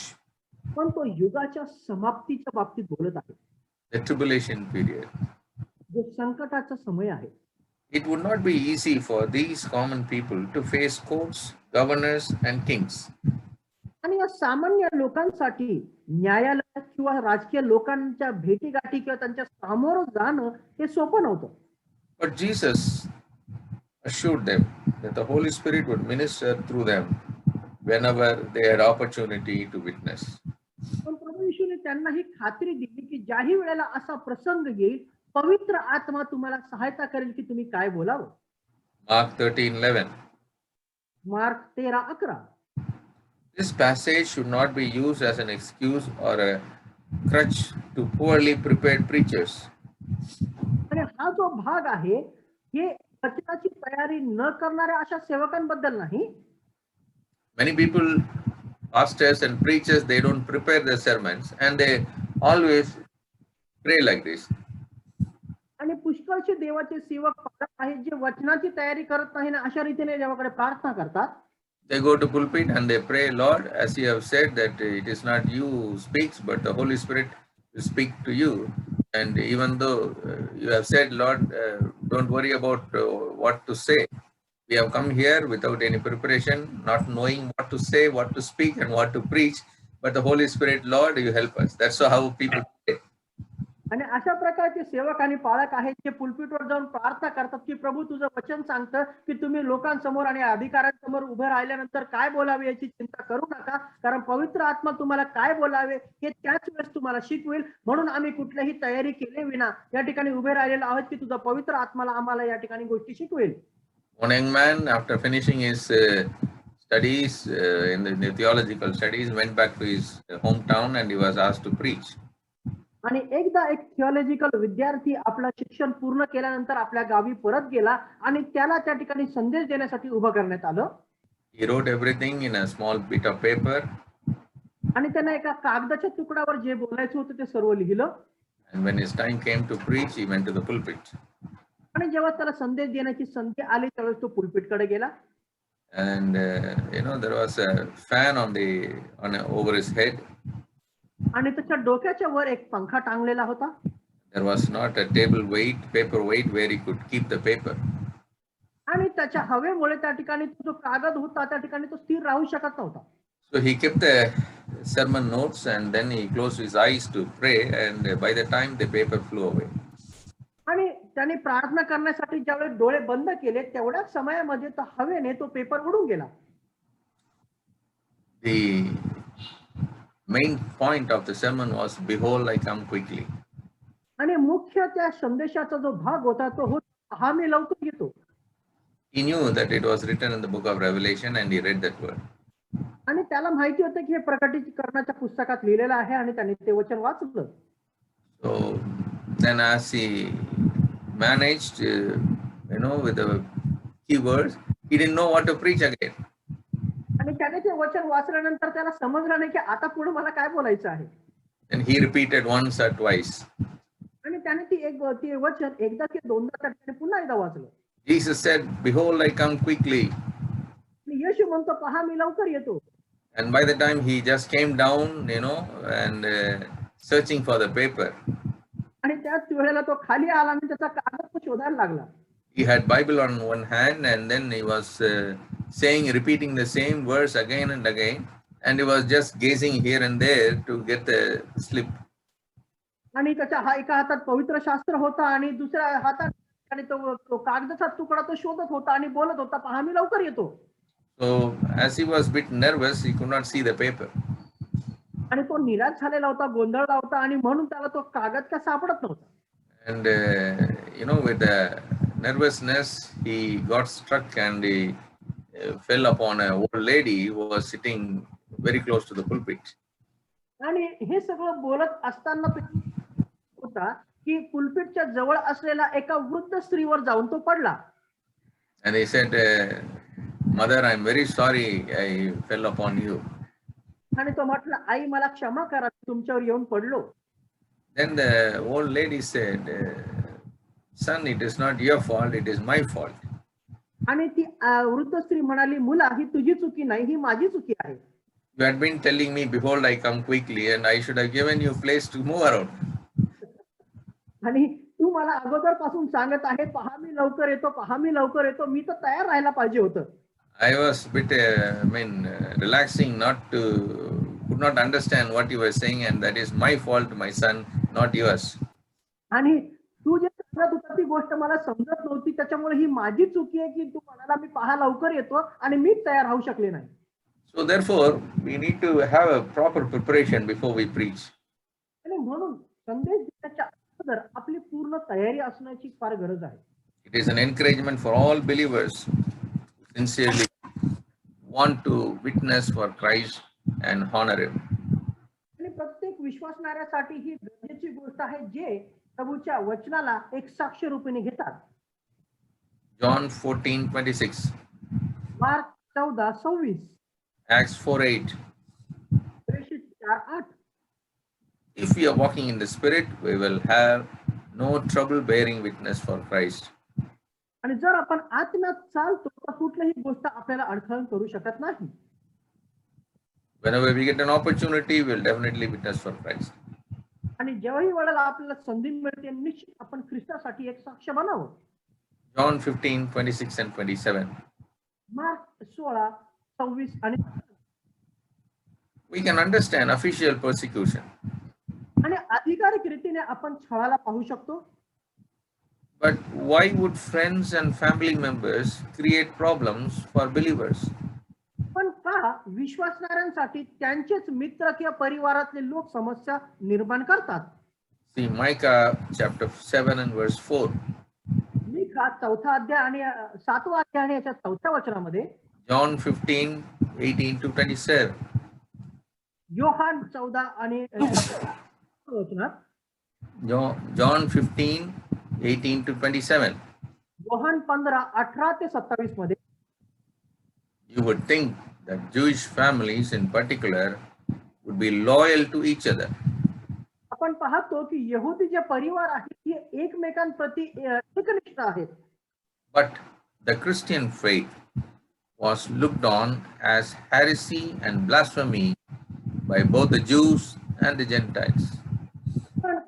पण तो युगाच्या समाप्तीच्या बाबतीत बोलत आहे. The tribulation period. जो संकटाचा समय आहे. It would not be easy for these common people to face courts, governors and kings. आणि या सामान्य लोकांसाठी न्यायालय किंवा राजकीय लोकांच्या भेटीगाठी किंवा त्यांच्या सामोरं जाणं हे सोपं नव्हतं. But Jesus assured them that the Holy Spirit would minister through them whenever they had opportunity to witness. पण प्रभू येशूने त्यांना ही खात्री दिली की ज्याही वेळेला असा प्रसंग येईल पवित्र आत्मा तुम्हाला सहायता करेल की तुम्ही काय बोलावं. Mark 13:11. Mark 13:11. This passage should not be used as an excuse or a crutch to poorly prepared preachers. आणि हा जो भाग आहे हे वचनाची तयारी न करणाऱ्या अशा सेवकांबद्दल नाही. Many people, pastors and preachers, they don't prepare their sermons and they always pray like this. आणि पुष्कळचे देवाचे सेवक आहेत जे वचनाची तयारी करत नाही ना अशा रीतीने देवाकडे प्रार्थना करतात. They go to pulpit and they pray, Lord, as you have said that it is not you who speaks, but the Holy Spirit will speak to you. And even though you have said, Lord, don't worry about what to say. We have come here without any preparation, not knowing what to say, what to speak, and what to preach. But the Holy Spirit, Lord, you help us. That's how people pray. आणि अशा प्रकारचे सेवक आणि पालक आहेत जे पुलपीटवर जाऊन प्रार्थना करतात की प्रभू तुझं वचन सांगतं की तुम्ही लोकांसमोर आणि अधिकाऱ्यांसमोर उभे राहिल्यानंतर काय बोलावे याची चिंता करू नका, कारण पवित्र आत्मा तुम्हाला काय बोलावे हे त्याच वेळेस तुम्हाला शिकवेल. म्हणून आम्ही कुठल्याही तयारी केले विना या ठिकाणी उभे राहिलेलो आहोत की तुझा पवित्र आत्माला आम्हाला या ठिकाणी गोष्टी शिकवेल. One young man, after finishing his studies in the theological studies, went back to his hometown and he was asked to preach. आणि एकदा एक थिओलॉजिकल विद्यार्थी आपलं शिक्षण पूर्ण केल्यानंतर आपल्या गावी परत गेला आणि त्याला त्या ठिकाणी संदेश देण्यासाठी उभं करण्यात आलं. He wrote everything in a small bit of paper, आणि त्याने एका कागदाच्या तुकड्यावर जे बोलायचं होतं ते सर्व लिहिलं. and when his time came to preach, he went to the pulpit. आणि जेव्हा त्याला संदेश देण्याची संधी आली त्यावेळेस तो पुलपीटकडे गेला. And there was a fan over his head. आणि त्याच्या डोक्याच्या वर एक पंखा टांगलेला होता. There was not a paper weight where he could keep the paper. आणि त्याच्या हवेमुळे त्या ठिकाणी तो जो कागद होता त्या ठिकाणी तो स्थिर राहू शकत नव्हता. So he kept the sermon notes and then he closed his eyes to pray, and by the time the paper flew away. आणि त्याने प्रार्थना करण्यासाठी ज्यावेळेस डोळे बंद केले तेवढ्याच समयामध्ये तो हवेने तो पेपर उडून गेला. The main point of the sermon was, "Behold, I come quickly." आणि मुख्य त्या संदेशाचा जो भाग होता तो होता, हा मी लवकर येतो. He knew that it was written in the book of Revelation and he read that word. आणि त्याला माहिती होतं की हे प्रकटीकरणाच्या पुस्तकात लिहिलेलं आहे आणि त्याने ते वचन वाचलं. So then as he managed, with the keywords, he didn't know what to preach again. आणि त्याने ते वचन वाचल्यानंतर त्याला समजलं नाही की आता पुढे मला काय बोलायचं आहे. And he repeated once or twice. आणि त्याने ते वचन एकदा की दोनदा त्या ठिकाणी पुन्हा एकदा वाचलं. Jesus said, "Behold, I come quickly." आणि येशू म्हणतो पहा मी लवकर येतो. And by the time he just came down, and searching for the paper. आणि त्याच वेळेला तो खाली आला आणि त्याचा कागद तो शोधायला लागला. He had Bible on one hand and then he was repeating the same verse again and again, and he was just gazing here and there to get the slip. आणि त्याच्या एका हातात पवित्र शास्त्र होता आणि दुसऱ्या हातात आणि तो कागदाचा तुकडा तो शोधत होता आणि बोलत होता पहा मी लवकर येतो. So as he was a bit nervous, he could not see the paper. आणि तो निराश झालेला होता, गोंधळला होता आणि म्हणून त्याला तो कागद का सापडत नव्हता. And with the nervousness, he got struck and he fell upon an old lady who was sitting very close to the pulpit. आणि हे सगळं बोलत असताना होता की पुलपीटच्या जवळ असलेला एका वृद्ध स्त्रीवर जाऊन तो पडला. And he said, "Mother, I'm very sorry I fell upon you." आणि तो म्हटला आई मला क्षमा करा तुमच्यावर येऊन पडलो. Then the old lady said, "Son, it is not your fault, it is my fault." आणि ती वृद्ध स्त्री म्हणाली मुला ही तुझी चुकी नाही ही माझी चुकी आहे. You had been telling me, "Behold, I come quickly," and I should have given you place to move around. आणि तू मला अगोदर पासून सांगत आहे पहा मी लवकर येतो पहा मी लवकर येतो, मी तर तयार राहायला पाहिजे होतं. I was a bit, relaxing, could not understand what you were saying, and that is my fault, my son, not yours. आणि तू जे सांगत होता ती गोष्ट मला समजत नव्हती त्याच्यामुळे ही माझी चुकी आहे की तू म्हणाला मी पहा लवकर येतो आणि मीच तयार राहू शकले नाही. So therefore, we need to have a proper preparation before we preach. आणि म्हणून संदेश देण्याच्या अगोदर आपली पूर्ण तयारी असण्याची फार गरज आहे. It is an encouragement for all believers who sincerely want to witness for Christ and honor Him. आणि प्रत्येक विश्वासणाऱ्यासाठी ही गरजेची गोष्ट आहे जे प्रभूच्या वचनाला एक साक्ष रूपाने घेतात. John 14:26, mark 14:26, Acts 4:8. प्रेषित 4:8. If we are walking in the Spirit, we will have no trouble bearing witness for Christ. आणि जर आपण आत्म्यात चालतो तर कुठलीही गोष्ट आपल्याला अडथळा करू शकत नाही. Whenever we get an opportunity, we will definitely witness for Christ. आणि जेव्हाही वेळेला आपल्याला संधी मिळते निश्चित आपण ख्रिस्तासाठी एक साक्ष बनावं. John 15:26 and 27. मार्क 16:26 आणि We can understand official persecution. आणि आधिकारिक रीतीने आपण छळाला पाहू शकतो. But why would friends and family members create problems for believers? पण का विश्वासणाऱ्यांसाठी त्यांचेच मित्र किंवा परिवारातले लोक समस्या निर्माण करतात? See Micah chapter 7 and verse 4. Mika 4 अध्याय आणि 7 अध्याय आणि याच्या 4 वचनामध्ये, John 15, 18 to 27. योहान 14 आणि वचनात, John 15, 18 to 27. योहान 15, 18 ते 27 मध्ये, You would think that Jewish families in particular would be loyal to each other. आपण पाहतो की यहुदी जे परिवार आहेत ते एकमेकांप्रती एकनिष्ठ आहेत. But the Christian faith was looked on as heresy and blasphemy by both the Jews and the Gentiles. पण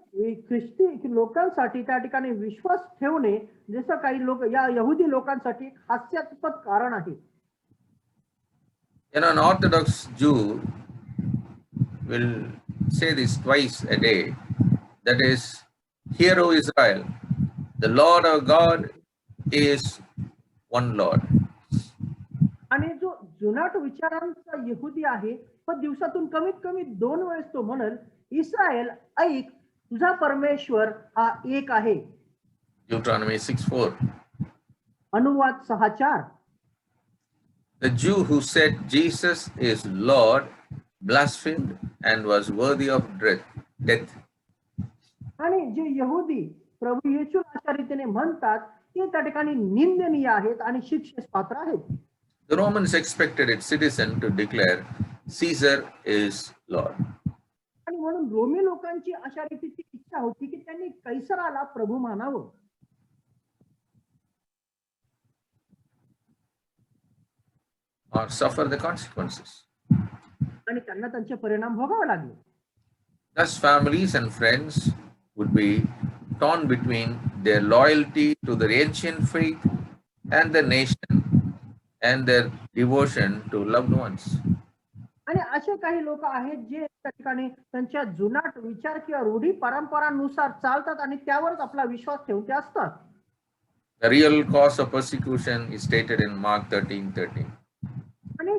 ख्रिस्ती लोकांसाठी त्या ठिकाणी विश्वास ठेवणे जसं काही लोक या यहुदी लोकांसाठी एक हास्यास्पद कारण आहे. An Orthodox Jew will say this twice a day. That is, "Hear, O Israel, the Lord our God is one Lord." आणि जो जुनाट विचारांचा यहुदी आहे तो दिवसातून कमीत कमी 2 वेळेस तो म्हणेल, इस्रायल ऐक, तुझा परमेश्वर हा एक आहे. Deuteronomy 6:4. अनुवाद 6:4. The Jew who said Jesus is Lord blasphemed and was worthy of death. आणि जे यहुदी प्रभू येशू अशा रीतीने म्हणतात ते त्या ठिकाणी निंदनीय आहेत आणि शिक्षेस पात्र आहेत. The Romans expected its citizen to declare Caesar is Lord. आणि म्हणून रोमी लोकांची अशा रीतीची इच्छा होती की त्यांनी कैसराला प्रभू मानावं. Or suffer the consequences. आणि त्यांना त्यांचे परिणाम भोगावे लागले. Thus, families and friends would be torn between their loyalty to the ancient faith and the nation and their devotion to loved ones. आणि असे काही लोक आहेत जे त्या ठिकाणी त्यांच्या जुनाट विचार किंवा रूढी परंपरांनुसार चालतात आणि त्यावरच आपला विश्वास ठेवते असतात. The real cause of persecution is stated in Mark 13:13. आणि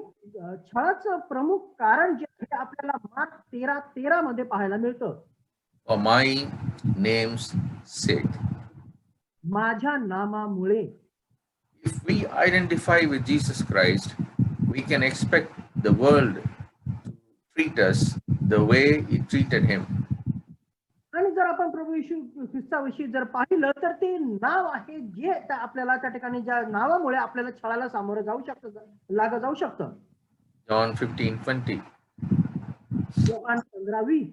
छळाचं प्रमुख कारण जे आहे आपल्याला मार्क 13:13 मध्ये पाहायला मिळतं. For my name's sake. माझ्या नामामुळे. If we identify with Jesus Christ, we can expect the world to treat us the way it treated him. आणि जर आपण प्रभू येशू ख्रिस्ताविषयी जर पाहिलं तर ते नाव आहे जे आपल्याला त्या ठिकाणी ज्या नावामुळे आपल्याला छळाला सामोरं जाऊ शकतं. John 15:20. Yohan 15:20.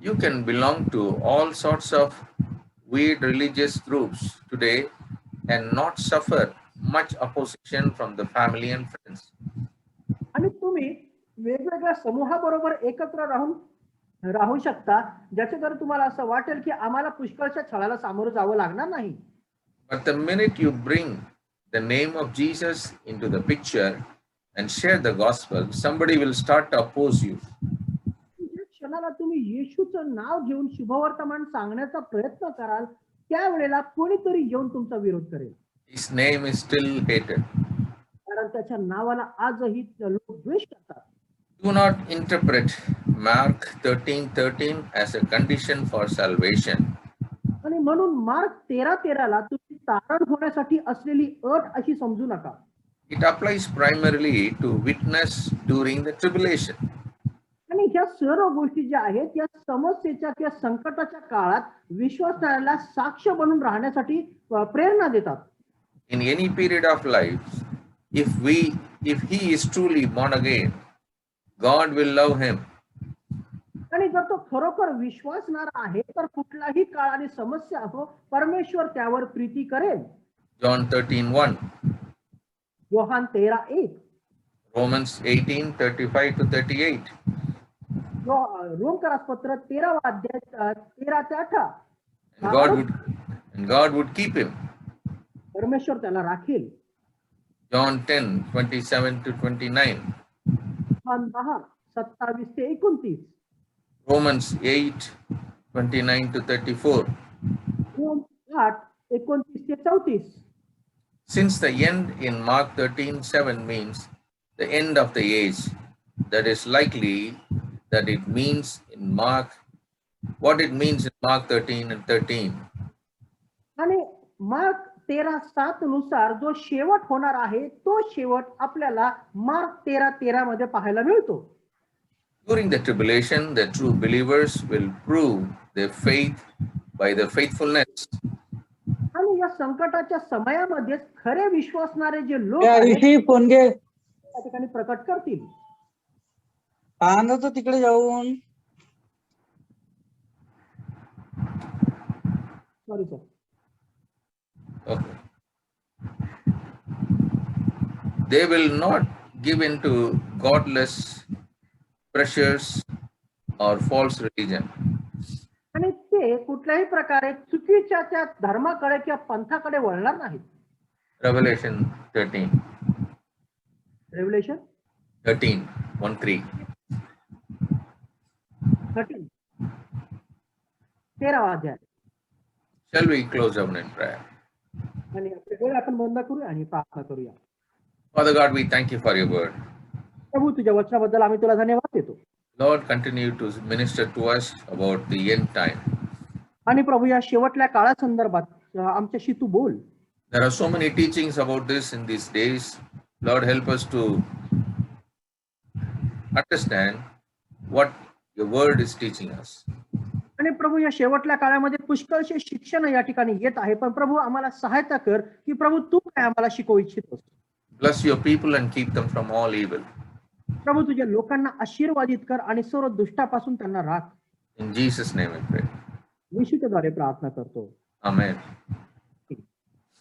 You can belong to all sorts of weird religious groups today and not suffer much opposition from the family and friends. आणि तुम्ही वेगवेगळ्या समूहाबरोबर एकत्र राहू शकता ज्याचे जर तुम्हाला असं वाटेल की आम्हाला पुष्कळच्या छळाला सामोरं जावं लागणार नाही. But the minute you bring the name of Jesus into the picture and share the gospel, somebody will start to oppose you. ज्या क्षणाला तुम्ही येशूचं नाव घेऊन शुभवर्तमान सांगण्याचा प्रयत्न कराल त्यावेळेला कोणीतरी येऊन तुमचा विरोध करेल. His name is still hated. कारण त्याच्या नावाला आजही लोक द्वेष करतात. Do not interpret Mark 13:13 as a condition for salvation. आणि म्हणून मार्क 13:13 तुम्ही तारण होण्यासाठी असलेली अट अशी समजू नका. It applies primarily to witness during the tribulation. आणि ह्या सर्व गोष्टी ज्या आहेत या समस्येच्या किंवा संकटाच्या काळात विश्वासाला साक्ष बनून राहण्यासाठी प्रेरणा देतात. In any period of life, if he is truly born again, God will love him. आणि जर तो खरोखर विश्वासणारा आहे तर कुठलाही काळ आणि समस्या हो परमेश्वर त्यावर प्रीती करेल. John 13:1. योहान 13:1. Romans 18:35 to 38. रोमकरास पत्र 13 अध्याय 13 ते 18. And God would keep him. परमेश्वर त्याला राखील. John 10:27 to 29. योहान 10:27 ते 29. Romans 8:29 to 34. रोम 8:29 ते 34. Since the end in Mark 13:7 means the end of the age, that is likely that it means in Mark what it means in Mark 13:13. आणि mark 13:7 नुसार जो शेवट होणार आहे तो शेवट आपल्याला मार्क 13:13 मध्ये पाहायला मिळतो. During the tribulation, the true believers will prove their faith by their faithfulness. आणि या संकटाच्या समयामध्ये खरे विश्वासणारे जे लोक त्या आहेत दिवशी फोन घे त्या ठिकाणी प्रकट करतील. तर तिकडे जाऊन sorry sir. Okay. They will not give in to godless pressures or false religion. आणि ते कुठल्याही प्रकारे चुकीच्या त्या धर्माकडे किंवा पंथाकडे वळणार नाहीत. Revelation 13. रेव्हलेशन 13. 13वा अध्याय. Shall we close down in prayer? आणि आपले डोळे आपण बंद करूया आणि प्रार्थना करूया. Father God, we thank you for your word. प्रभू तुझ्या वचनाबद्दल आम्ही तुला धन्यवाद देतो. Lord, continue to minister to us about the end time. आणि प्रभू या शेवटल्या काळासंदर्भात आमच्याशी तू बोल. There are so many teachings about this in these days. Lord, help us to understand what your word is teaching us. आणि प्रभू या शेवटल्या काळामध्ये पुष्कळशे शिक्षण या ठिकाणी येत आहे, पण प्रभू आम्हाला सहायता कर की प्रभू तू काय आम्हाला शिकवू इच्छितोस. Bless your people and keep them from all evil. प्रभू तुझ्या लोकांना आशीर्वादित कर आणि सर्व दुष्टापासून त्यांना राख. In Jesus' name I pray. येशूच्या द्वारे प्रार्थना करतो. Amen.